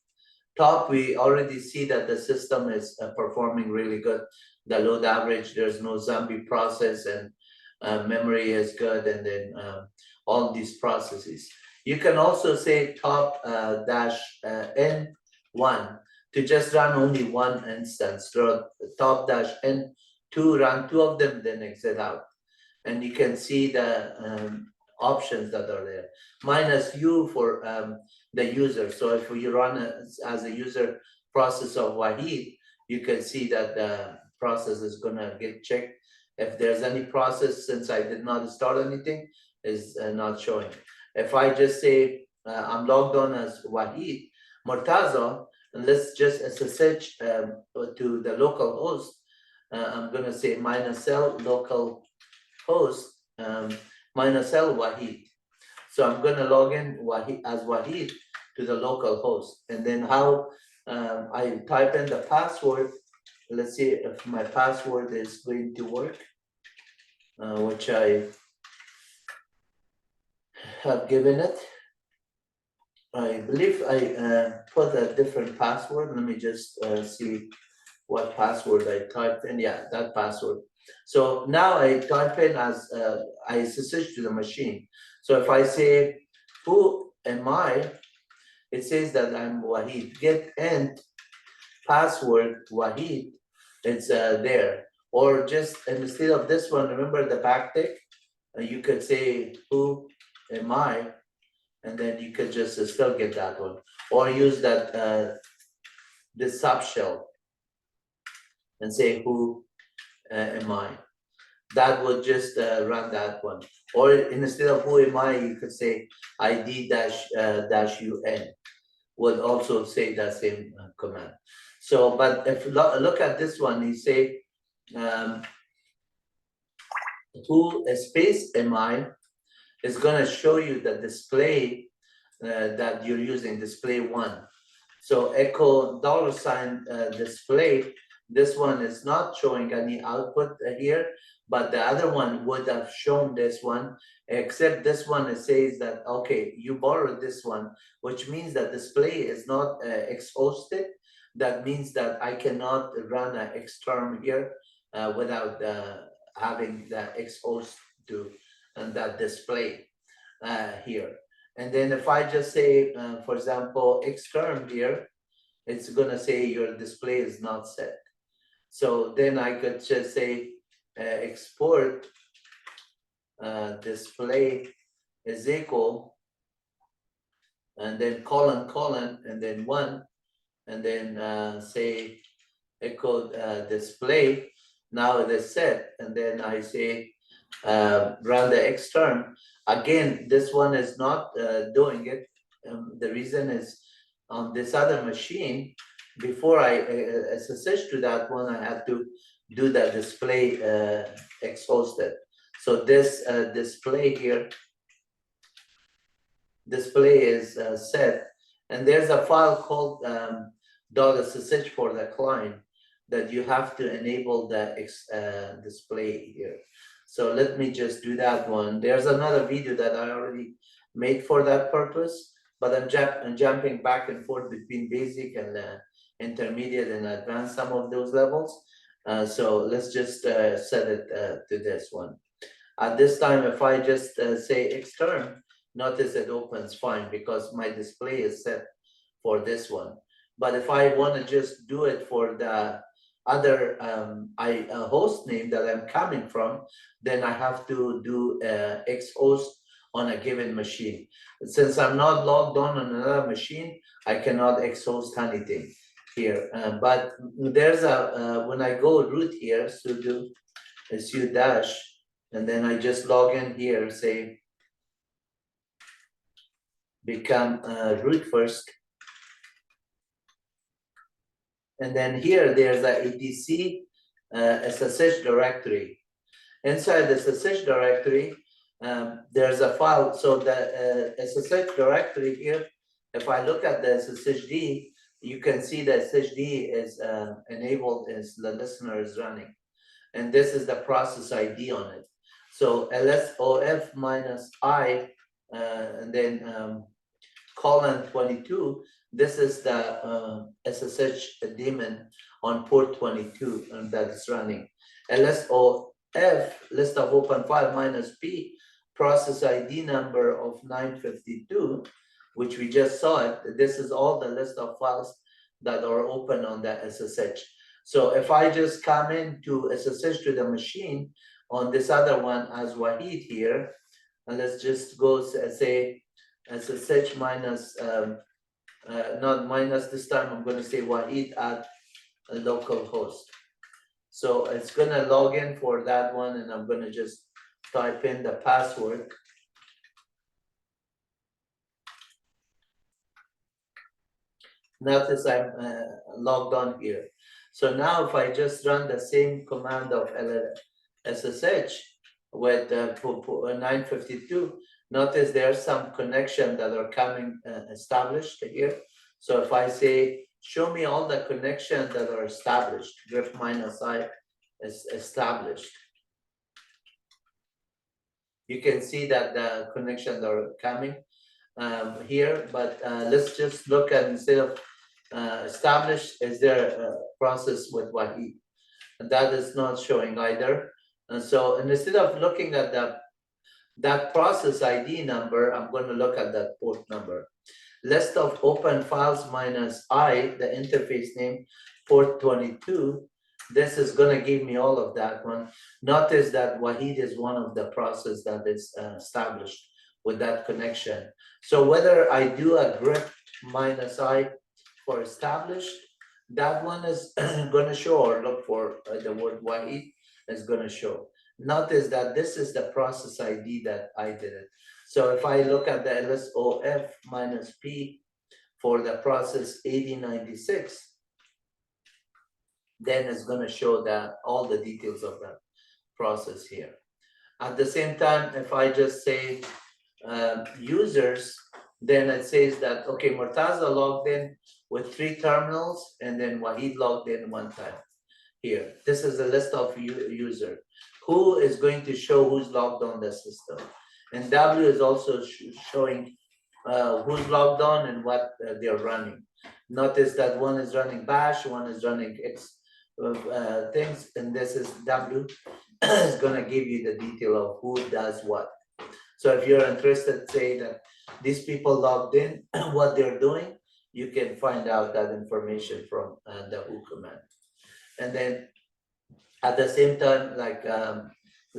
Top, we already see that the system is performing really good. The load average, there's no zombie process, and memory is good, and then all these processes. You can also say top dash n1 to just run only one instance, top dash n2 run two of them, then exit out. And you can see the options that are there. Minus U for the user. So if you run as a user process of Wahid, you can see that the process is gonna get checked. If there's any process, since I did not start anything, is not showing. If I just say I'm logged on as Wahid Murtaza, and let's just SSH to the local host, I'm gonna say -l local host -l Wahid. So I'm gonna log in as Wahid to the local host, and then how I type in the password. Let's see if my password is going to work, which I have given it. I believe I put a different password. Let me just see what password I typed in. Yeah, that password. So now I type in as I SSH to the machine. So if I say, who am I? It says that I'm Wahid. Get int password Wahid. It's there. Or just instead of this one, remember the backtick? You could say, who am I? and then you could just still get that one, or use that this subshell and say who am I. That would just run that one. Or instead of who am I, you could say id dash un would also say that same command. So, but if look at this one, you say who space am I is going to show you the display that you're using, display one. So echo $ display, this one is not showing any output here, but the other one would have shown this one, except this one, it says that, okay, you borrowed this one, which means that display is not exhausted. That means that I cannot run an xterm here without having the exhaust to and that display here. And then if I just say, for example, xterm here, it's gonna say your display is not set. So then I could just say export display is equal, and then colon, and then 1, and then say equal display. Now it is set, and then I say run the xterm. Again, this one is not doing it. The reason is on this other machine, before I SSH to that one, I had to do the display exhausted. So this display here, display is set, and there's a file called .ssh for the client that you have to enable the display here. So let me just do that one. There's another video that I already made for that purpose, but I'm jumping back and forth between basic and intermediate and advanced, some of those levels. So let's just set it to this one. At this time, if I just say xterm, notice it opens fine because my display is set for this one. But if I want to just do it for the other host name that I'm coming from, then I have to do xhost on a given machine. Since I'm not logged on another machine, I cannot xhost anything here. But there's a when I go root here, sudo dash, and then I just log in here, say become root first. And then here, there's a etc SSH directory. Inside the SSH directory, there's a file. So the SSH directory here, if I look at the SSHD, you can see the SSHD is enabled as the listener is running. And this is the process ID on it. So lsof minus I, and then colon 22, this is the SSH daemon on port 22, and that is running. lsof, list of open file minus P, process ID number of 952, which we just saw it. This is all the list of files that are open on the SSH. So if I just come into SSH to the machine on this other one as Wahid here, and let's just go say SSH minus, not minus this time, I'm going to say Wahid at localhost. So it's going to log in for that one, and I'm going to just type in the password. Notice I'm logged on here. So now if I just run the same command of SSH with 952, notice there's some connection that are coming established here. So if I say, show me all the connections that are established, grep minus I is established. You can see that the connections are coming here, but let's just look at, instead of established, is there a process with Wahid? And that is not showing either. And so, and instead of looking at that process ID number, I'm going to look at that port number. List of open files minus I, the interface name, port 22. This is going to give me all of that one. Notice that Wahid is one of the process that is established with that connection. So whether I do a grep -i for established, that one is going to show, or look for the word wahid is going to show. Notice that this is the process ID that I did it. So if I look at the lsof -p for the process 8096, then it's going to show that all the details of that process here. At the same time, if I just say users, then it says that, okay, Murtaza logged in with 3 terminals, and then Wahid logged in 1 time here. This is a list of user. Who is going to show who's logged on the system. And W is also showing who's logged on and what they're running. Notice that one is running bash, one is running X things, and this is W is going to give you the detail of who does what. So if you're interested, say that these people logged in, what they're doing, you can find out that information from the who command. And then at the same time, like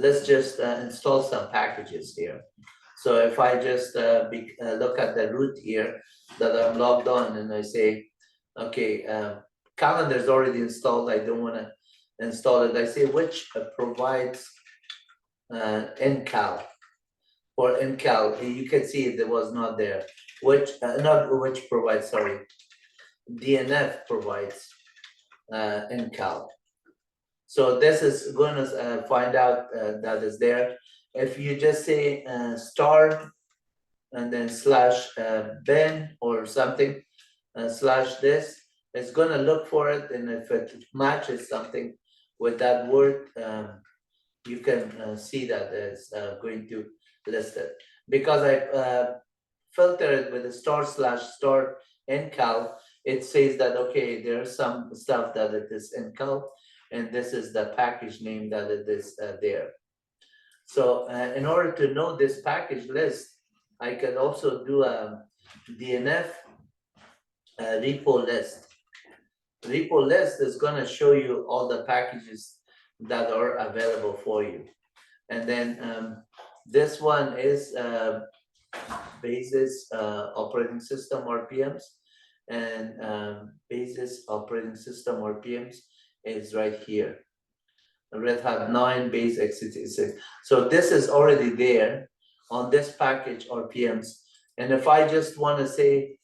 let's just install some packages here. So if I just look at the root here that I'm logged on, and I say, okay, calendar is already installed, I don't want to install it. I say which provides ncal. For ncal, you can see it was not there. Which provides, sorry, DNF provides ncal. So this is going to find out that is there. If you just say star and then slash ben or something slash this, it's going to look for it, and if it matches something with that word, you can see that it's going to list it. Because I filter it with a star slash star ncal, it says that, okay, there's some stuff that it is ncal, and this is the package name that it is there. So in order to know this package list, I can also do a DNF repo list. Repo list is going to show you all the packages that are available for you. And then this one is basis operating system RPMs, and basis operating system RPMs is right here. Red Hat 9 base x86. So this is already there on this package RPMs. And if I just want to say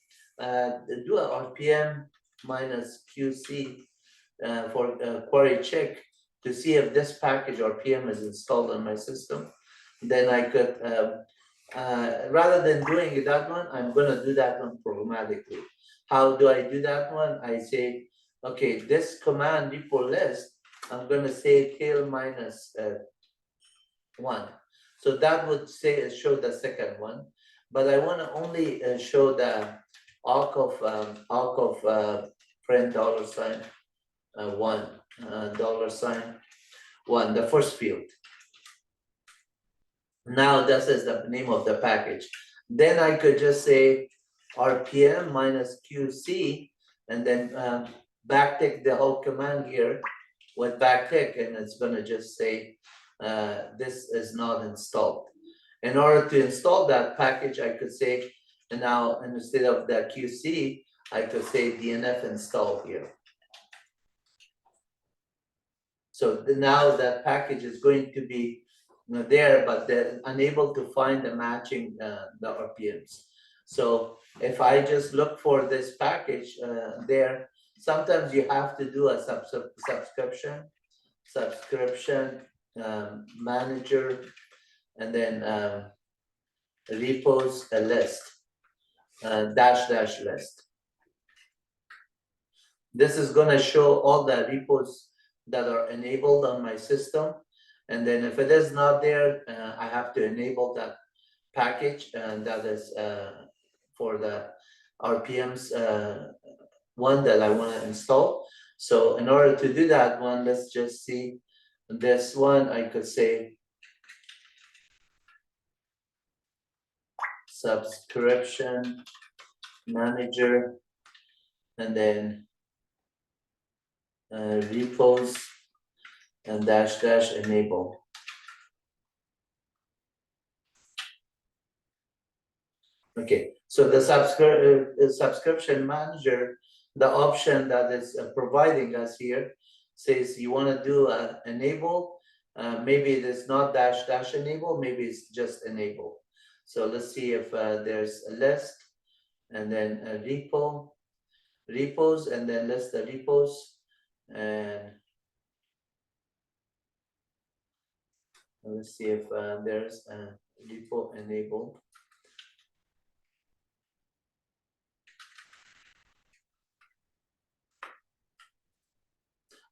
do a RPM minus QC for query check to see if this package RPM is installed on my system, then I could, rather than doing that one, I'm going to do that one programmatically. How do I do that one? I say, okay, this command repo list, I'm going to say tail minus 1. So that would say show the second one, but I want to only show the arc of print $1 $1, the first field. Now this is the name of the package. Then I could just say RPM minus QC, and then backtick the whole command here with backtick, and it's going to just say this is not installed. In order to install that package, I could say, and now instead of the QC, I could say DNF install here. So now that package is going to be there, but they're unable to find the matching the RPMs. So if I just look for this package there, sometimes you have to do a subscription manager, and then repos a list, dash list. This is going to show all the repos that are enabled on my system. And then if it is not there, I have to enable that package, and that is for the RPMs one that I want to install. So in order to do that one, let's just see this one. I could say subscription manager, and then repos and dash enable. Okay, so the subscription manager, the option that is providing us here says you want to do enable. Maybe it is not dash dash enable, maybe it's just enable. So let's see if there's a list and then a repos, and then list the repos, and let's see if there's a repo enable.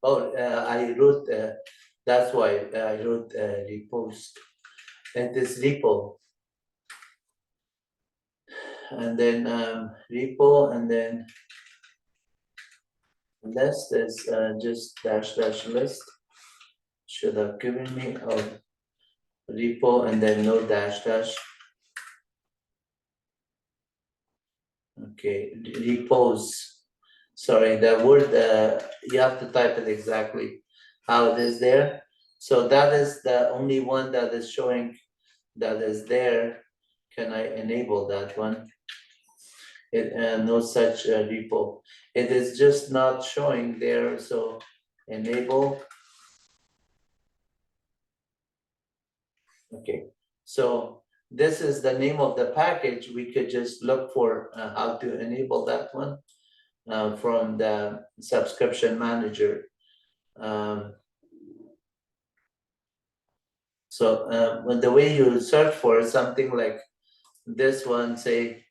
Oh, I wrote, that's why I wrote repost. And this repo. And then repo, and then list is just dash dash list. Should have given me repo and then no dash dash. Okay, repos. Sorry, the word, you have to type it exactly how it is there. So that is the only one that is showing that is there. Can I enable that one? It no such repo. It is just not showing there, so enable. Okay, so this is the name of the package. We could just look for how to enable that one from the subscription manager. When the way you search for something like this one, say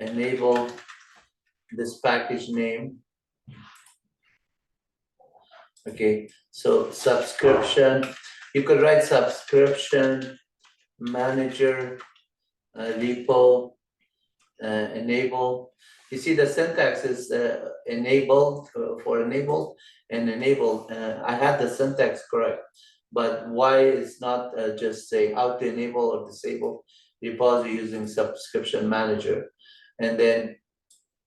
enable this package name. Okay, so subscription, you could write subscription manager repo enable. You see the syntax is enabled for enabled and enable. I had the syntax correct, but why is not just say how to enable or disable repository using subscription manager? And then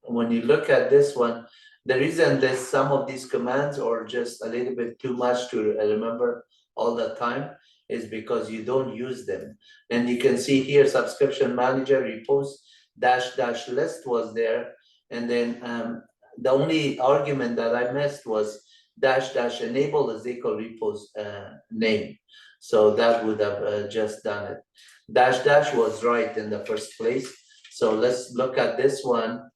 when you look at this one, the reason that some of these commands are just a little bit too much to remember all the time is because you don't use them. And you can see here subscription manager repos dash dash list was there, and then the only argument that I missed was dash dash enable is equal repos name, so that would have just done it. Dash dash was right in the first place. So let's look at this one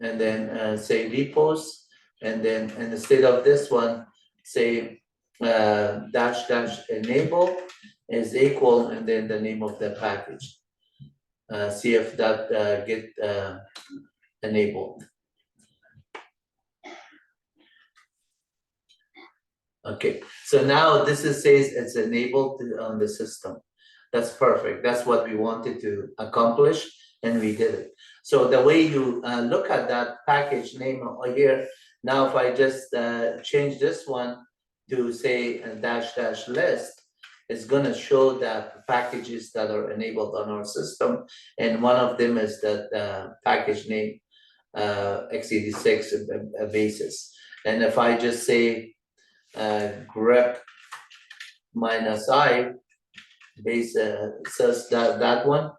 and then say repos, and then instead of this one say dash dash enable is equal and then the name of the package. See if that get enabled. Okay, so now this is says it's enabled on the system. That's perfect. That's what we wanted to accomplish, and we did it. So the way you look at that package name here, now if I just change this one to say a dash dash list, it's going to show that packages that are enabled on our system, and one of them is that package name x86 basis. And if I just say grep minus I base says that one,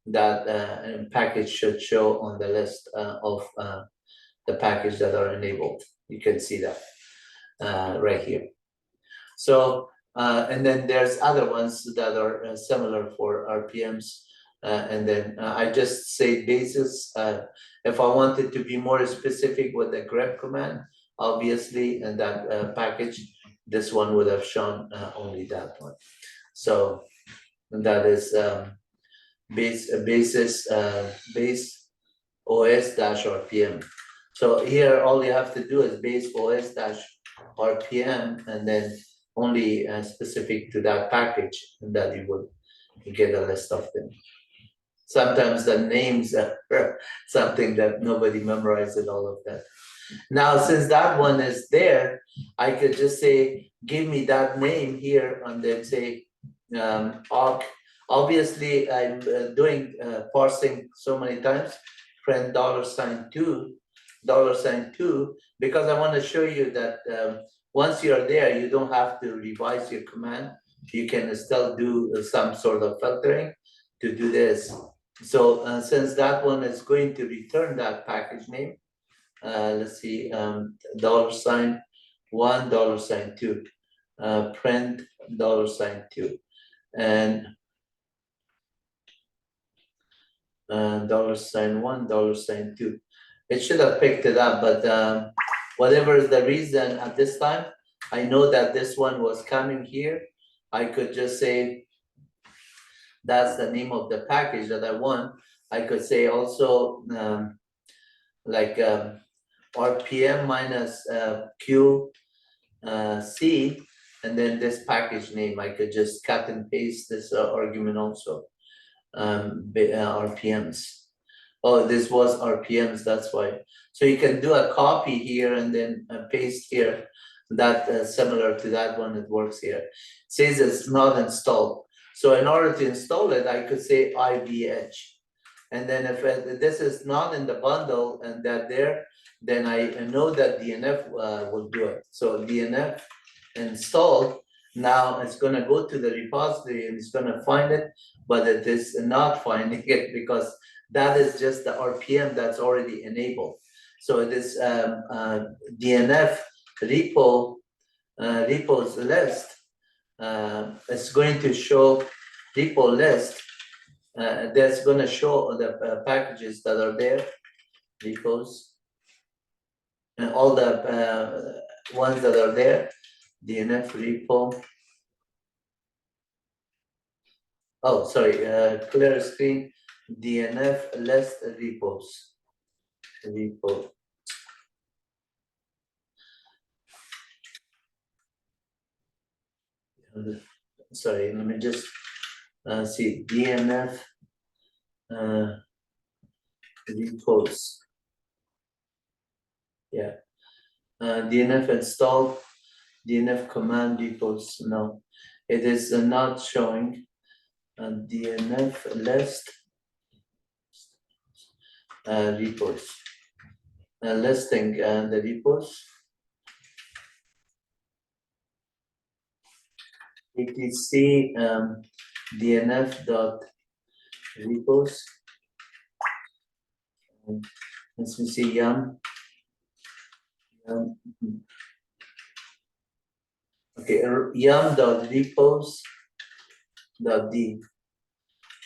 that package should show on the list of the package that are enabled. You can see that right here. So and then there's other ones that are similar for RPMs. And then I just say basis. If I wanted to be more specific with the grep command, obviously, and that package, this one would have shown only that one. So that is basis base OS dash RPM. So here all you have to do is base OS dash RPM, and then only specific to that package, and that you will get a list of them. Sometimes the names are something that nobody memorized all of that. Now, since that one is there, I could just say, give me that name here, and then say awk. Obviously, I'm doing parsing so many times, print $2, $2, because I want to show you that once you're there, you don't have to revise your command. You can still do some sort of filtering to do this. So since that one is going to return that package name, let's see, $1, $2, print $2, and $1, $2. It should have picked it up, but whatever is the reason at this time, I know that this one was coming here. I could just say that's the name of the package that I want. I could say also like RPM minus Q C, and then this package name. I could just cut and paste this argument also. RPMs. Oh, this was RPMs, that's why. So you can do a copy here and then paste here. That similar to that one, it works here. It says it's not installed. So in order to install it, I could say IVH. And then if this is not in the bundle and that there, then I know that DNF will do it. So DNF installed. Now it's going to go to the repository and it's going to find it, but it is not finding it because that is just the RPM that's already enabled. So it is DNF repos list. It's going to show repo list. That's going to show the packages that are there, repos, and all the ones that are there. DNF repo. Oh, sorry, clear screen. DNF list repos. Repo. Sorry, let me just see DNF repos. Yeah. DNF installed. DNF command repos. No, it is not showing. DNF list repos. Listing the repos. etc DNF dot repos. Let's see yum. Okay, yum dot repos dot d,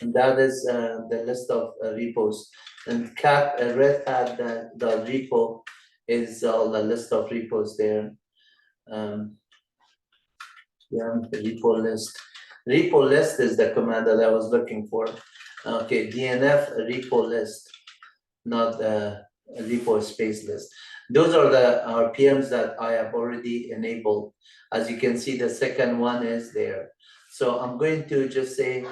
and that is the list of repos. And cat red hat dot repo is all the list of repos there. Yum repo list. Repo list is the command that I was looking for. Okay, DNF repo list, not repo space list. Those are the RPMs that I have already enabled. As you can see, the second one is there. So I'm going to just say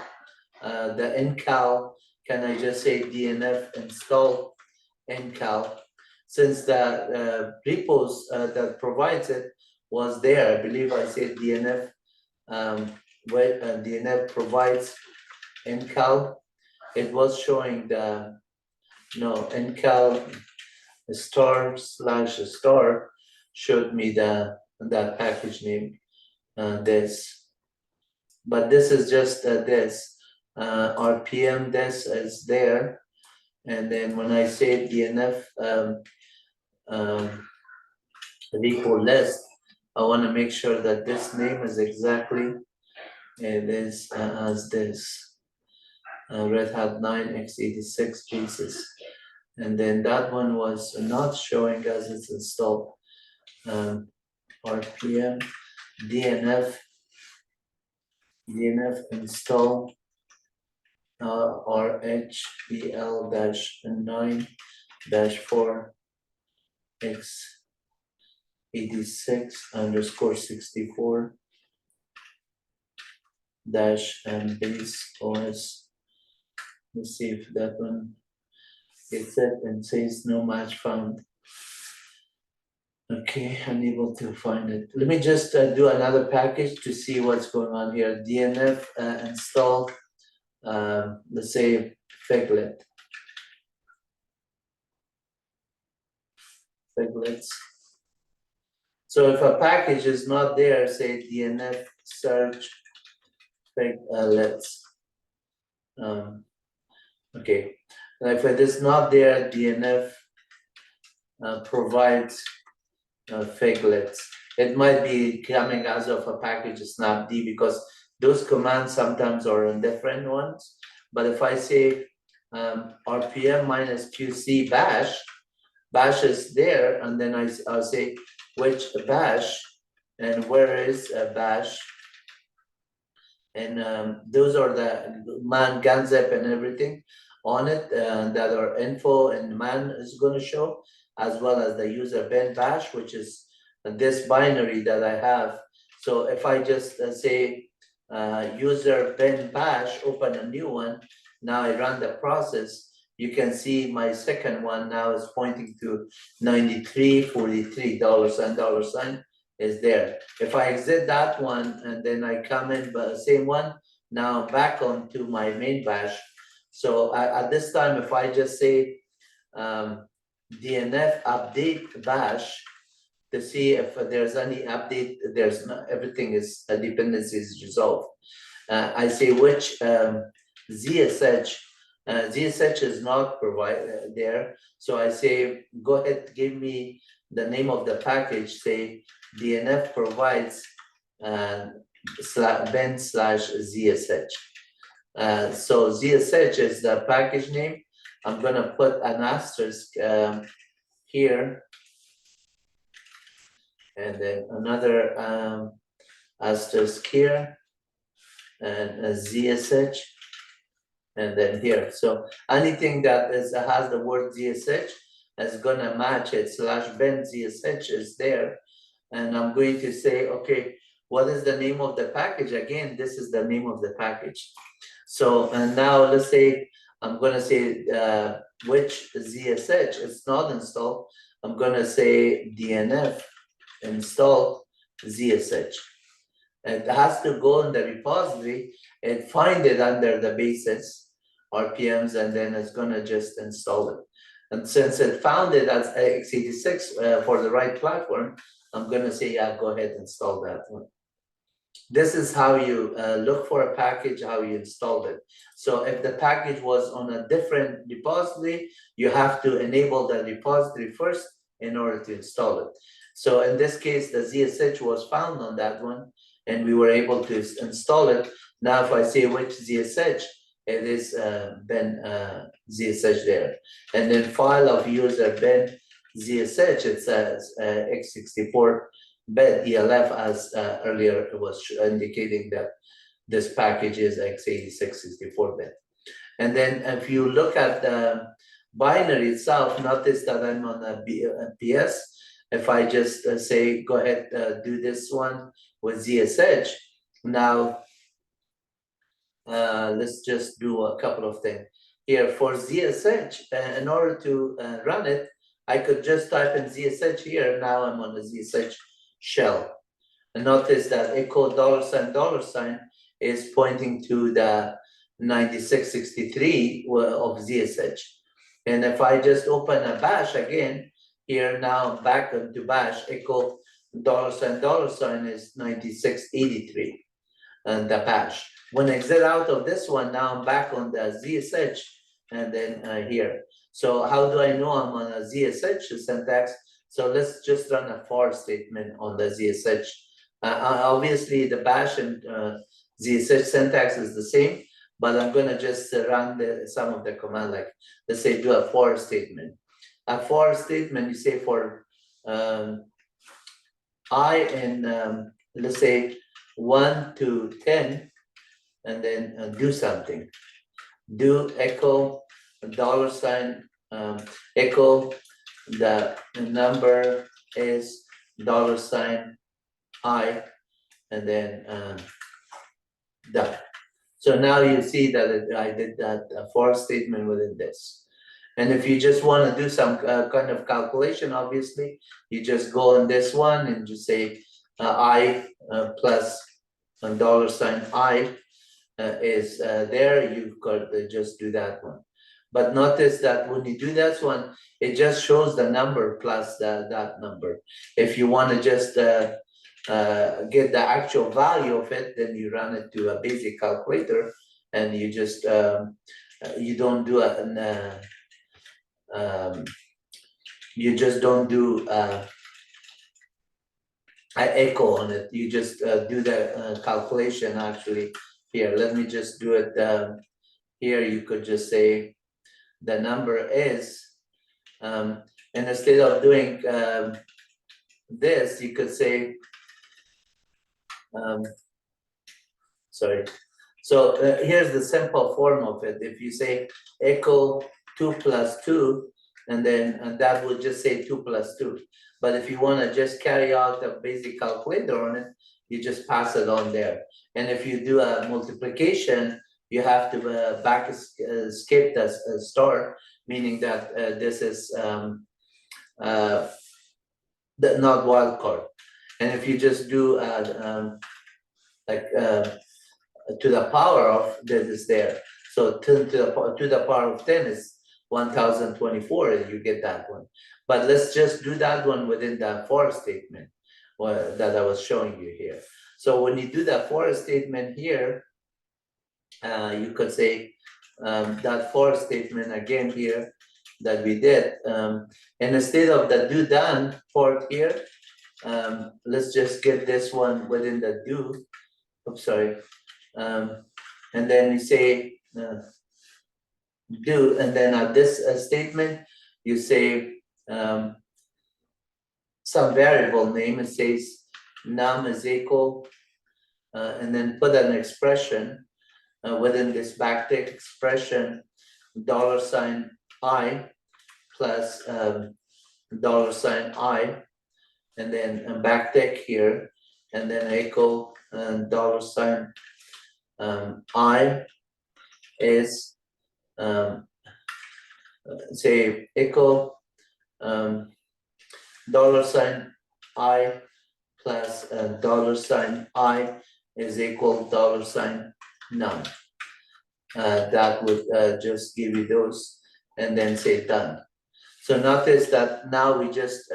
the ncal. Can I just say DNF install ncal? Since the repos that provides it was there, I believe I said DNF. Where DNF provides ncal, it was showing the ncal star / star showed me that package name this, but this is just this RPM. This is there, and then when I say DNF repo list, I want to make sure that this name is exactly it is as this Red Hat 9 x86 pieces. And then that one was not showing as it's installed. RPM DNF install RHEL-9-4 x86_64 and base OS. Let's see if that one gets it and says no match found. Okay, unable to find it. Let me just do another package to see what's going on here. DNF install, let's say Figlet. Figlets. So if a package is not there, say DNF search Figlets. Okay, and if it is not there, DNF provides figlets. It might be coming as of a package snapd because those commands sometimes are on different ones. But if I say rpm minus qc bash, bash is there, and then I'll say which bash and where is a bash, and those are the man ganzip and everything on it that are info and man is going to show, as well as the user bin bash, which is this binary that I have. So if I just say user bin bash, open a new one, now I run the process, you can see my second one now is pointing to $93.43 and $sign is there. If I exit that one and then I come in the same one, now back onto my main bash. So at this time, if I just say DNF update bash to see if there's any update, there's not, everything is dependencies resolved. I say which ZSH, ZSH is not provided there. So I say, go ahead, give me the name of the package, say DNF provides bin/ZSH. So ZSH is the package name. I'm gonna put an asterisk here, and then another asterisk here, and a ZSH, and then here. So anything that has the word ZSH is gonna match it. /bin ZSH is there, and I'm going to say, okay, what is the name of the package? Again, this is the name of the package. So, and now let's say I'm gonna say which ZSH is not installed. I'm gonna say DNF install ZSH. It has to go in the repository and find it under the basis RPMs, and then it's gonna just install it. And since it found it as x86 for the right platform, I'm gonna say, yeah, go ahead and install that one. This is how you look for a package, how you installed it. So if the package was on a different repository, you have to enable the repository first in order to install it. So in this case, the ZSH was found on that one, and we were able to install it. Now, if I say which ZSH, it is bin ZSH there. And then file of user bin ZSH, it says x64 bit ELF, as earlier it was indicating that this package is x86 64-bit. And then if you look at the binary itself, notice that I'm on a PS. If I just say, go ahead, do this one with ZSH, now let's just do a couple of things. Here for ZSH, in order to run it, I could just type in ZSH here. Now I'm on the ZSH shell. And notice that echo $sign is pointing to the 9663 of ZSH. And if I just open a bash again, here now back into bash, echo $sign is 9683 and the bash. When I exit out of this one, now I'm back on the ZSH and then here. So how do I know I'm on a ZSH syntax? So let's just run a for statement on the ZSH. Obviously, the bash and ZSH syntax is the same, but I'm going to just run some of the command, like let's say do a for statement. A for statement, you say for I in let's say 1 to 10, and then do something. Do echo $sign echo the number is $sign I, and then done. So now you see that I did that for statement within this. And if you just want to do some kind of calculation, obviously, you just go on this one and just say I plus $sign I is there. You've got to just do that one. But notice that when you do this one, it just shows the number plus that number. If you want to just get the actual value of it, then you run it to a basic calculator, and you just you don't do you just don't do an echo on it. You just do the calculation actually here. Let me just do it here. You could just say the number is, and instead of doing this, you could say, sorry. So here's the simple form of it. If you say echo 2 plus 2, and then that would just say 2 plus 2. But if you want to just carry out a basic calculator on it, you just pass it on there. And if you do a multiplication, you have to skip the star, meaning that this is not wildcard. And if you just do to the power of, that is there. So 10 to the power of 10 is 1024, and you get that one. But let's just do that one within the for statement that I was showing you here. So when you do that for statement here, you could say that for statement again here that we did, and instead of the do done port here, let's just get this one within the do. Oops, sorry. And then you say do, and then at this statement you say some variable name. It says num is equal, and then put an expression within this backtick expression $i plus $i, and then a backtick here, and then equal $i is say equal $i plus $i is equal $num. That would just give you those, and then say done. So notice that now we just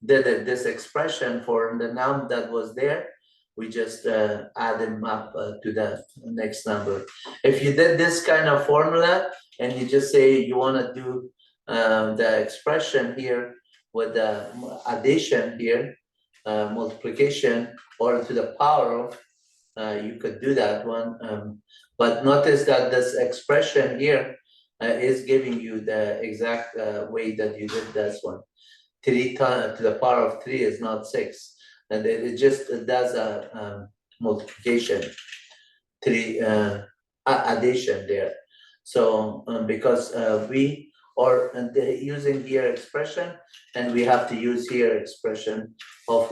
did this expression for the num that was there. We just add them up to the next number. If you did this kind of formula and you just say you want to do the expression here with the addition here, multiplication, or to the power of, you could do that one. But notice that this expression here is giving you the exact way that you did this one. 3 to the power of 3 is not 6. And it just does a multiplication, 3 addition there. So because we are using here expression, and we have to use here expression of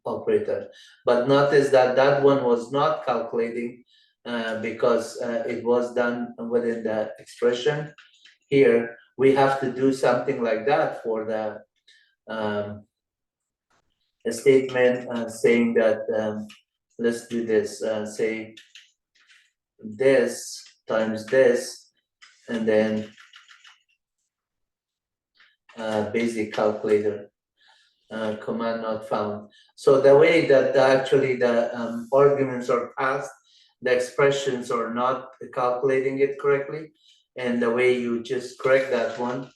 operator. But notice that that one was not calculating because it was done within the expression. Here we have to do something like that for the a statement saying that let's do this, say this times this, and then basic calculator, command not found. So the way that actually the arguments are passed, the expressions are not calculating it correctly, and the way you just correct that one.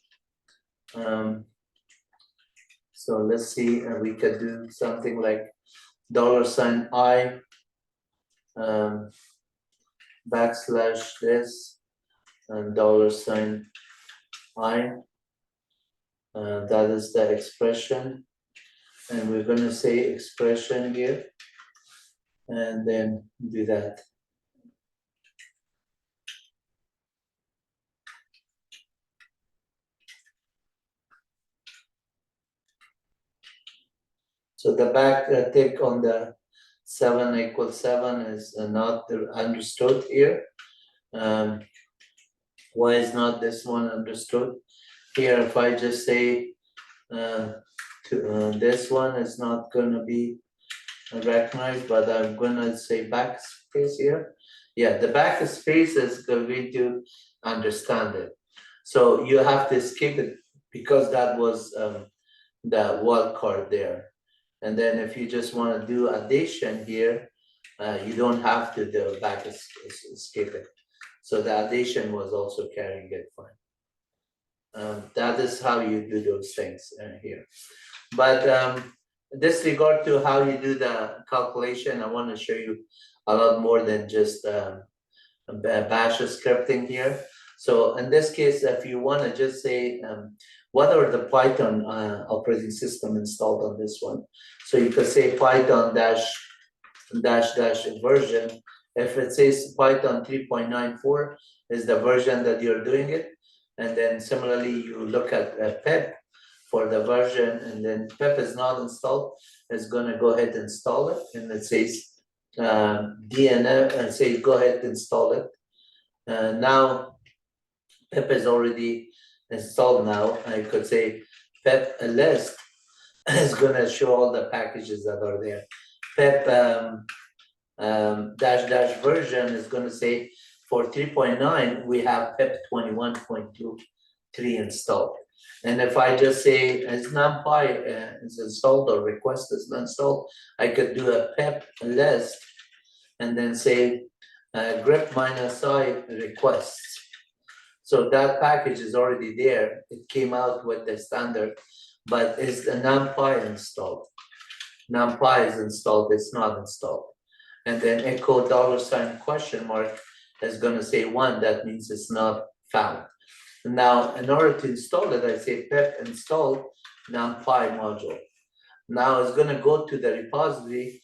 So let's see, we could do something like $i backslash this and $i. That is the expression, and we're going to say expression here, and then do that. So the back tick on the 7 equals 7 is not understood here. Why is not this one understood? Here, if I just say this one is not going to be recognized, but I'm going to say backspace here. Yeah, the backspace is going to understand it. So you have to skip it because that was the wildcard there. And then if you just want to do addition here, You don't have to do back escape it. So the addition was also carrying it fine. That is how you do those things here. But disregard to how you do the calculation, I want to show you a lot more than just bash scripting here. So in this case, if you want to just say, what are the Python operating system installed on this one? So you could say Python dash version. If it says Python 3.94 is the version that you're doing it. And then similarly, you look at PIP for the version, and then PIP is not installed. It's going to go ahead and install it. And it says DNF and say go ahead and install it. Now PIP is already installed now. I could say PIP list is going to show all the packages that are there. PIP dash version is going to say for 3.9 we have PIP 21.23 installed. And if I just say as numpy is installed or request is installed, I could do a PIP list and then say grep -i requests. So that package is already there. It came out with the standard, but is the numpy installed? Numpy is installed, it's not installed. And then echo $? is going to say 1, that means it's not found. Now, in order to install it, I say pip install numpy module. Now it's going to go to the repository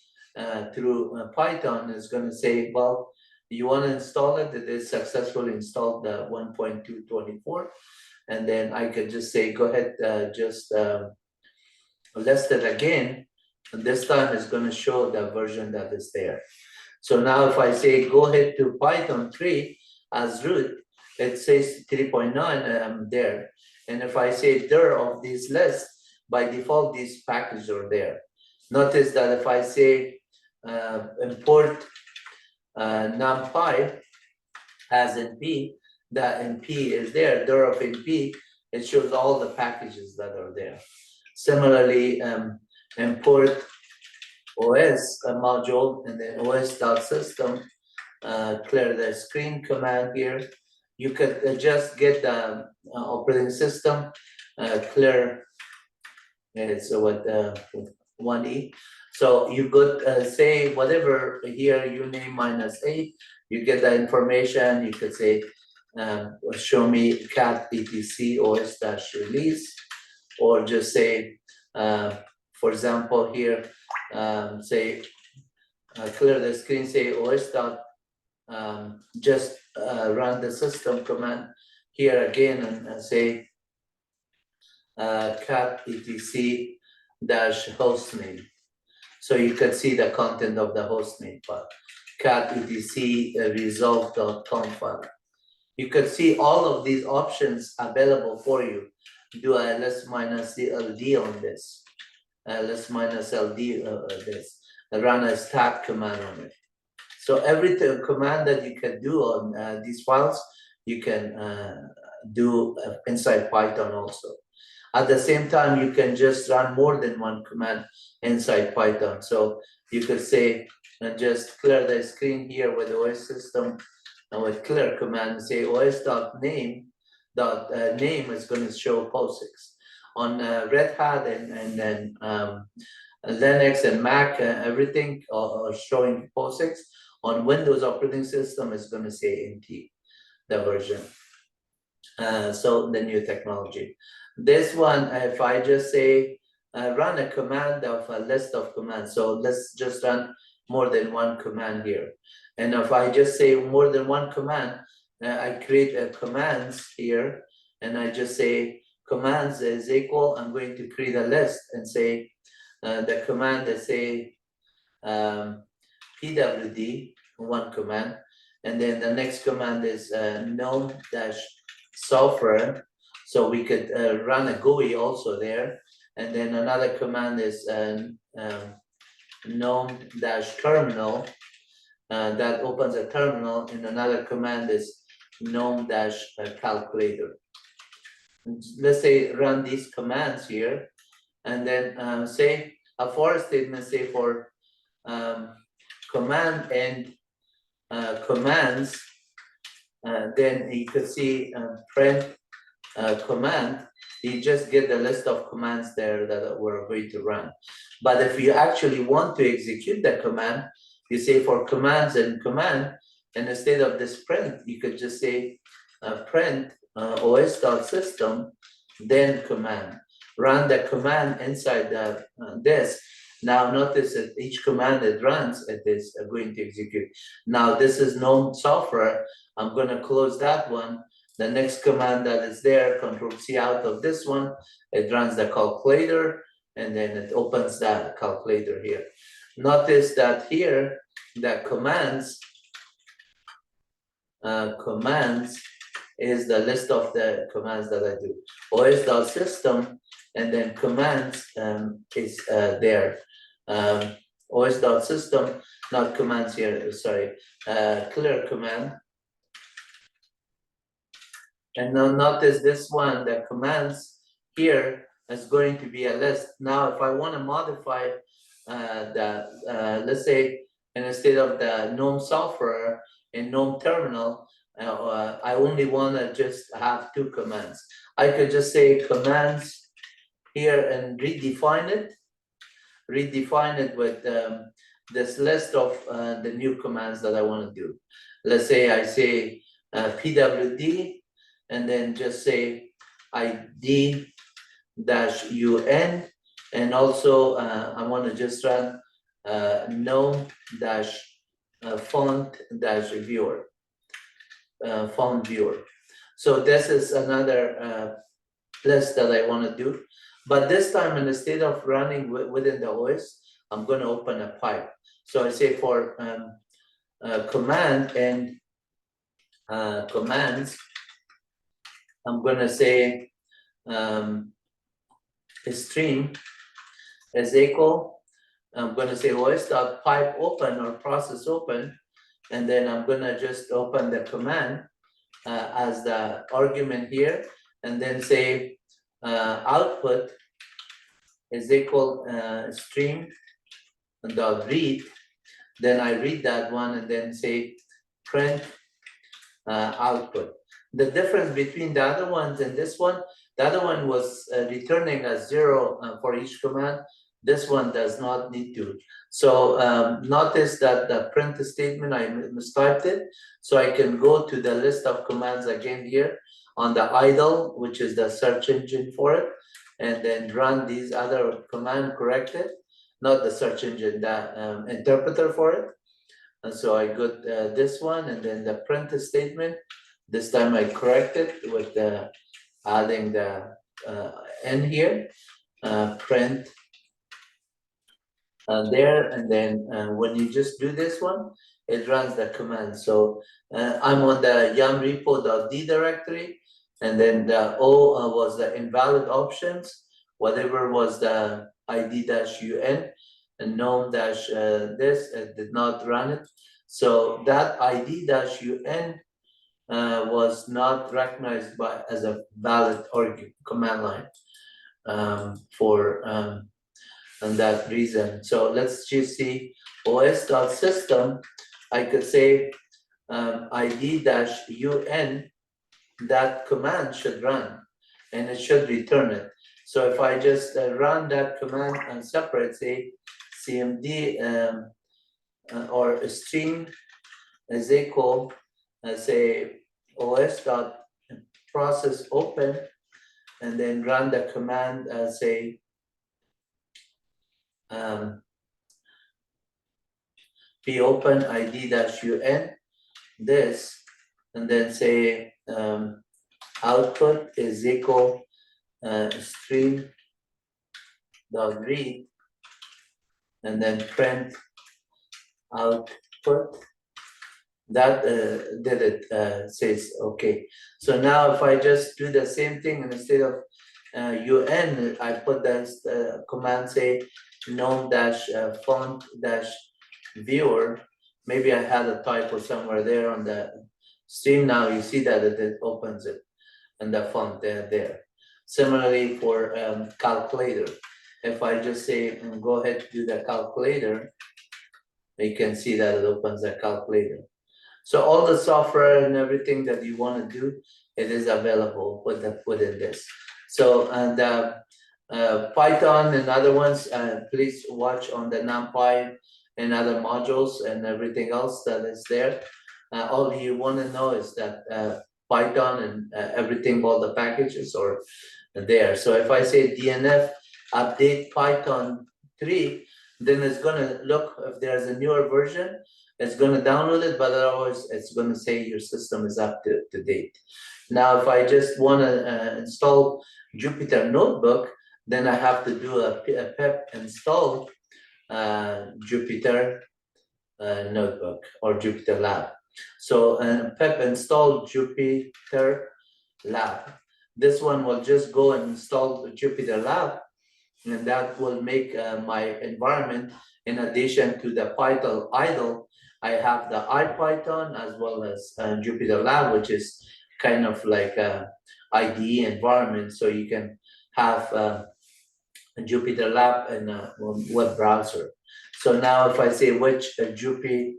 through Python. It's going to say, well, you want to install it? It is successfully installed 1.224. And then I could just say, go ahead, just list it again. And this time it's going to show the version that is there. So now if I say, go ahead to Python 3 as root, it says 3.9 there. And if I say dir of this list, by default, these packages are there. Notice that if I say import numpy as np, that np is there, dir of np, it shows all the packages that are there. Similarly, import OS module and then os.system, clear the screen command here. You could just get the operating system, clear, it's what 1E. So you could say whatever here, you name -a, you get the information. You could say, show me cat etc os-release, or just say, for example, here, say, clear the screen, say os dot, just run the system command here again and say cat etc dash hostname. So you can see the content of the hostname file, cat etc resolve.com file. You can see all of these options available for you. Do a ls-ld on this, ls-ld this, run a stat command on it. So every command that you can do on these files, you can do inside Python also. At the same time, you can just run more than one command inside Python. So you could say, just clear the screen here with OS system and with clear command, say os.name name is going to show POSIX. On Red Hat and then Linux and Mac, everything are showing POSIX. On Windows operating system is going to say NT, the version. So the new technology. This one, if I just say run a command of a list of commands, so let's just run more than one command here. And if I just say more than one command, I create a commands here, and I just say commands is equal. I'm going to create a list and say the command that say pwd, one command, and then the next command is gnome-software. So we could run a GUI also there, and then another command is gnome-terminal. That opens a terminal, and another command is gnome-calculator. Let's say run these commands here, and then say a for statement, say for command and commands, then you could see print command, you just get the list of commands there that we're going to run. But if you actually want to execute the command, you say for commands and command, and instead of this print, you could just say print os.system, then command. Run the command inside the this. Now notice that each command it runs, it is going to execute. Now this is gnome-software. I'm going to close that one. The next command that is there, Control-C out of this one, it runs the calculator, and then it opens that calculator here. Notice that here, the commands is the list of the commands that I do. os.system, and then commands is there. os.system, not commands here, sorry, clear command. And now notice this one, the commands here is going to be a list. Now, if I want to modify let's say, instead of the gnome-software in GNOME terminal, I only want to just have two commands. I could just say commands here and redefine it with this list of the new commands that I want to do. Let's say I say pwd, and then just say id-un, and also I want to just run gnome-font-viewer, font viewer. So this is another list that I want to do. But this time, instead of running within the OS, I'm going to open a pipe. So I say for command and commands, I'm going to say stream is equal. I'm going to say os.pipe open or process open, and then I'm going to just open the command as the argument here, and then say output is equal stream dot read. Then I read that one and then say print output. The difference between the other ones and this one, the other one was returning a 0 for each command. This one does not need to. So notice that the print statement, I mistyped it. So I can go to the list of commands again here on the idle, which is the search engine for it, and then run these other command corrected, not the search engine, the interpreter for it. And so I got this one, and then the print statement. This time I correct it with adding the n here, print there, and then when you just do this one, it runs the command. So I'm on the yum repo.d directory, and then the O was the invalid options, whatever was the id-un, and gnome-this, it did not run it. So that id-un was not recognized as a valid command line for and that reason. So let's just see os.system. I could say id-un, that command should run and it should return it. So if I just run that command and separate, say cmd or stream is equal, say os.process open, and then run the command say popen id-un this, and then say output is equal stream dot read, and then print output. That did it, says okay. So now if I just do the same thing, and instead of un, I put this command say gnome-font-viewer. Maybe I had a typo somewhere there on the stream. Now you see that it opens it and the font there. Similarly for calculator, if I just say go ahead to do the calculator, You can see that it opens a calculator. So all the software and everything that you want to do, it is available within this. So, and Python and other ones, please watch on the NumPy and other modules and everything else that is there. All you want to know is that Python and everything, all the packages are there. So if I say DNF update Python 3, then it's going to look if there's a newer version, it's going to download it, but otherwise it's going to say your system is up to date. Now, if I just want to install Jupyter Notebook, then I have to do a pip install Jupyter Notebook or Jupyterlab. So pip install Jupyterlab. This one will just go and install Jupyterlab, and that will make my environment, in addition to the Python idle, I have the Ipython as well as Jupyterlab, which is kind of like a IDE environment. So you can have a Jupyterlab in a web browser. So now if I say which Jupyter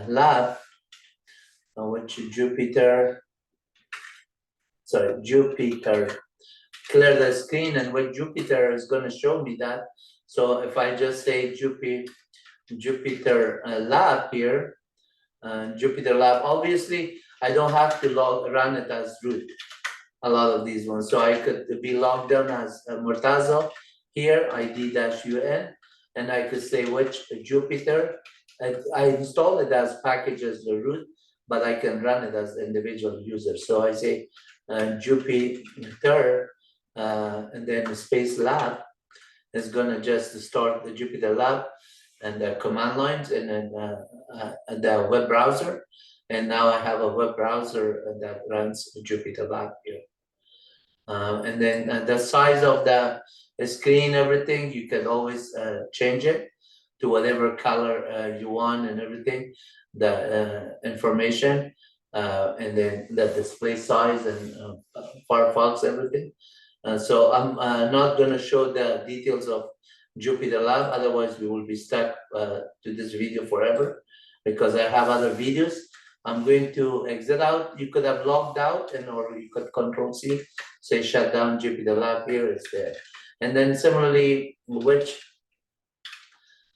lab, which Jupyter, clear the screen, and what Jupyter is going to show me that. So if I just say Jupyter lab here, Jupyter lab, obviously I don't have to run it as root, a lot of these ones. So I could be logged in as Murtaza here, ID-UN, and I could say which Jupyter. I install it as package as the root, but I can run it as individual user. So I say Jupyter, and then space lab is gonna just start the Jupyter lab and the command lines, and then the web browser. And now I have a web browser that runs the Jupyter lab here. And then the size of the screen, everything, you can always change it to whatever color you want and everything, the information, and then the display size and Firefox, everything. So I'm not going to show the details of Jupyterlab, otherwise we will be stuck to this video forever, because I have other videos. I'm going to exit out. You could have logged out, and or you could Control-C, say shut down Jupyterlab. Here it's there. And then similarly, which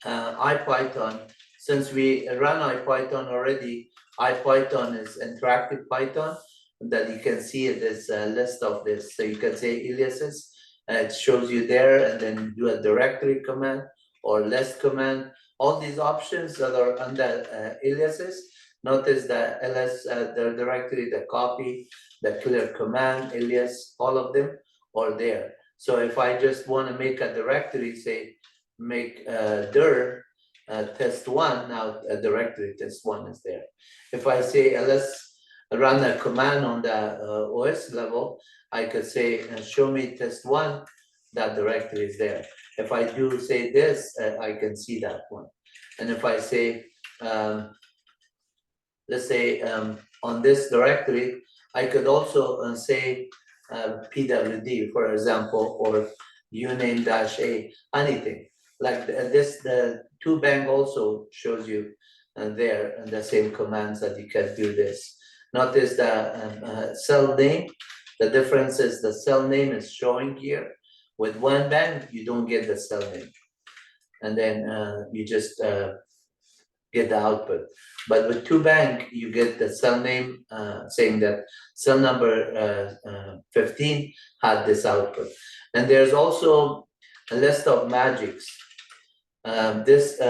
Ipython, since we run Ipython already, Ipython is interactive Python, that you can see it as a list of this. So you can say aliases, it shows you there, and then do a directory command or list command. All these options that are under aliases, notice the ls, the directory, the copy, the clear command, alias, all of them are there. So if I just want to make a directory, say make dir test1, now a directory test1 is there. If I say ls run a command on the OS level, I could say show me test1, that directory is there. If I do say this, I can see that one. And if I say, let's say on this directory, I could also say pwd, for example, or uname-a, anything. Like this, the toBank also shows you there, and the same commands that you can do this. Notice the cell name. The difference is the cell name is showing here. With one bank, you don't get the cell name. And then you just get the output. But with toBank, you get the cell name saying that cell number 15 had this output. And there's also a list of magics. This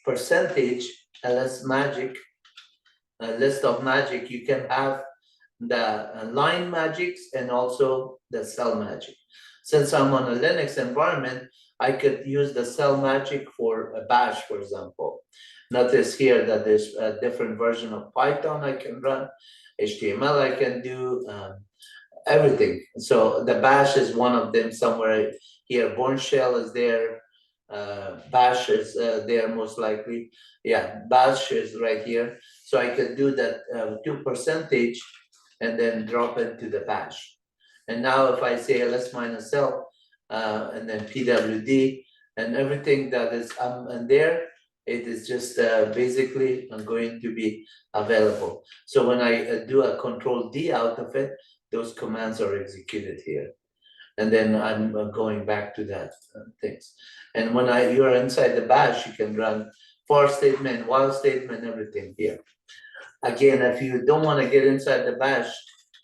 percentage ls magic, list of magic, you can have the line magics and also the cell magic. Since I'm on a Linux environment, I could use the cell magic for a bash, for example. Notice here that there's a different version of Python I can run, HTML I can do, everything. So the bash is one of them somewhere here. Bourne shell is there. Bash is there most likely. Yeah, bash is right here. So I could do that 2% and then drop into the bash. And now if I say ls -l and then pwd, and everything that is in there, it is just basically going to be available. So when I do a Control D out of it, those commands are executed here. And then I'm going back to that things. And when you're inside the bash, you can run for statement, while statement, everything here. Again, if you don't want to get inside the bash,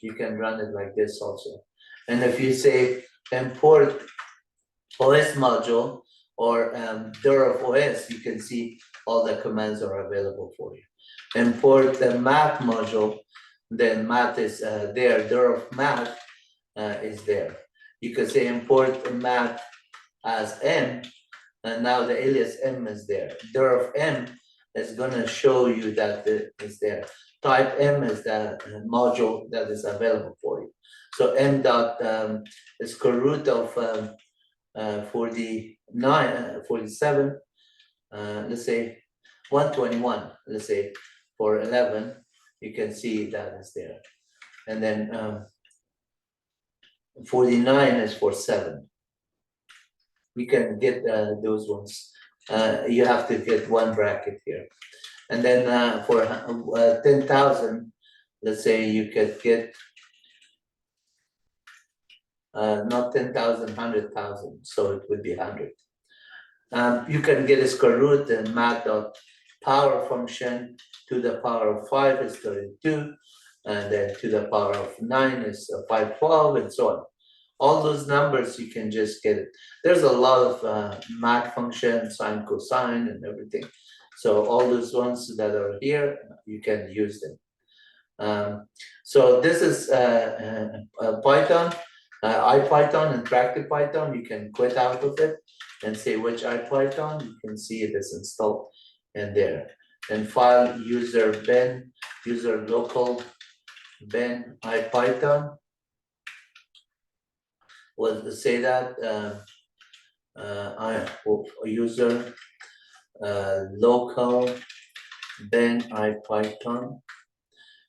you can run it like this also. And if you say import OS module or dir of OS, you can see all the commands are available for you. Import the math module, then math is there, dir of math is there. You could say import math as M, and now the alias M is there. Dir of M is gonna show you that it is there. Type M is the module that is available for you. So M dot is square root of 47, let's say 121, let's say for 11, you can see that is there. And then 49 is for 7. We can get those ones. You have to get one bracket here. And then for 10,000, let's say you could get not 10,000, 100,000. So it would be 100. You can get a square root and math.power function to the power of 5 is 32. And then to the power of 9 is 512 and so on. All those numbers, you can just get it. There's a lot of math functions, sine, cosine, and everything. So all those ones that are here, you can use them. So this is Python, IPython, interactive Python. You can quit out of it and say which IPython. You can see it is installed in there. And file user bin, user local bin IPython. Was to say that I user local bin IPython.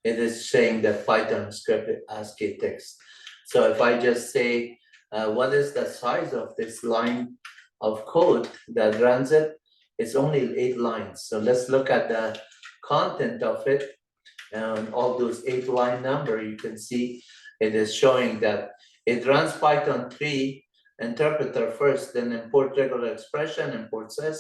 It is saying that Python script ASCII text. So if I just say what is the size of this line of code that runs it, it's only 8 lines. So let's look at the content of it, and all those 8-line number. You can see it is showing that it runs Python 3 interpreter first, then import regular expression, import sys,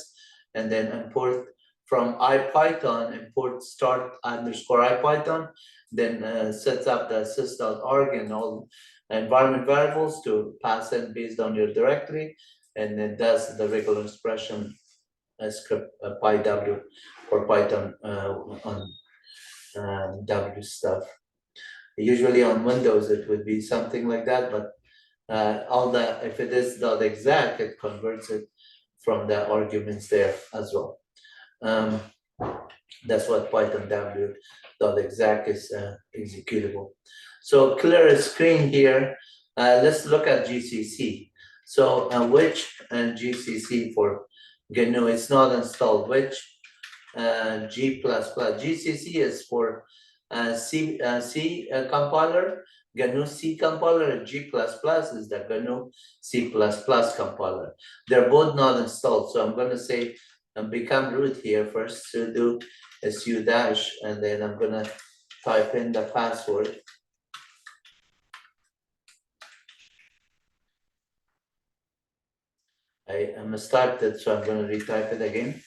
and then import from IPython, import start underscore IPython, then sets up the sys.org and all environment variables to pass in based on your directory, and then does the regular expression script PyW or Python on W stuff. Usually on Windows it would be something like that, but if it is .exec, it converts it from the arguments there as well. That's what Python w.exec is executable. So clear screen here. Let's look at GCC. So which and GCC for GNU, it's not installed. Which G++. GCC is for C compiler, GNU C compiler, and G++ is the GNU C++ compiler. They're both not installed. So I'm going to say become root here first, sudo su dash, and then I'm going to type in the password. I mistyped it, so I'm going to retype it again.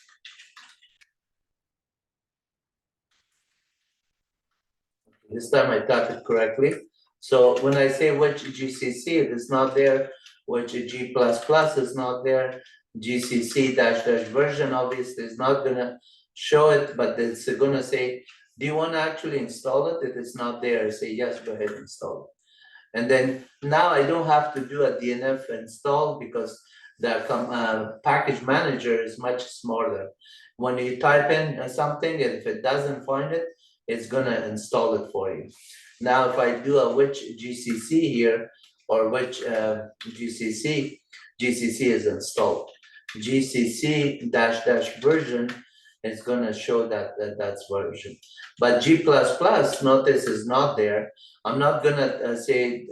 This time I typed it correctly. So when I say which GCC, it is not there. Which G++ is not there. GCC dash version obviously is not gonna show it, but it's gonna say, do you want to actually install it? If it's not there, say yes, go ahead and install it. And then now I don't have to do a DNF install because the package manager is much smaller. When you type in something, and if it doesn't find it, it's gonna install it for you. Now, if I do a which GCC here, or which GCC is installed. GCC dash version is gonna show that that's version. But G++, notice is not there. I'm not gonna say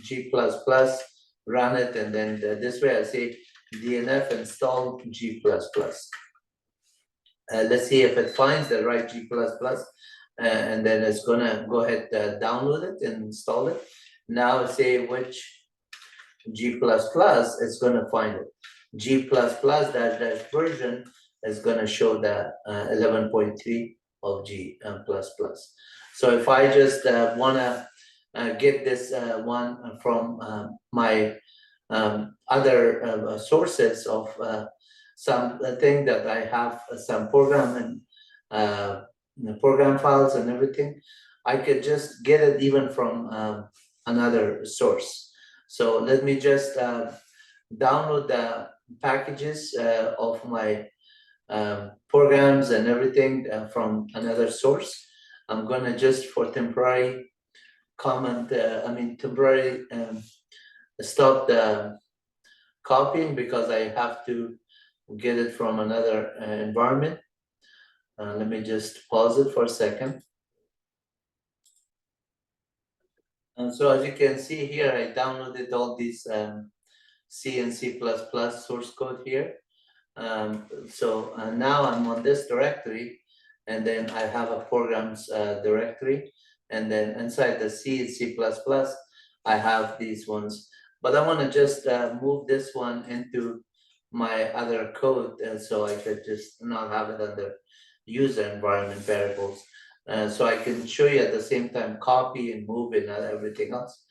G++, run it, and then this way I say dnf install G++. Let's see if it finds the right G++, and then it's gonna go ahead download it and install it. Now say which G++, it's gonna find it. G++ dash version is gonna show the 11.3 of G++. So if I just wanna get this one from my other sources of something that I have some program and program files and everything, I could just get it even from another source. So let me just download the packages of my programs and everything from another source. I'm gonna just for temporary comment, temporary stop the copying because I have to get it from another environment. Let me just pause it for a second. And so as you can see here, I downloaded all these C and C++ source code here. Now I'm on this directory, and then I have a programs directory, and then inside the C and C++, I have these ones. But I want to just move this one into my other code, and so I could just not have it under user environment variables. So I can show you at the same time copy and move and everything else,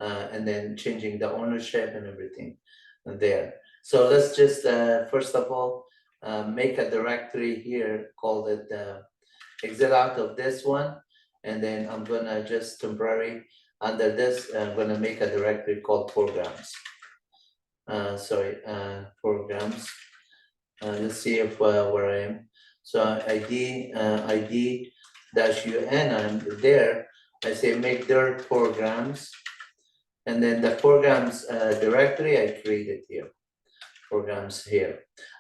and then changing the ownership and everything there. So let's just first of all make a directory here, called it exit out of this one, and then I'm gonna just temporary under this, I'm gonna make a directory called programs. Programs. Let's see if where I am. So ID -un, I'm there. I say make dir programs, and then the programs directory I created here. Programs here.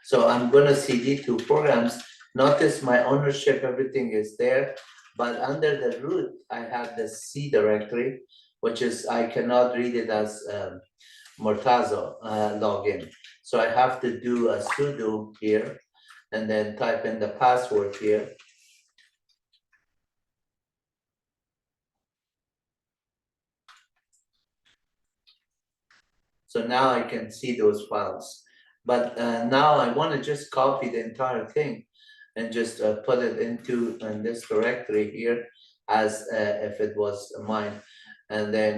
So I'm gonna cd to programs. Notice my ownership, everything is there, but under the root I have the C directory, which is I cannot read it as Mortazo login. So I have to do a sudo here and then type in the password here. So now I can see those files. But now I want to just copy the entire thing and just put it into this directory here as if it was mine. And then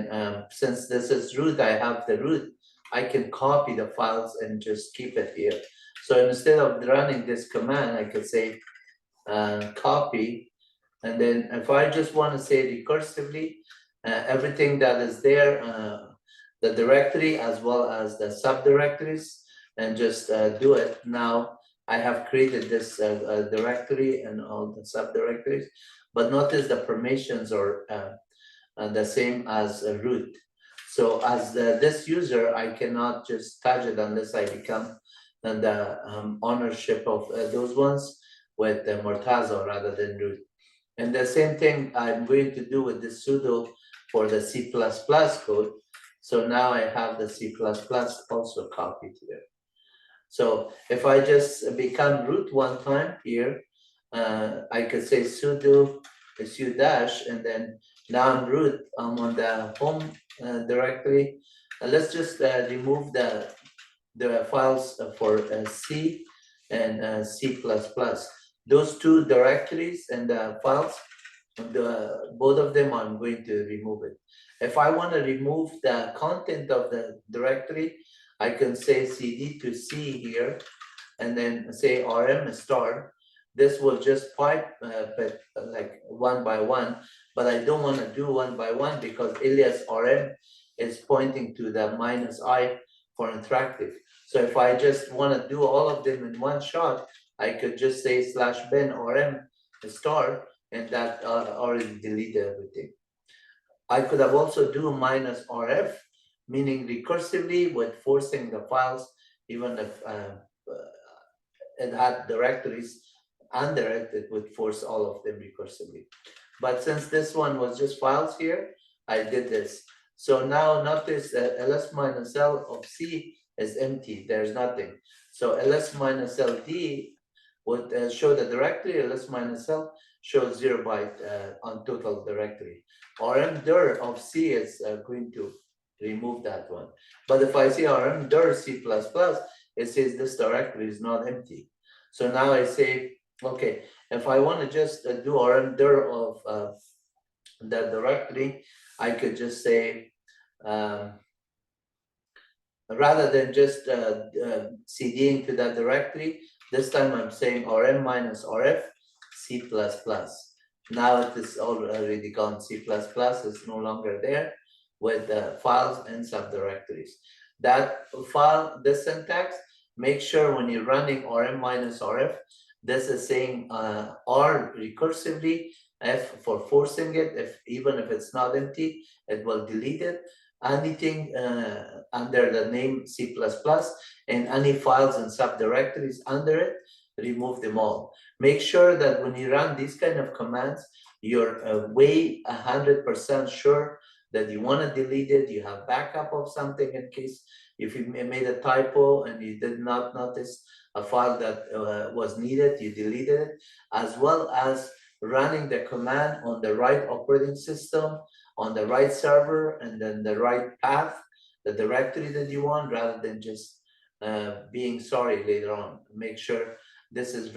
since this is root, I have the root, I can copy the files and just keep it here. So instead of running this command, I could say copy. And then if I just want to say recursively, everything that is there, the directory as well as the subdirectories, and just do it. Now I have created this directory and all the subdirectories, but notice the permissions are the same as root. So as this user, I cannot just touch it unless I become the ownership of those ones with the Mortazo rather than root. And the same thing I'm going to do with this sudo for the C++ code. So now I have the C++ also copied here. So if I just become root one time here, I could say sudo dash, and then now I'm root, I'm on the home directory. Let's just remove the files for C and C++. Those two directories and the files, both of them I'm going to remove it. If I want to remove the content of the directory, I can say cd to C here, and then say rm star. This will just pipe but like one by one, but I don't want to do one by one because alias rm is pointing to the -i for interactive. So if I just want to do all of them in one shot, I could just say /bin rm star, and that already deleted everything. I could have also do -rf, meaning recursively with forcing the files, even if it had directories under it, it would force all of them recursively. But since this one was just files here, I did this. So now notice that ls -l of C is empty. There's nothing. So ls minus ld would show the directory. Ls minus l shows 0 byte on total directory. rmdir of C is going to remove that one. But if I see rmdir C++, it says this directory is not empty. So now I say, okay, if I want to just do rmdir of that directory, I could just say, rather than just cding to that directory, this time I'm saying rm minus rf C++. Now it is already gone. C++ is no longer there with files and subdirectories. That file, this syntax, make sure when you're running rm minus rf, this is saying R recursively, F for forcing it, even if it's not empty, it will delete it. Anything under the name C++ and any files and subdirectories under it, remove them all. Make sure that when you run these kind of commands, you're way 100% sure that you want to delete it. You have backup of something in case if you made a typo and you did not notice a file that was needed, you deleted it, as well as running the command on the right operating system, on the right server, and then the right path, the directory that you want, rather than just being sorry later on. Make sure this is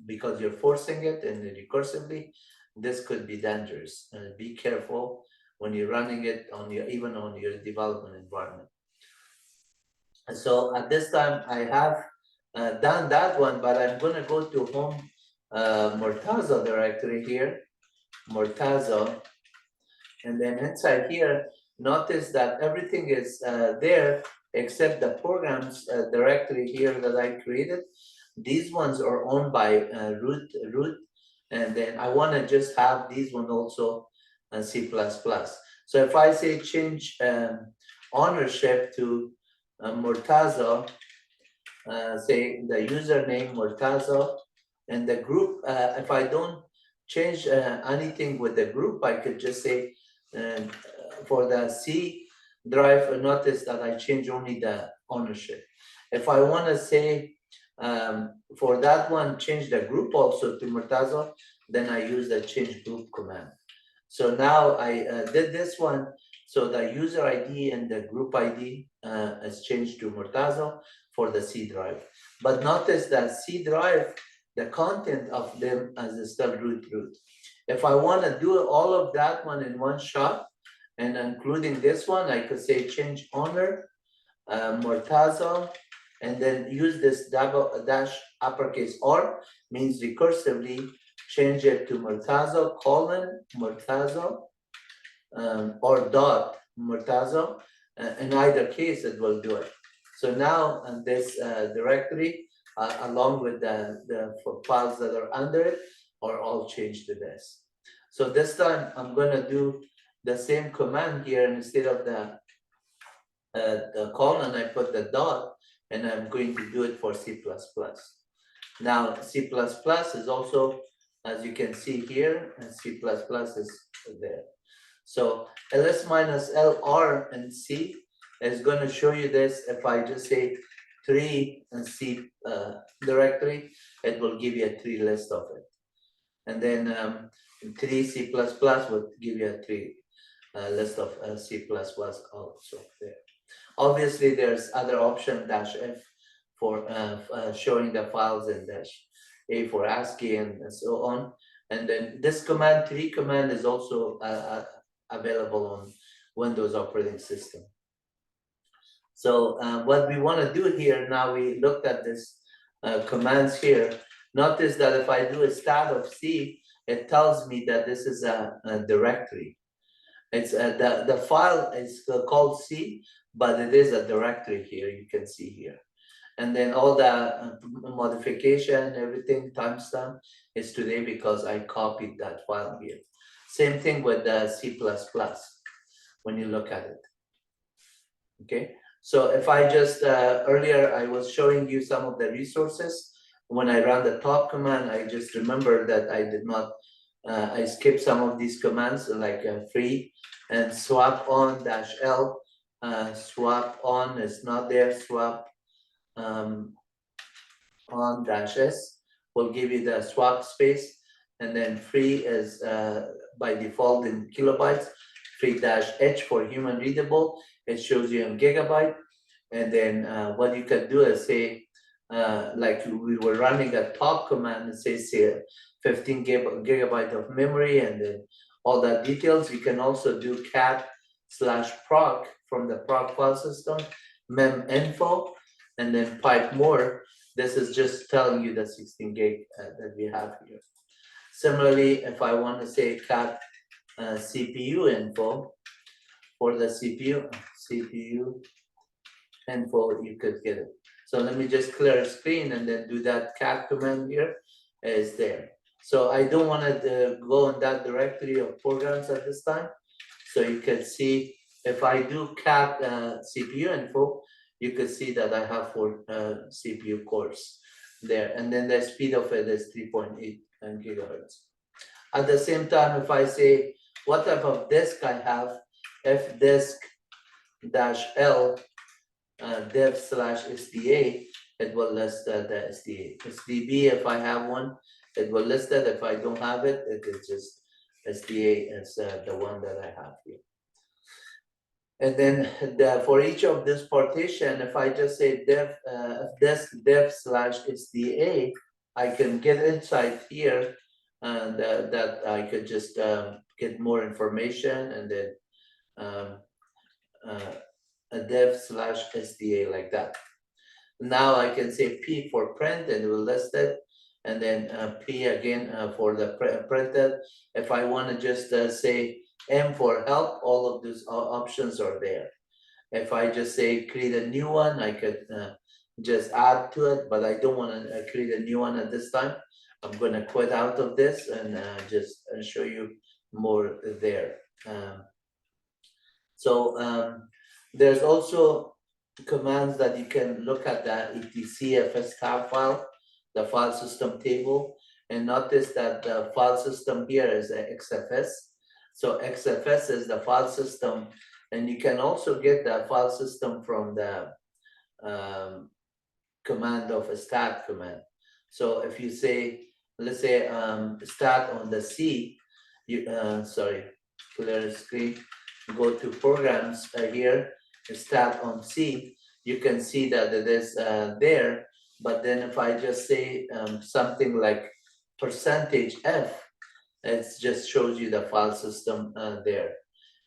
because you're forcing it and recursively, this could be dangerous. Be careful when you're running it on even on your development environment. And so at this time, I have done that one, but I'm going to go to home Murtaza directory here, Murtaza, and then inside here, notice that everything is there except the programs directory here that I created. These ones are owned by root, and then I want to just have these one also C++. So if I say change ownership to Murtaza, say the username Murtaza, and the group, if I don't change anything with the group, I could just say for the C drive, notice that I change only the ownership. If I want to say for that one, change the group also to Murtaza, then I use the change group command. So now I did this one. So the user ID and the group ID is changed to Murtaza for the C drive. But notice that C drive, the content of them is still root. If I want to do all of that one in one shot, and including this one, I could say change owner, Murtaza, and then use this dash uppercase R, means recursively change it to Murtaza, Murtaza, or dot Murtaza. In either case, it will do it. So now in this directory, along with the files that are under it, are all changed to this. So this time I'm going to do the same command here, and instead of the colon, I put the dot, and I'm going to do it for C++. Now C++ is also, as you can see here, and C++ is there. So ls minus lr and C is going to show you this. If I just say tree and C directory, it will give you a tree list of it. And then tree C++ would give you a tree list of C++ also there. Obviously, there's other option -f for showing the files, and -a for ASCII and so on. And then this command, tree command, is also available on Windows operating system. So what we want to do here, now we looked at this commands here. Notice that if I do a stat of C, it tells me that this is a directory. It's the file is called C, but it is a directory here, you can see here. And then all the modification, everything, timestamp is today because I copied that file here. Same thing with the C++ when you look at it. Okay, so if I just, earlier I was showing you some of the resources. When I ran the top command, I just remembered that I did not, I skipped some of these commands like free and swap on -l swap on is not there, swap on -s will give you the swap space, and then free is by default in kilobytes, free-h for human readable, it shows you in gigabyte, and then what you can do is say, like we were running a top command and says here 15 gigabyte of memory, and then all that details. You can also do cat/proc from the proc file system, mem info, and then pipe more. This is just telling you the 16 gig that we have here. Similarly, if I want to say cat CPU info for the CPU info, you could get it. So let me just clear a screen and then do that cat command here is there. So I don't want to go in that directory of programs at this time. So you can see if I do cat CPU info, you can see that I have 4 CPU cores there. And then the speed of it is 3.8 gigahertz. At the same time, if I say what type of disk I have, fdisk-l dev/sda, it will list the SDA. SDB, if I have one, it will list it. If I don't have it, it is just SDA is the one that I have here. And then for each of this partition, if I just say dev/sda, I can get inside here, and that I could just get more information, and then a dev/sda like that. Now I can say P for print, and it will list it, and then P again for the printed. If I want to just say M for help, all of these options are there. If I just say create a new one, I could just add to it, but I don't want to create a new one at this time. I'm going to quit out of this and just show you more there. There's also commands that you can look at the etcfs tab file, the file system table, and notice that the file system here is a xfs. So xfs is the file system, and you can also get the file system from the command of a stat command. So if you say, let's say stat on the C, you clear screen, go to programs here, stat on C, you can see that it is there. But then if I just say something like %f, it just shows you the file system there.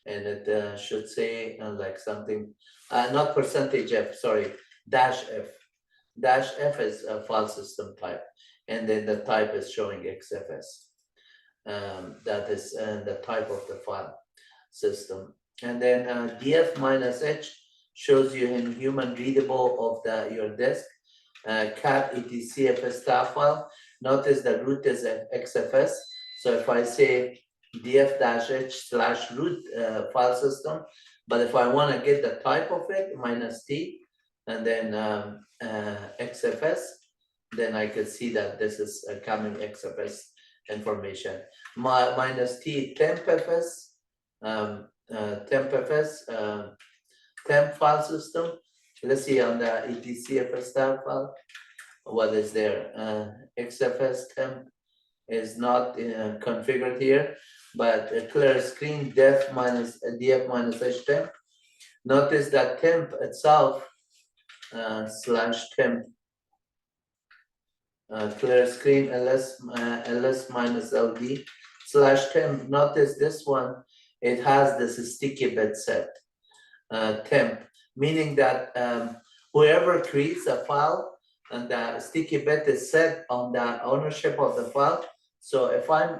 And it should say like something, not %f, sorry, -f. -f is a file system type. And then the type is showing XFS. That is the type of the file system. And then df-h shows you in human readable of your disk. Cat etcfs tab file. Notice the root is XFS. So if I say df-h/root file system, but if I want to get the type of it, -t, and then XFS, then I could see that this is coming XFS information. -t tempfs, tempfs, temp file system. Let's see on the etcfs tab file, what is there? XFS temp is not configured here, but a clear screen df-h temp. Notice that temp itself /temp clear screen ls-ld /temp. Notice this one, it has this sticky bit set temp, meaning that whoever creates a file and the sticky bit is set on the ownership of the file. So if I'm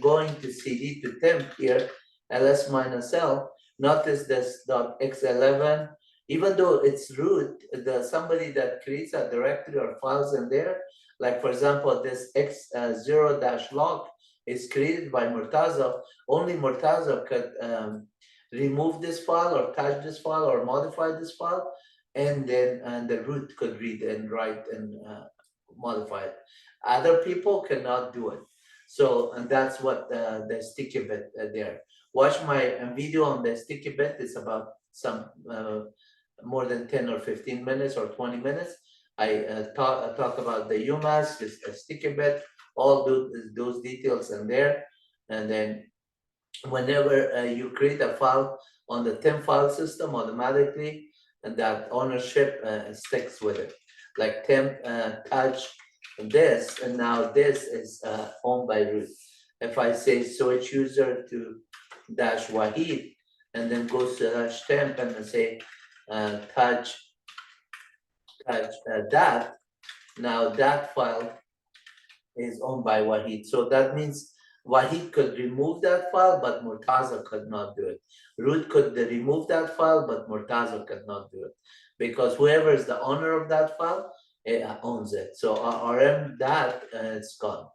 going to cd to temp here, ls-l, notice this .x11, even though it's root, somebody that creates a directory or files in there, like for example, this x0-log is created by Murtaza. Only Murtaza could remove this file or touch this file or modify this file, and then the root could read and write and modify it. Other people cannot do it. So, and that's what the sticky bit there. Watch my video on the sticky bit. It's about some more than 10 or 15 minutes or 20 minutes. I talk about the umask, a sticky bit, all those details in there. And then whenever you create a file on the temp file system automatically, and that ownership sticks with it. Like temp touch this, and now this is owned by root. If I say switch user to dash Wahid, and then go to dash temp and say touch that, now that file is owned by Wahid. So that means Wahid could remove that file, but Murtaza could not do it. Root could remove that file, but Murtaza could not do it. Because whoever is the owner of that file owns it. So RM that it's gone.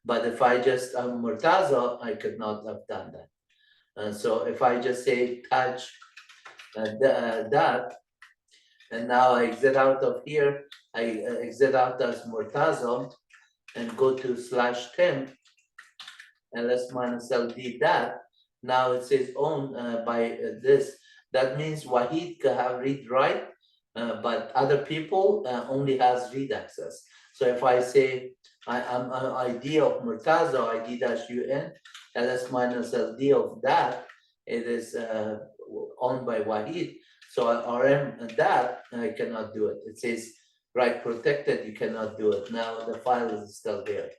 But if I just Murtaza, I could not have done that. So if I just say touch that, and now I exit out of here, I exit out as Murtaza and go to /temp ls minus ld that. Now it says owned by this. That means Wahid can have read write, but other people only has read access. So if I say I'm ID of Murtaza, ID dash UN, ls minus ld of that, it is owned by Wahid. So RM that I cannot do it. It says write protected, you cannot do it. Now the file is still there.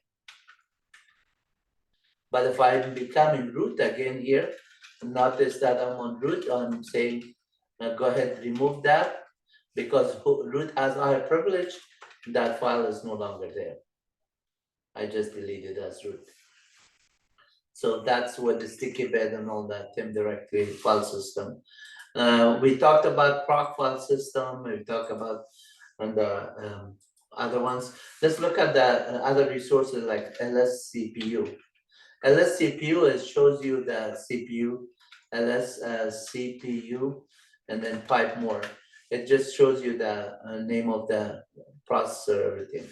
But if I'm becoming root again here, notice that I'm on root, I'm saying, go ahead, remove that, because root has higher privilege, that file is no longer there. I just deleted as root. So that's what the sticky bed and all that temp directory file system. We talked about proc file system, we talked about the other ones. Let's look at the other resources like ls CPU. ls CPU shows you the CPU, ls CPU, and then pipe more. It just shows you the name of the processor, everything.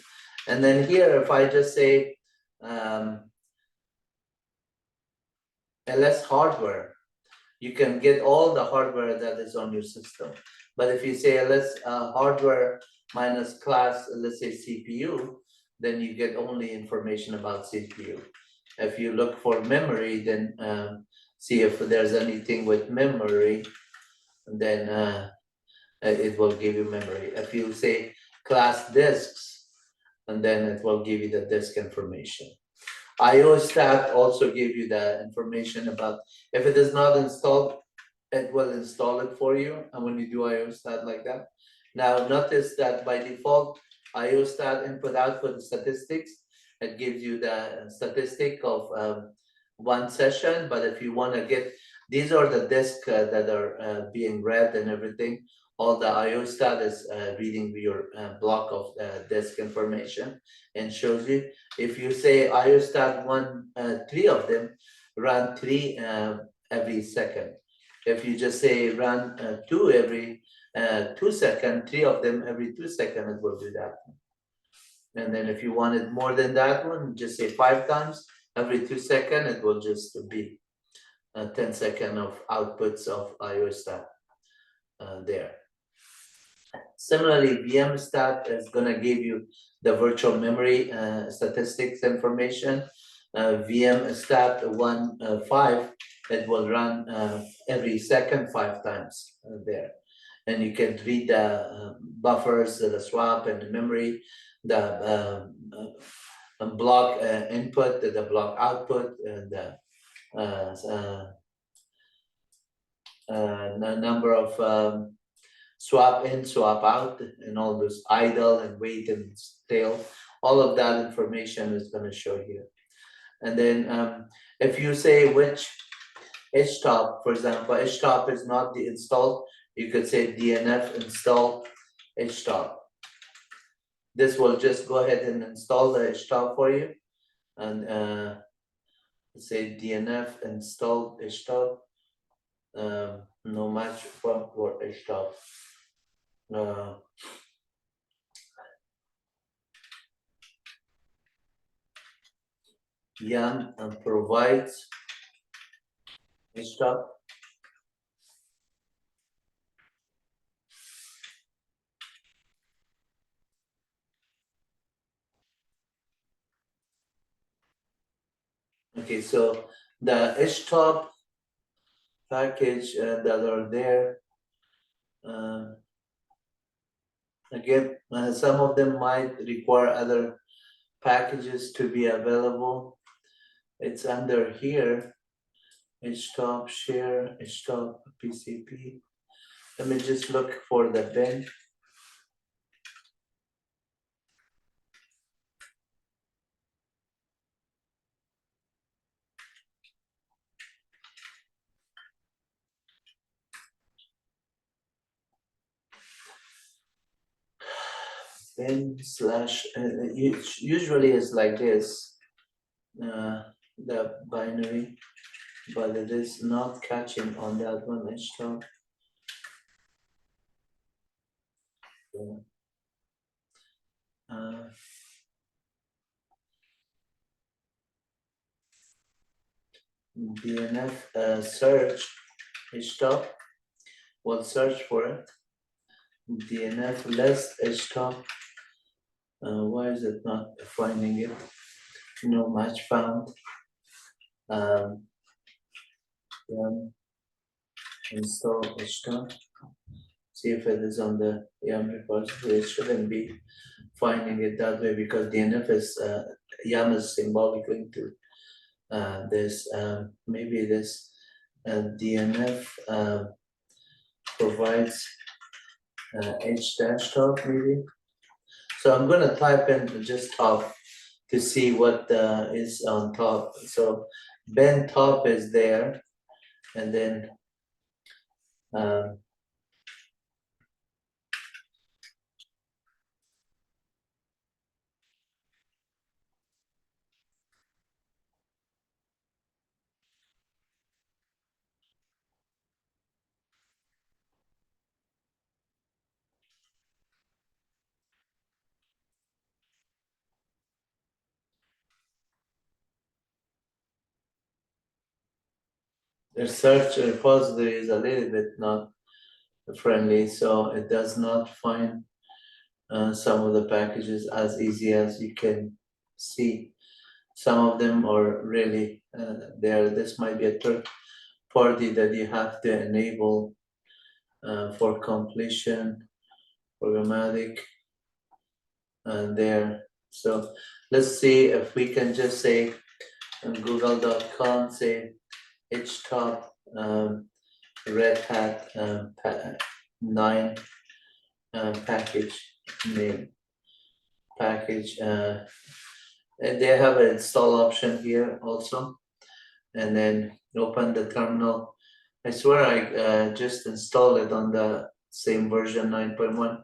And then here, if I just say ls hardware, you can get all the hardware that is on your system. But if you say ls hardware minus class, let's say CPU, then you get only information about CPU. If you look for memory, then see if there's anything with memory, then it will give you memory. If you say class disks, and then it will give you the disk information. IO stat also give you the information about if it is not installed, it will install it for you. And when you do IO stat like that, now notice that by default, IO stat input output statistics, it gives you the statistic of one session. But if you want to get, these are the disks that are being read and everything. All the IO stat is reading your block of disk information and shows you. If you say IO stat 3 of them, run 3 every second. If you just say run 2 every 2 seconds, 3 of them every 2 seconds, it will do that. And then if you wanted more than that one, just say 5 times every 2 seconds, it will just be 10 seconds of outputs of IO stat there. Similarly, VM stat is going to give you the virtual memory statistics information. VM stat 1.5, it will run every second 5 times there. And you can read the buffers, the swap and the memory, the block input, the block output, and the number of swap in, swap out, and all those idle and wait and tail. All of that information is going to show here. And then if you say which htop, for example, htop is not installed, you could say dnf install htop. This will just go ahead and install the htop for you. And say dnf install htop. No match for htop. Yum provides htop. Okay, so the htop package that are there, again, some of them might require other packages to be available. It's under here, htop share, htop pcp. Let me just look for the bin. Bin slash, usually is like this, the binary, but it is not catching on that one, htop. DNF search htop, we'll search for it. DNF list htop. Why is it not finding it? No match found. Install htop. See if it is on the YAM repository. It shouldn't be finding it that way because DNF is YAM is symbolic link to this. Maybe this DNF provides h-top maybe. So I'm gonna type in just top to see what is on top. So bin top is there, and then the search repository is a little bit not friendly, so it does not find some of the packages as easy as you can see. Some of them are really there. This might be a third party that you have to enable for completion, programmatic, and there. So let's see if we can just say on google.com, say htop red hat 9 package name package, and they have an install option here also, and then open the terminal. I swear I just installed it on the same version 9.1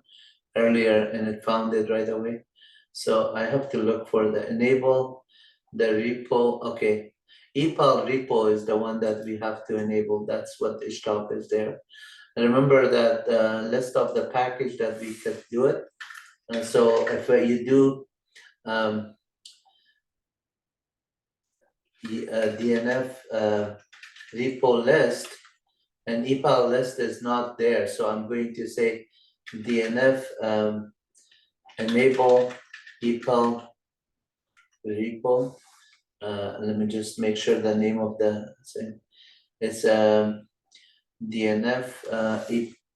earlier and it found it right away. So I have to look for the enable the repo. Okay, epal repo is the one that we have to enable. That's what htop is there. And remember that list of the package that we could do it. And so if you do DNF repo list, and epal list is not there, so I'm going to say DNF enable epal repo. Let me just make sure the name of the thing. It's DNF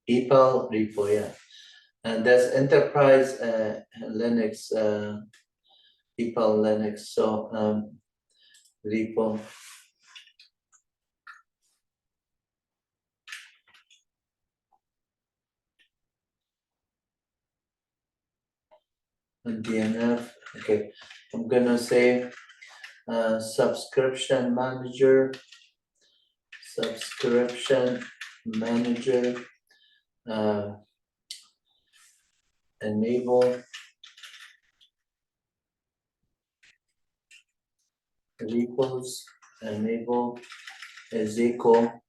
epal repo, yeah. And that's enterprise Linux, epal Linux. So repo. And DNF. Okay, I'm gonna say subscription manager. Subscription manager. Enable repos, enable is equal,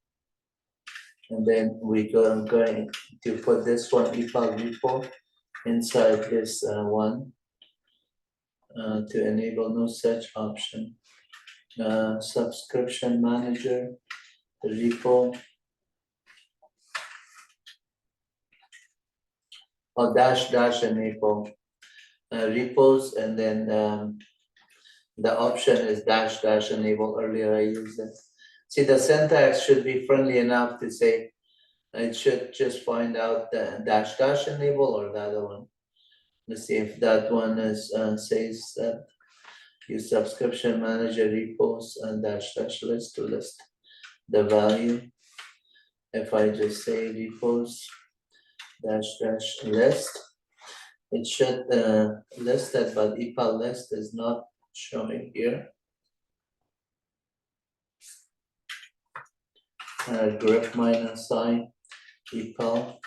and then I'm going to put this one epal repo inside this one to enable no such option. Subscription manager repo or dash enable repos, and then The option is dash dash enable. Earlier I used it. See, the syntax should be friendly enough to say it should just find out the dash dash enable or the other one. Let's see if that one is says that use subscription manager repos and dash dash list to list the value. If I just say repos dash dash list, it should list it, but eval list is not showing here. Grep minus I eval.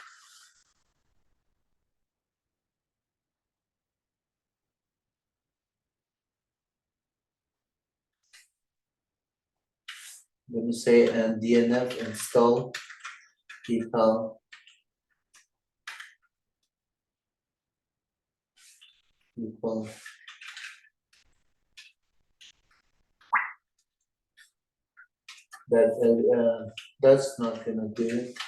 Let me say DNF install eval equal that that's not gonna do it.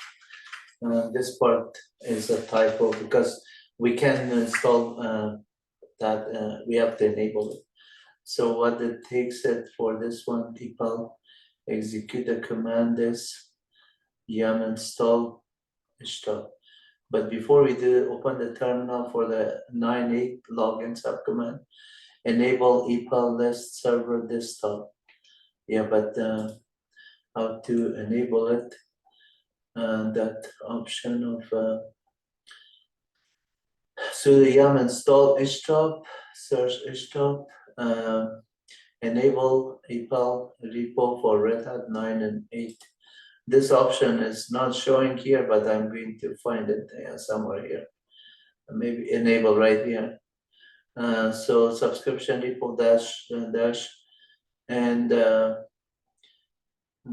This part is a typo because we can install that we have to enable it. So what it takes it for this one, eval execute the command is yum install htop. But before we do, open the terminal for the 9.8 login subcommand. Enable eval list server desktop. Yeah, but how to enable it? That option of sudo yum install htop, search htop, enable eval repo for Red Hat 9 and 8. This option is not showing here, but I'm going to find it somewhere here. Maybe enable right here. So subscription repo dash dash, and the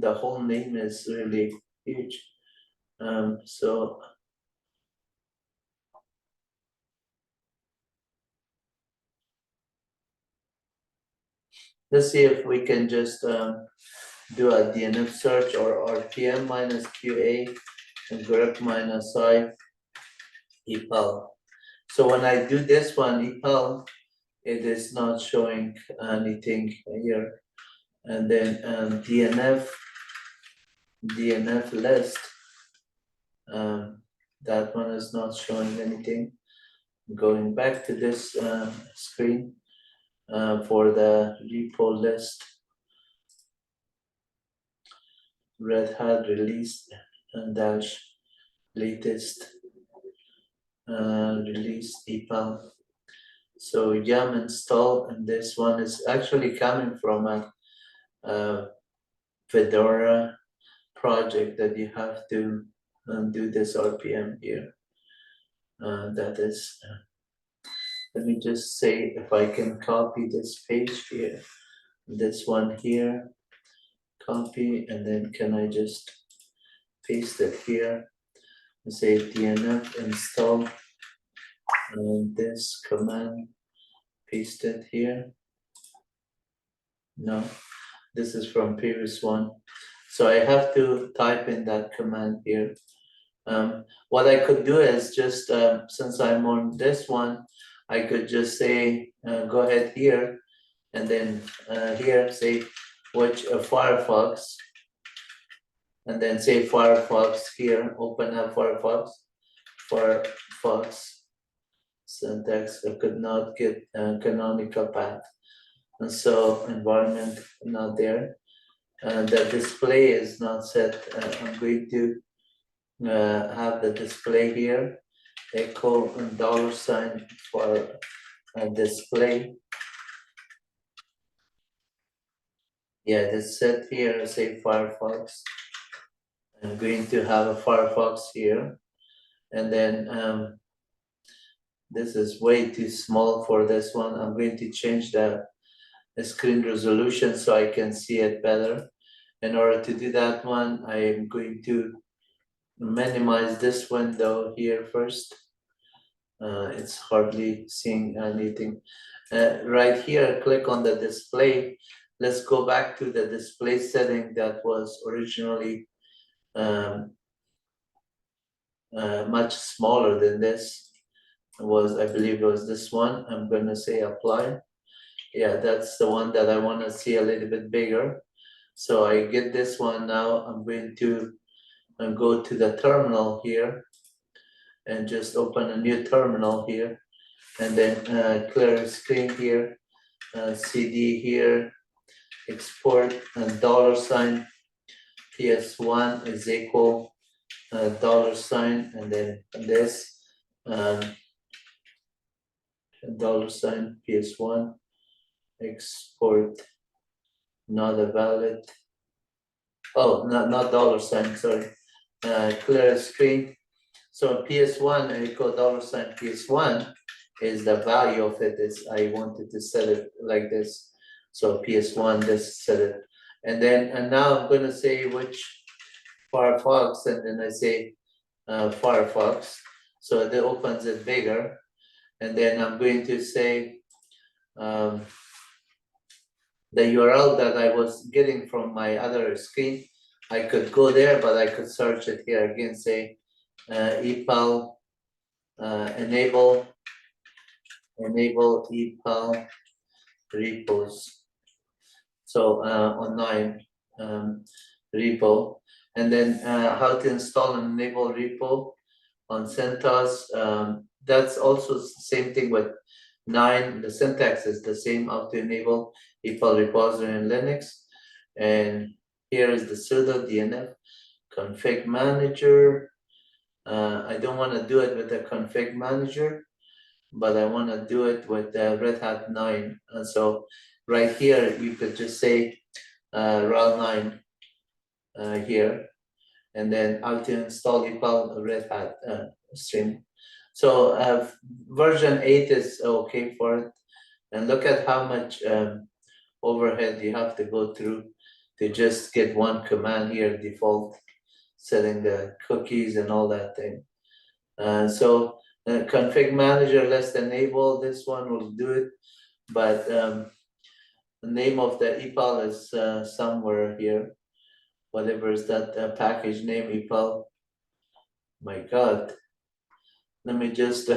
whole name is really huge. So let's see if we can just do a DNF search or RPM minus QA and grep minus I eval. So when I do this one eval, it is not showing anything here. And then DNF list, that one is not showing anything. Going back to this screen for the repo list, Red Hat release dash latest release eval. So yum install, and this one is actually coming from a Fedora project that you have to do this RPM here. That is, let me just say if I can copy this page here, this one here, copy, and then can I just paste it here and say DNF install and this command, paste it here. No, this is from previous one. So I have to type in that command here. What I could do is just, since I'm on this one, I could just say, go ahead here, and then here say, which Firefox, and then say Firefox here, open up Firefox, syntax, I could not get canonical path. And so environment not there. And the display is not set. I'm going to have the display here, echo and $ for display. Yeah, this set here, say Firefox. I'm going to have a Firefox here. And then this is way too small for this one. I'm going to change the screen resolution so I can see it better. In order to do that one, I am going to minimize this window here first. It's hardly seeing anything. Right here, click on the display. Let's go back to the display setting that was originally much smaller than this. It was, I believe it was this one. I'm gonna say apply. Yeah, that's the one that I want to see a little bit bigger. So I get this one now. I'm going to go to the terminal here and just open a new terminal here, and then clear screen here, CD here, export $, PS1 is equal $, and then this $, PS1 export not a valid. Oh, not $, sorry. Clear screen. So PS1 equal $, PS1 is the value of it. Is I wanted to set it like this. So PS1, just set it. And then now I'm gonna say which Firefox, and then I say Firefox. So it opens it bigger. And then I'm going to say the URL that I was getting from my other screen. I could go there, but I could search it here again, say ePal enable ePal repos. So online repo, and then how to install and enable repo on CentOS. That's also the same thing with 9. The syntax is the same, how to enable ePal repository in Linux. And here is the sudo dnf config manager. I don't want to do it with the config manager, but I want to do it with Red Hat 9. And so right here, you could just say RHEL 9 here, and then how to install ePal Red Hat stream. So version 8 is okay for it. And look at how much overhead you have to go through to just get one command here, default, setting the cookies and all that thing. So config manager, let's enable this one, will do it. But the name of the ePal is somewhere here. Whatever is that package name, ePal. My God. Let me just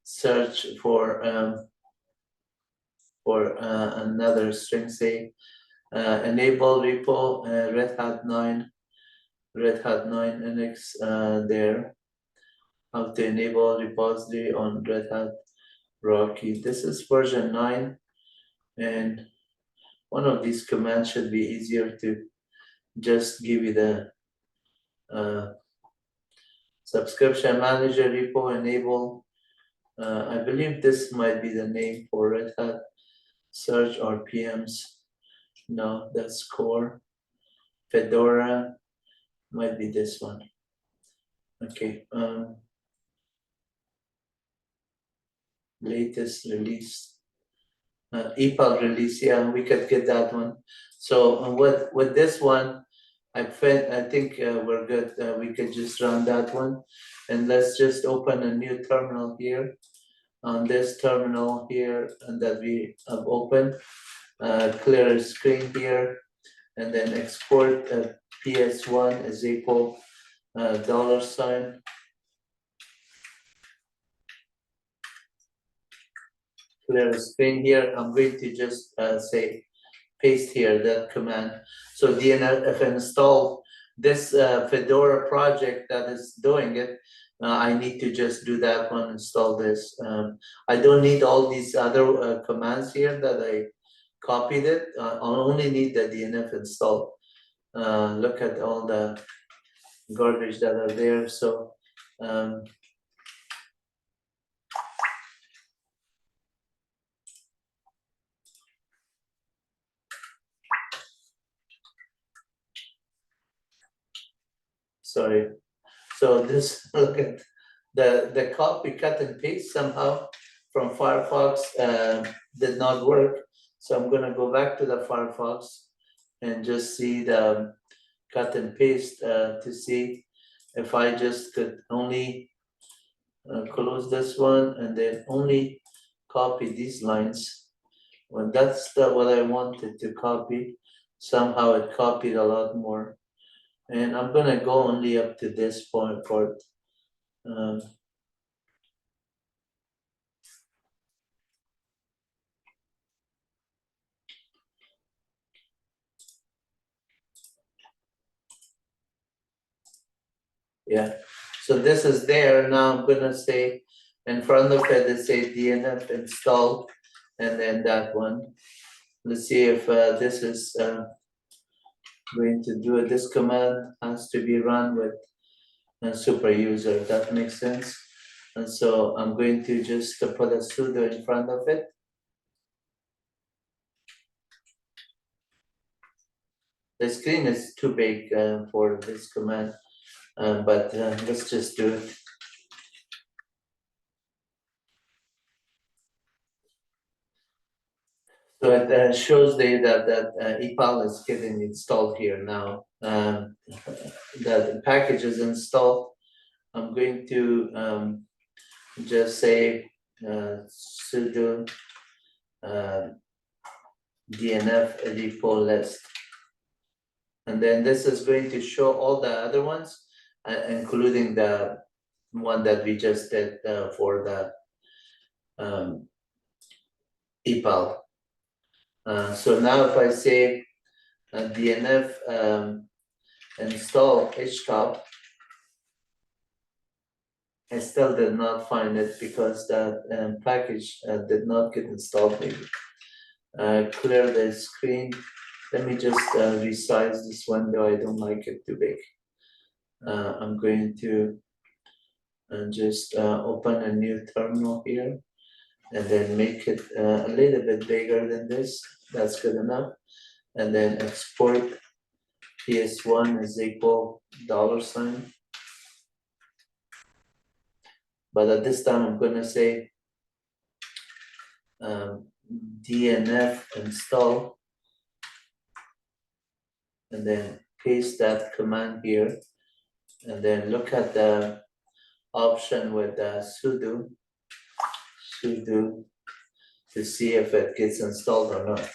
search for another string, say enable repo Red Hat 9 Linux there. How to enable repository on Red Hat Rocky. This is version 9, and one of these commands should be easier to just give you the subscription manager repo enable. I believe this might be the name for Red Hat search RPMs. No, that's core. Fedora might be this one. Okay. Latest release. ePal release, yeah, we could get that one. So with this one, I think we're good. We could just run that one, and let's just open a new terminal here. On this terminal here, and that we have opened, clear screen here, and then export PS1 is equal $. Clear screen here. I'm going to just say paste here that command. So DNF install this Fedora project that is doing it. I need to just do that one, install this. I don't need all these other commands here that I copied it. I only need the DNF install. Look at all the garbage that are there. So sorry. So this, look at the copy, cut and paste somehow from Firefox did not work. So I'm gonna go back to the Firefox and just see the cut and paste to see if I just could only close this one and then only copy these lines. Well, that's what I wanted to copy. Somehow it copied a lot more. And I'm gonna go only up to this part. Yeah, so this is there. Now I'm gonna say in front of it, it say DNF install, and then that one. Let's see if this is going to do it. This command has to be run with a super user. That makes sense. And so I'm going to just put a sudo in front of it. The screen is too big for this command, but let's just do it. So it shows that EPAL is getting installed here now. The package is installed. I'm going to just say sudo DNF repo list. And then this is going to show all the other ones, including the one that we just did for the EPAL. So now if I say DNF install htop, I still did not find it because that package did not get installed maybe. Clear the screen. Let me just resize this window. I don't like it too big. I'm going to just open a new terminal here and then make it a little bit bigger than this. That's good enough. And then export PS1 is equal $. But at this time, I'm going to say DNF install and then paste that command here and then look at the option with sudo to see if it gets installed or not.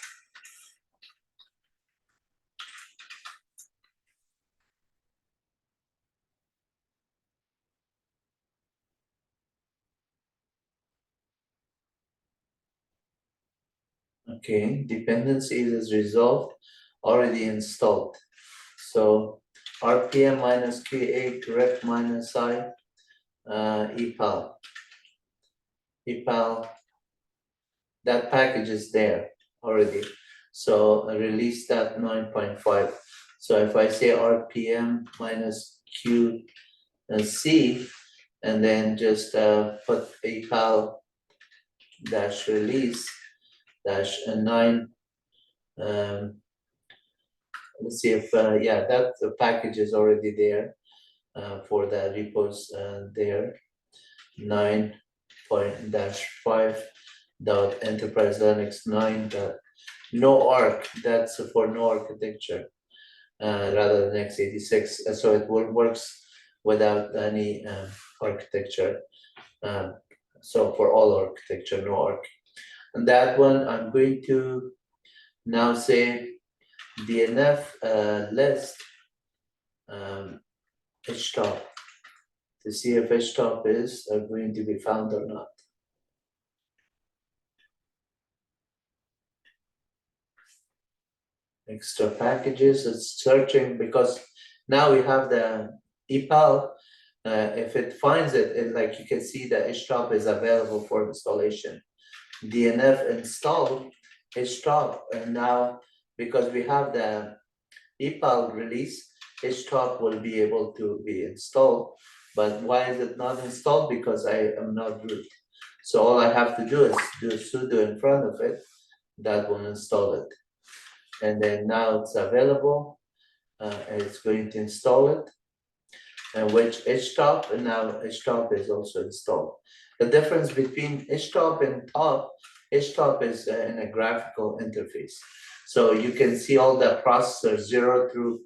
Okay, dependencies is resolved, already installed. So rpm minus qa grep minus I epal. That package is there already. So I release that 9.5. So if I say rpm minus q c and then just put epal dash release dash 9 let's see if yeah, that package is already there for the repos there 9.-5 dot enterprise linux 9 dot no arc. That's for no architecture rather than x86, so it works without any architecture, so for all architecture no arc. And that one I'm going to now say DNF list htop to see if htop is going to be found or not. Extra packages, it's searching because now we have the EPAL. If it finds it, like you can see the htop is available for installation. DNF install htop, and now because we have the EPAL release, htop will be able to be installed. But why is it not installed? Because I am not root. So all I have to do is do sudo in front of it, that will install it. And then now it's available, and it's going to install it. And which htop, and now htop is also installed. The difference between htop and top, htop is in a graphical interface. So you can see all the processors 0 through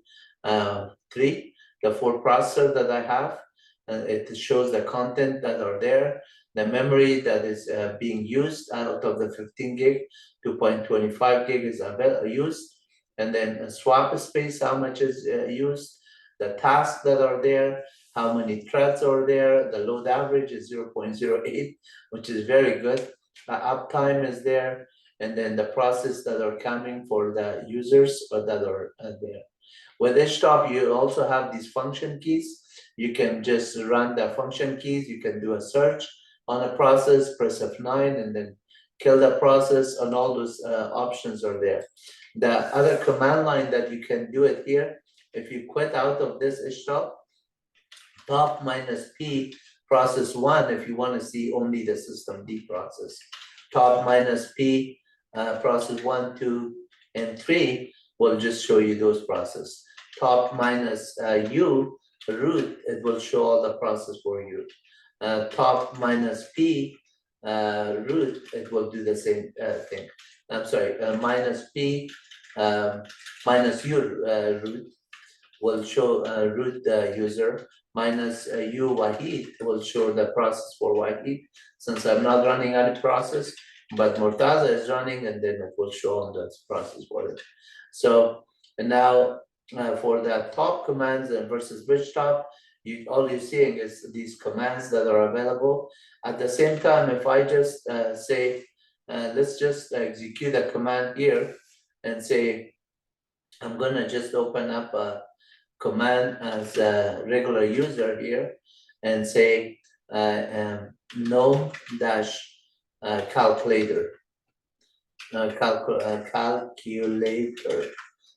3, the 4 processors that I have. It shows the content that are there, the memory that is being used out of the 15 gig, 2.25 gig is used, and then swap space, how much is used, the tasks that are there, how many threads are there, the load average is 0.08, which is very good. Uptime is there, and then the process that are coming for the users that are there. With htop, you also have these function keys. You can just run the function keys. You can do a search on a process, press F9, and then kill the process, and all those options are there. The other command line that you can do it here, if you quit out of this htop, top minus P process 1, if you want to see only the system D process. Top minus P process 1, 2, and 3 will just show you those processes. Top minus U root, it will show all the process for you. Top minus P root, it will do the same thing. I'm sorry, minus P minus U root will show root user. Minus U Wahid will show the process for Wahid. Since I'm not running any process, but Murtaza is running, and then it will show on the process for it. So and now for the top commands versus bridge top, all you're seeing is these commands that are available. At the same time, if I just say, let's just execute a command here and say, I'm gonna just open up a command as a regular user here and say gnome dash calculator. Calculator.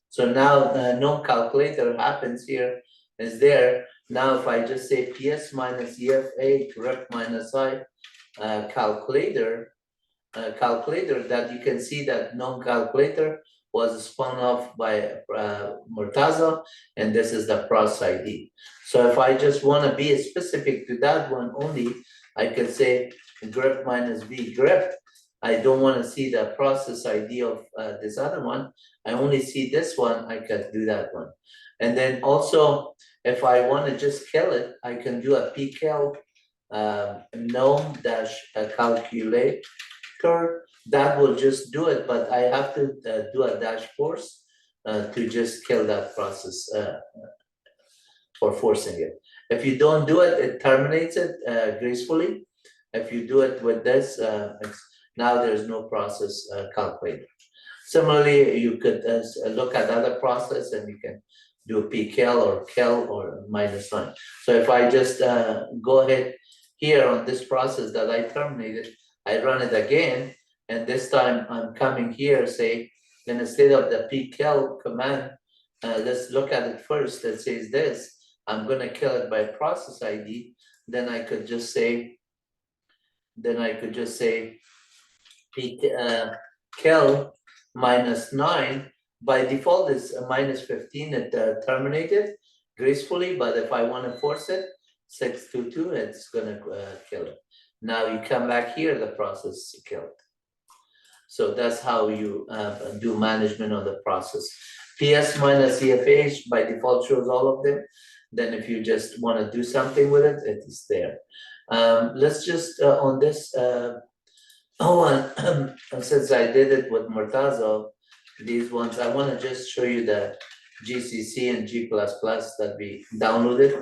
So now gnome calculator happens here, is there. Now if I just say ps minus efa grep minus I calculator, that you can see that gnome calculator was spun off by Murtaza, and this is the process ID. So if I just want to be specific to that one only, I can say grep minus v grep. I don't want to see the process ID of this other one. I only see this one, I can do that one. And then also, if I want to just kill it, I can do a pkill gnome dash calculator. That will just do it, but I have to do a dash force to just kill that process for forcing it. If you don't do it, it terminates it gracefully. If you do it with this, now there's no process calculator. Similarly, you could look at other process and you can do pkill or kill or -1. So if I just go ahead here on this process that I terminated, I run it again, and this time I'm coming here, say, then instead of the pkill command, let's look at it first. That says this, I'm going to kill it by process ID. Then I could just say, kill -9. By default is -15. It terminated gracefully, but if I want to force it, 622, it's going to kill it. Now you come back here, the process is killed. So that's how you do management of the process. PS minus EFH by default shows all of them. Then if you just want to do something with it, it is there. Let's just on this since I did it with Murtaza, these ones, I want to just show you the GCC and G++ that we downloaded.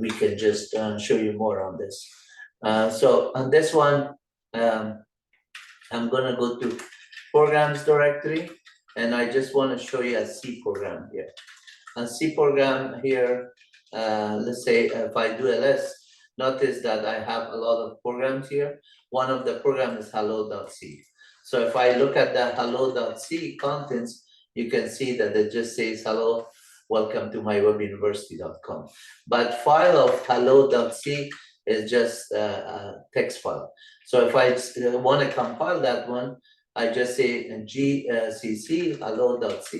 We can just show you more on this. So on this one, I'm going to go to programs directory, and I just want to show you a C program here. A C program here, let's say if I do ls, notice that I have a lot of programs here. One of the programs is hello.c. So if I look at the hello.c contents, you can see that it just says hello, welcome to mywebuniversity.com. But file of hello.c is just a text file. So if I want to compile that one, I just say gcc hello.c.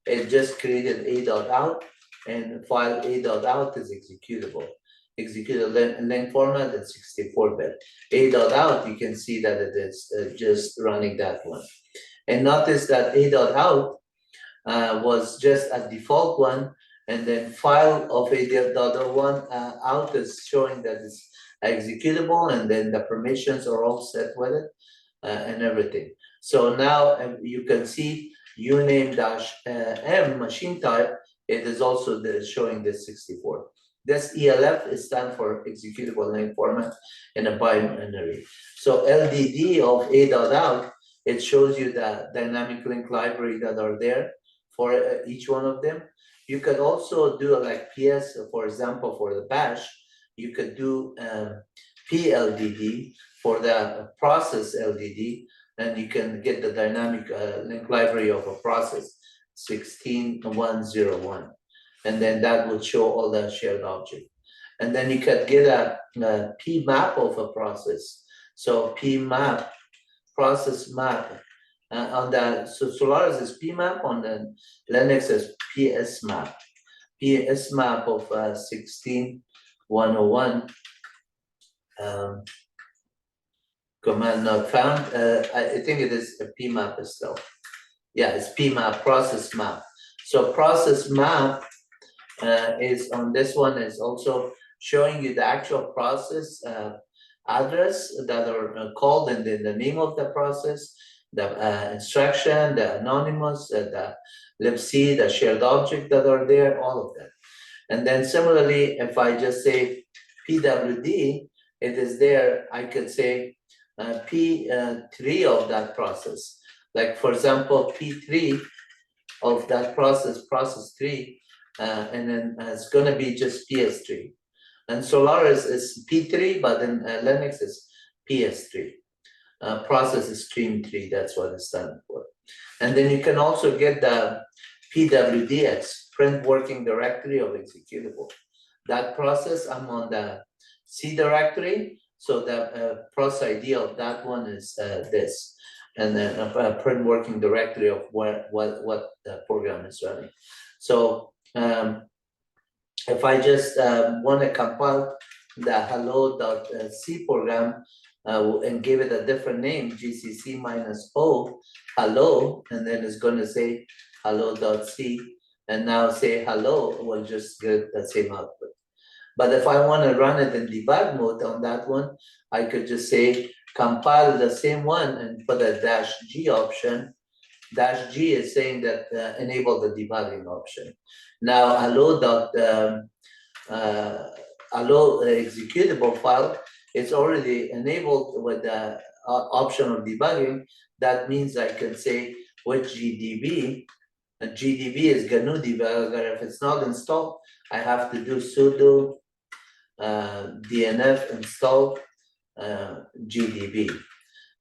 It just created a.out, and file a.out is executable. Executable length format is 64-bit. A.out, you can see that it is just running that one. And notice that a.out was just a default one, and then file of a.1 out is showing that it's executable, and then the permissions are all set with it and everything. So now you can see uname-m machine type, it is also showing this 64. This ELF is stand for executable length format in a binary. So LDD of a.out, it shows you the dynamic link library that are there for each one of them. You could also do like PS, for example, for the bash, you could do PLDD for the process LDD, and you can get the dynamic link library of a process 16101. And then that would show all the shared object. And then you could get a pmap of a process. So pmap, process map. On the Solaris is pmap, on the Linux is psmap. psmap of 16101. Command not found. I think it is a pmap itself. Yeah, it's pmap, process map. So process map is on this one, is also showing you the actual process address that are called, and then the name of the process, the instruction, the anonymous, the libc, the shared object that are there, all of that. And then similarly, if I just say pwd, it is there. I could say P3 of that process. Like for example, P3 of that process, process 3, and then it's going to be just PS3. And Solaris is P3, but then Linux is PS3. Process is stream 3, that's what it's standing for. And then you can also get the pwdx, print working directory of executable. That process, I'm on the C directory, so the process ID of that one is this, and then a print working directory of what the program is running. So if I just want to compile the hello.c program and give it a different name, gcc -o hello, and then it's going to say hello.c, and now say hello, we'll just get the same output. But if I want to run it in debug mode on that one, I could just say compile the same one and put a -g option. -g is saying that enable the debugging option. Now hello executable file, it's already enabled with the option of debugging. That means I can say with GDB, and GDB is Gnu Debugger. If it's not installed, I have to do sudo dnf install GDB.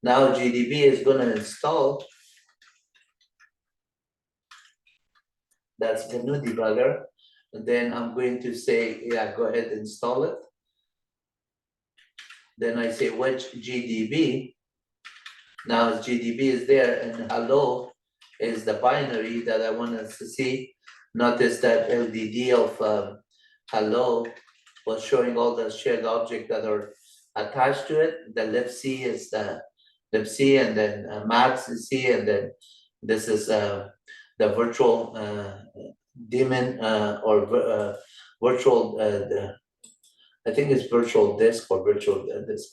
Now GDB is going to install. That's the Gnu Debugger. And then I'm going to say, yeah, go ahead and install it. Then I say which GDB. Now GDB is there, and hello is the binary that I want us to see. Notice that LDD of hello was showing all the shared objects that are attached to it. The libc is the libc, and then max is C, and then this is the virtual daemon or virtual, I think it's virtual disk or virtual disk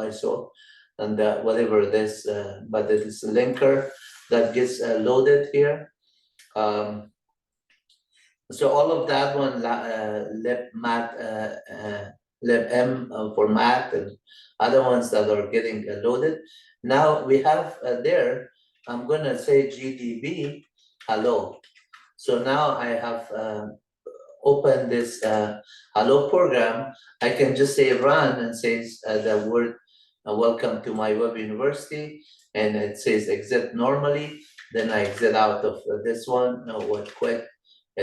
ISO, and whatever it is, but it is a linker that gets loaded here. So all of that one, libm for math, and other ones that are getting loaded. Now we have there, I'm gonna say GDB hello. So now I have opened this hello program. I can just say run, and says the word welcome to my web university, and it says exit normally. Then I exit out of this one. No, what quit.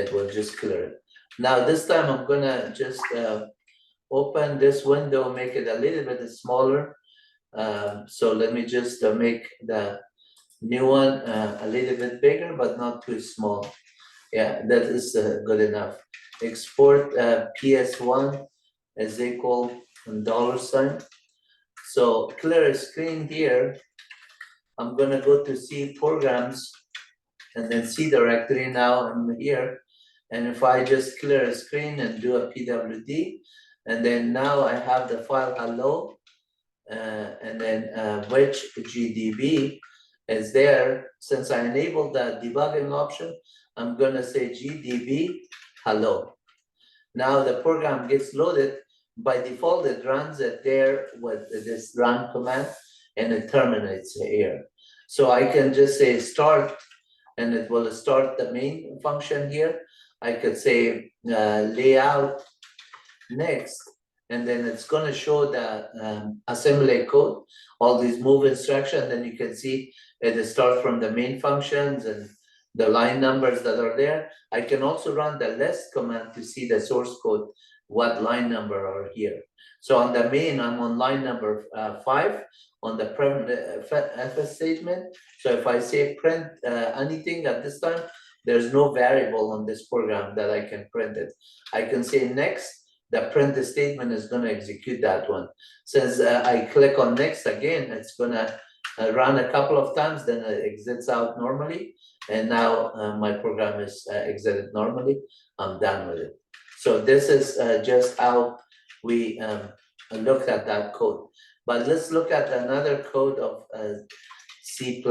It will just clear it. Now this time I'm gonna just open this window, make it a little bit smaller. So let me just make the new one a little bit bigger, but not too small. Yeah, that is good enough. Export PS1 is equal $. So clear screen here. I'm gonna go to C programs, and then C directory. Now I'm here, and if I just clear a screen and do a pwd, and then now I have the file hello, and then which GDB is there. Since I enabled the debugging option, I'm gonna say GDB hello. Now the program gets loaded. By default, it runs it there with this run command, and it terminates here. So I can just say start, and it will start the main function here. I could say layout next, and then it's going to show the assembly code, all these move instructions. Then you can see it starts from the main functions and the line numbers that are there. I can also run the list command to see the source code, what line number are here. So on the main, I'm on line number 5 on the printf statement. So if I say print anything at this time, there's no variable on this program that I can print it. I can say next, the print statement is going to execute that one. Since I click on next again, it's going to run a couple of times, then it exits out normally. And now my program is exited normally. I'm done with it. So this is just how we looked at that code. But let's look at another code of C++.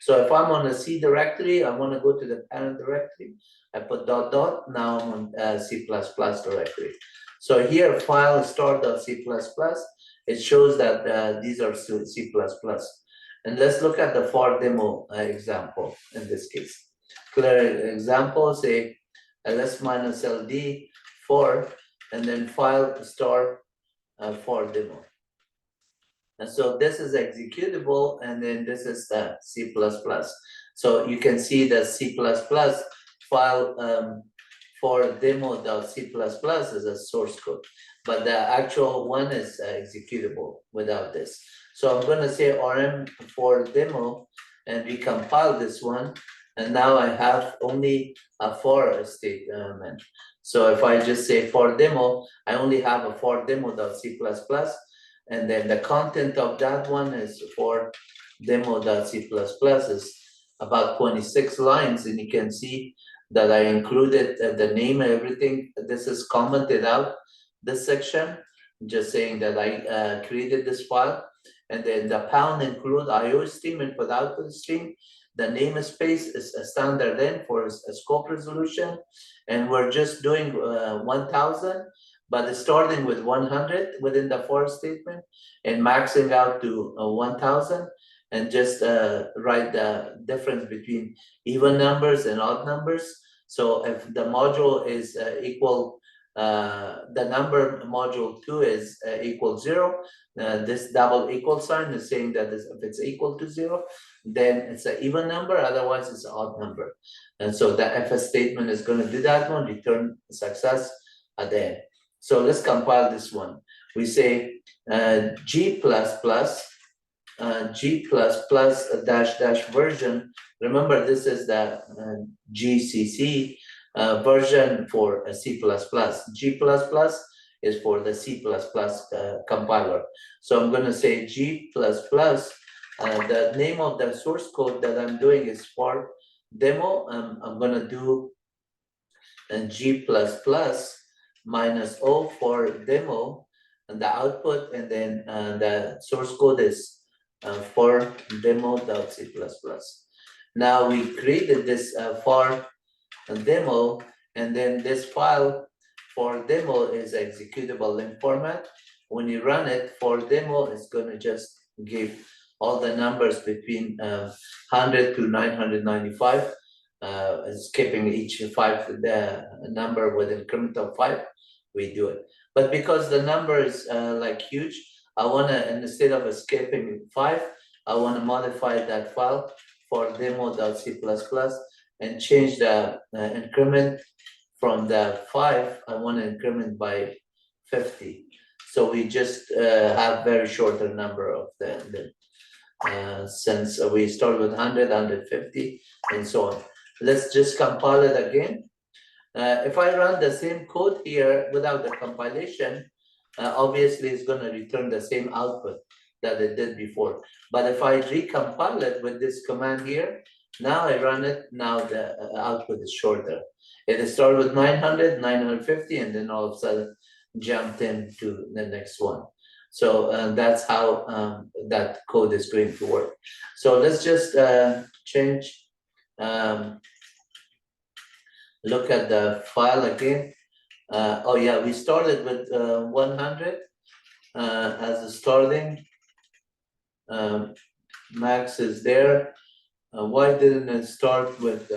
So if I'm on a C directory, I want to go to the parent directory. I put dot dot, now I'm on C++ directory. So here, file start.c++, it shows that these are C++. And let's look at the for demo example in this case. Clear example, say ls minus ld for, and then file start for demo. And so this is executable, and then this is the C++. So you can see the C++ file for demo.c++ is a source code, but the actual one is executable without this. So I'm going to say rm for demo and recompile this one, and now I have only a for statement. So if I just say for demo, I only have a for demo.c++, and then the content of that one is for demo.c++ is about 26 lines, and you can see that I included the name and everything. This is commented out, this section, just saying that I created this file. And then the pound include IO stream and input output stream. The namespace is a standard in for a scope resolution. And we're just doing 1000, but it's starting with 100 within the for statement and maxing out to 1000. And just write the difference between even numbers and odd numbers. So if the module is equal, the number module 2 is equal 0, this double equal sign is saying that if it's equal to 0, then it's an even number, otherwise it's an odd number. And so the FS statement is going to do that one, return success at the end. So let's compile this one. We say G++, G++ dash dash version. Remember, this is the GCC version for C++. G++ is for the C++ compiler. So I'm going to say G++. The name of the source code that I'm doing is for demo. I'm going to do G++ minus O for demo, and the output, and then the source code is for demo.c++. Now we created this for demo, and then this file for demo is executable in format. When you run it for demo, it's going to just give all the numbers between 100 to 995, skipping each 5 the number with increment of 5. We do it, but because the number is like huge, I want to, instead of skipping 5, I want to modify that file for demo.c++ and change the increment from the 5. I want to increment by 50. So we just have very shorter number of the since we start with 100, 150, and so on. Let's just compile it again. If I run the same code here without the compilation, obviously it's going to return the same output that it did before. But if I recompile it with this command here, now I run it, now the output is shorter. It started with 900, 950, and then all of a sudden jumped into the next one. So that's how that code is going to work. So let's just change, look at the file again. Oh yeah, we started with 100 as a starting. Max is there. Why didn't it start with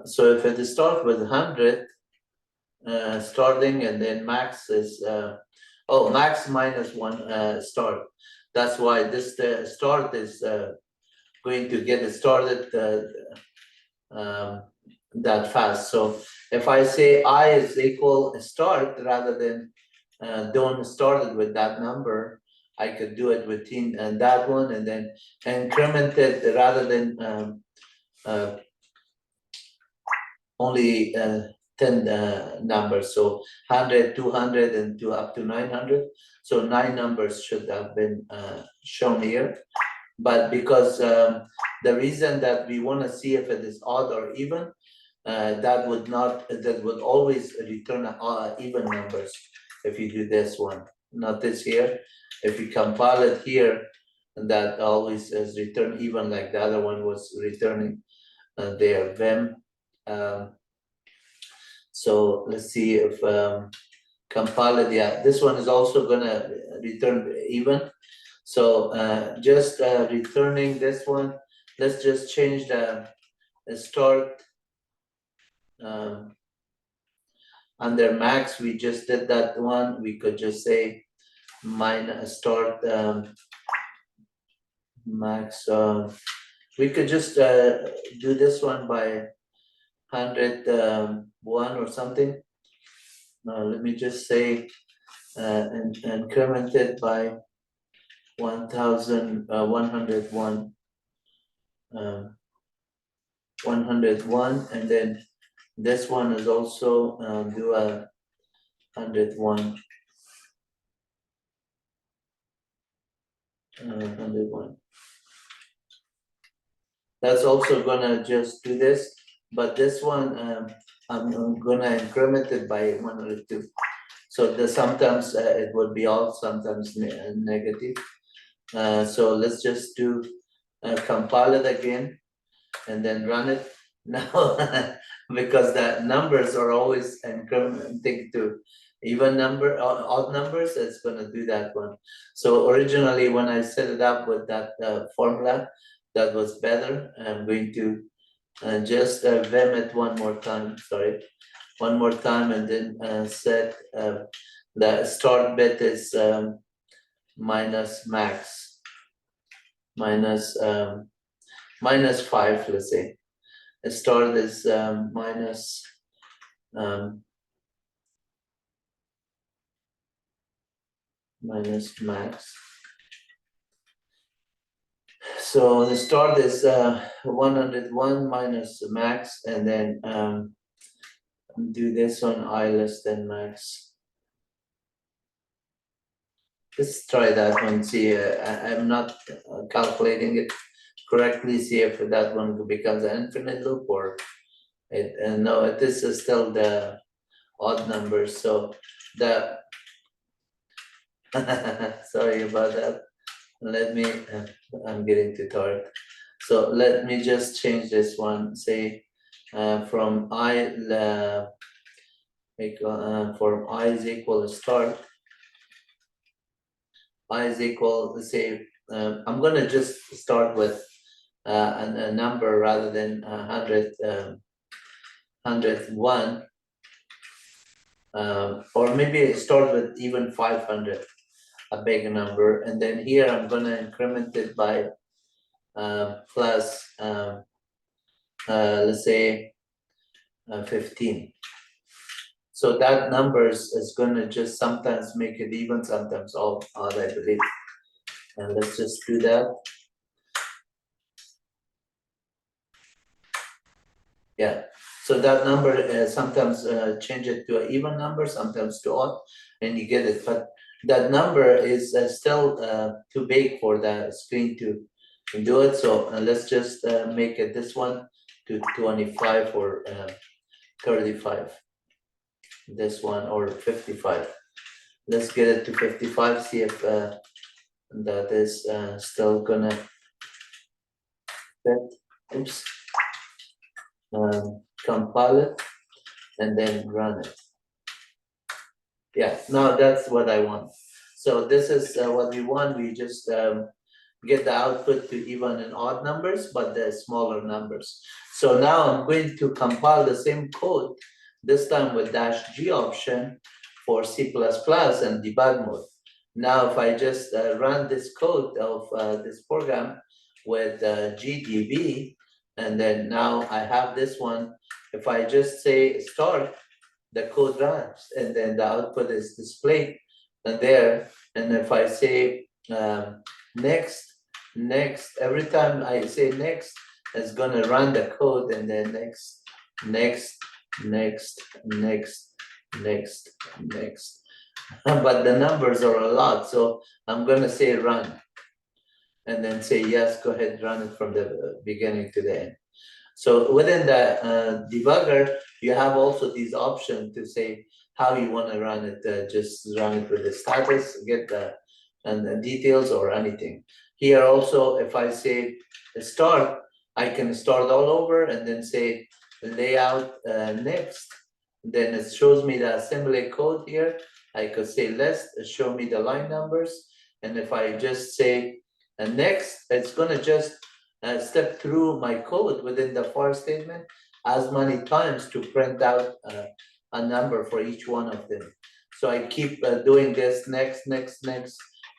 So if it starts with 100 starting, and then max is max minus 1 start. That's why this start is going to get it started that fast. So if I say I is equal start rather than don't start it with that number, I could do it within that one, and then increment it rather than only 10 numbers. So 100, 200, and up to 900. So 9 numbers should have been shown here. But because the reason that we want to see if it is odd or even, that would always return even numbers if you do this one, not this here. If you compile it here, that always is return even, like the other one was returning their vim. So let's see if compile it. Yeah, this one is also gonna return even. So just returning this one, let's just change the start under max. We just did that one. We could just say minus start max. We could just do this one by 101 or something. Now let me just say and increment it by 1101 101, and then this one is also do a 101 101. That's also gonna just do this, but this one I'm gonna increment it by 102. So sometimes it will be off, sometimes negative. So let's just do compile it again and then run it now. Because the numbers are always incrementing to even number, odd numbers, it's gonna do that one. So originally when I set it up with that formula, that was better. I'm going to just vim it one more time, and then set the start bit is minus max, minus 5, let's say. The start is minus max. So the start is 101 minus max, and then do this on I less than max. Let's try that one. See, I'm not calculating it correctly. See if that one becomes an infinite loop or it. No, it is still the odd numbers. So the sorry about that. Let me. I'm getting too tired. So let me just change this one. Say from I from I is equal to start. I is equal, let's say, I'm gonna just start with a number rather than 101, or maybe start with even 500, a big number, and then here I'm gonna increment it by plus, let's say, 15. So that numbers is gonna just sometimes make it even, sometimes odd, I believe. And let's just do that. Yeah, so that number sometimes change it to an even number, sometimes to odd, and you get it. But that number is still too big for the screen to do it. So let's just make it this one to 25 or 35. This one or 55. Let's get it to 55. See if that is still gonna fit. Oops. Compile it and then run it. Yeah, no, that's what I want. So this is what we want. We just get the output to even and odd numbers, but the smaller numbers. So now I'm going to compile the same code, this time with -G option for C++ and debug mode. Now, if I just run this code of this program with gdb, and then now I have this one, if I just say start, the code runs, and then the output is displayed there. And if I say next, every time I say next, it's gonna run the code, and then next, but the numbers are a lot, so I'm gonna say run, and then say yes, go ahead, run it from the beginning to the end. So within the debugger, you have also these options to say how you want to run it. Just run it with the status, get the details or anything. Here also, if I say start, I can start all over and then say layout next. Then it shows me the assembly code here. I could say list, show me the line numbers. And if I just say next, it's going to just step through my code within the for statement as many times to print out a number for each one of them. So I keep doing this next,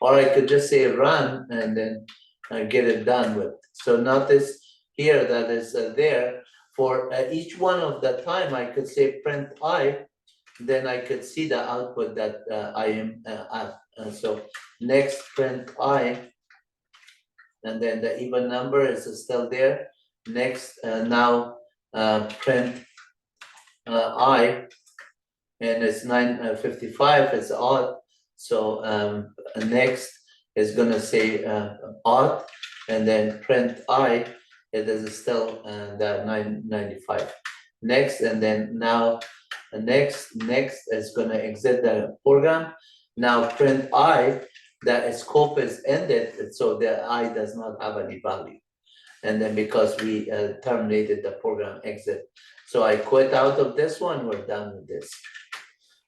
or I could just say run and then get it done with. So notice here that is there for each one of the time I could say print I, then I could see the output that I am at. So next print I, and then the even number is still there. Next, now print I, and it's 955, it's odd. So next is gonna say odd, and then print I, it is still the 995. Next, and then now next is gonna exit the program. Now print I, that scope is ended, so the I does not have any value. And then because we terminated the program exit. So I quit out of this one, we're done with this.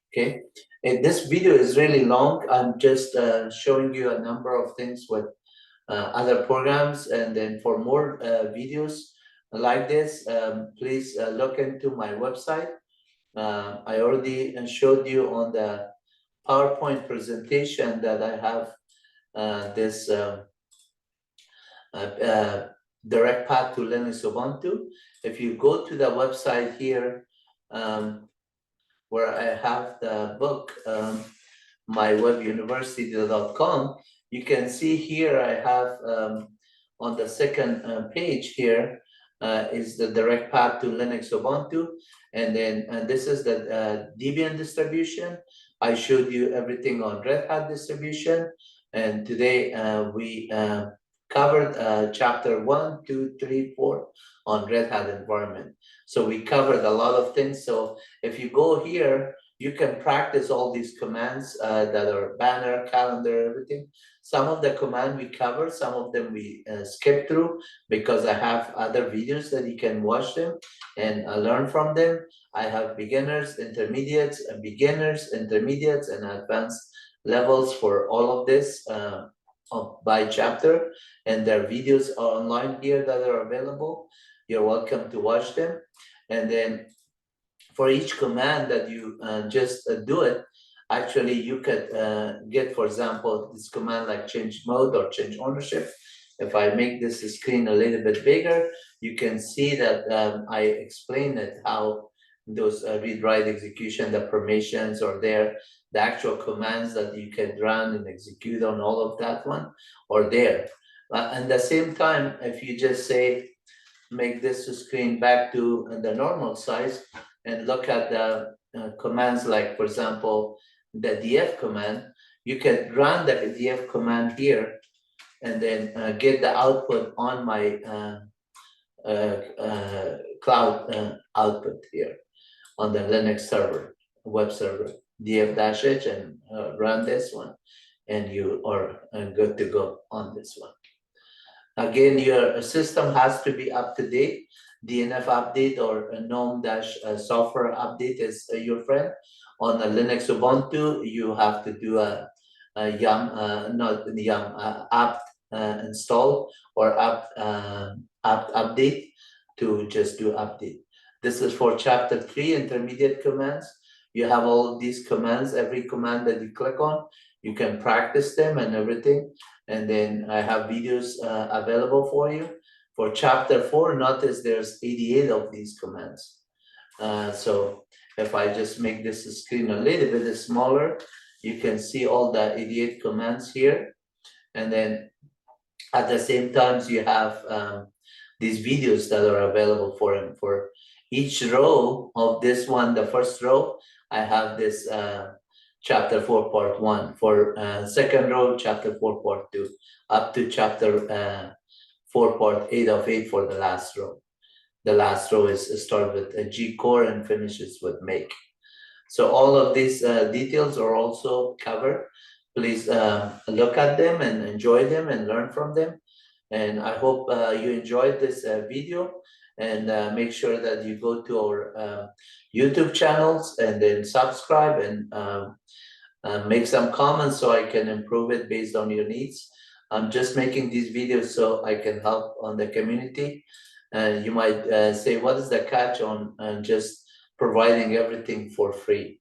Okay, and this video is really long. I'm just showing you a number of things with other programs. And then for more videos like this, please look into my website. I already showed you on the PowerPoint presentation that I have this direct path to Linux Ubuntu. If you go to the website here, where I have the book, mywebuniversity.com, you can see here I have on the second page here is the direct path to Linux Ubuntu. And then this is the Debian distribution. I showed you everything on Red Hat distribution. And today we covered chapter 1, 2, 3, 4 on Red Hat environment. So we covered a lot of things. So if you go here, you can practice all these commands that are banner, calendar, everything. Some of the command we cover, some of them we skip through because I have other videos that you can watch them and learn from them. I have beginners, intermediates, and advanced levels for all of this by chapter, and their videos are online here that are available. You're welcome to watch them. And then for each command that you just do it, actually you could get, for example, this command like change mode or change ownership. If I make this screen a little bit bigger, you can see that I explain it how those read-write execution, the permissions are there, the actual commands that you can run and execute on all of that one are there. At the same time, if you just say, make this screen back to the normal size and look at the commands like, for example, the df command, you can run the df command here and then get the output on my cloud output here on the Linux server, web server, df-h, and run this one, and you are good to go on this one. Again, your system has to be up to date. DNF update or a gnome-software update is your friend. On a Linux Ubuntu, you have to do a yum, not yum, apt install or apt update. to just do update. This is for chapter 3, intermediate commands. You have all of these commands. Every command that you click on, you can practice them and everything. And then I have videos available for you. For chapter 4, notice there's 88 of these commands. So if I just make this screen a little bit smaller, you can see all the 88 commands here. And then at the same time, you have these videos that are available for each row of this one. The first row, I have this chapter 4 part 1. For second row, chapter 4 part 2, up to chapter 4 part 8 of 8 for the last row. The last row is start with a G core and finishes with make. So all of these details are also covered. Please look at them and enjoy them and learn from them. And I hope you enjoyed this video, and make sure that you go to our YouTube channels and then subscribe and make some comments so I can improve it based on your needs. I'm just making these videos so I can help on the community. You might say, what is the catch on just providing everything for free?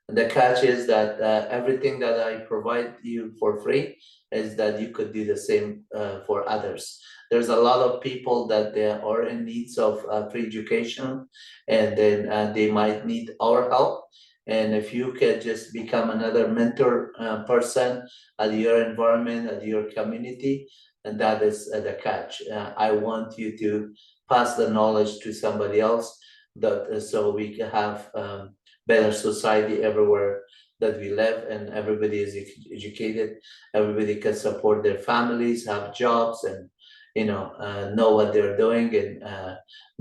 And the catch is that everything that I provide you for free is that you could do the same for others. There's a lot of people that they are in needs of free education, and then they might need our help. And if you could just become another mentor person at your environment, at your community, and that is the catch. I want you to pass the knowledge to somebody else, that so we can have better society everywhere that we live, and everybody is educated, everybody can support their families, have jobs, and know what they're doing, and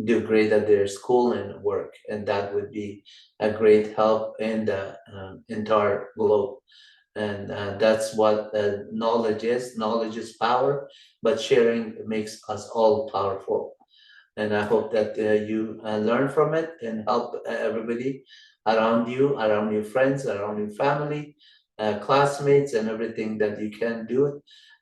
do great at their school and work. And that would be a great help in the entire globe. And that's what knowledge is. Knowledge is power, but sharing makes us all powerful. And I hope that you learn from it and help everybody around you, around your friends, around your family, classmates, and everything that you can do it.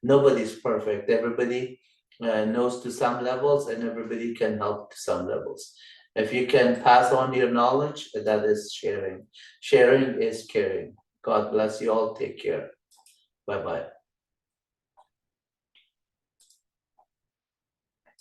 Nobody's perfect. Everybody knows to some levels, and everybody can help to some levels. If you can pass on your knowledge, that is sharing. Sharing is caring. God bless you all. Take care. Bye-bye.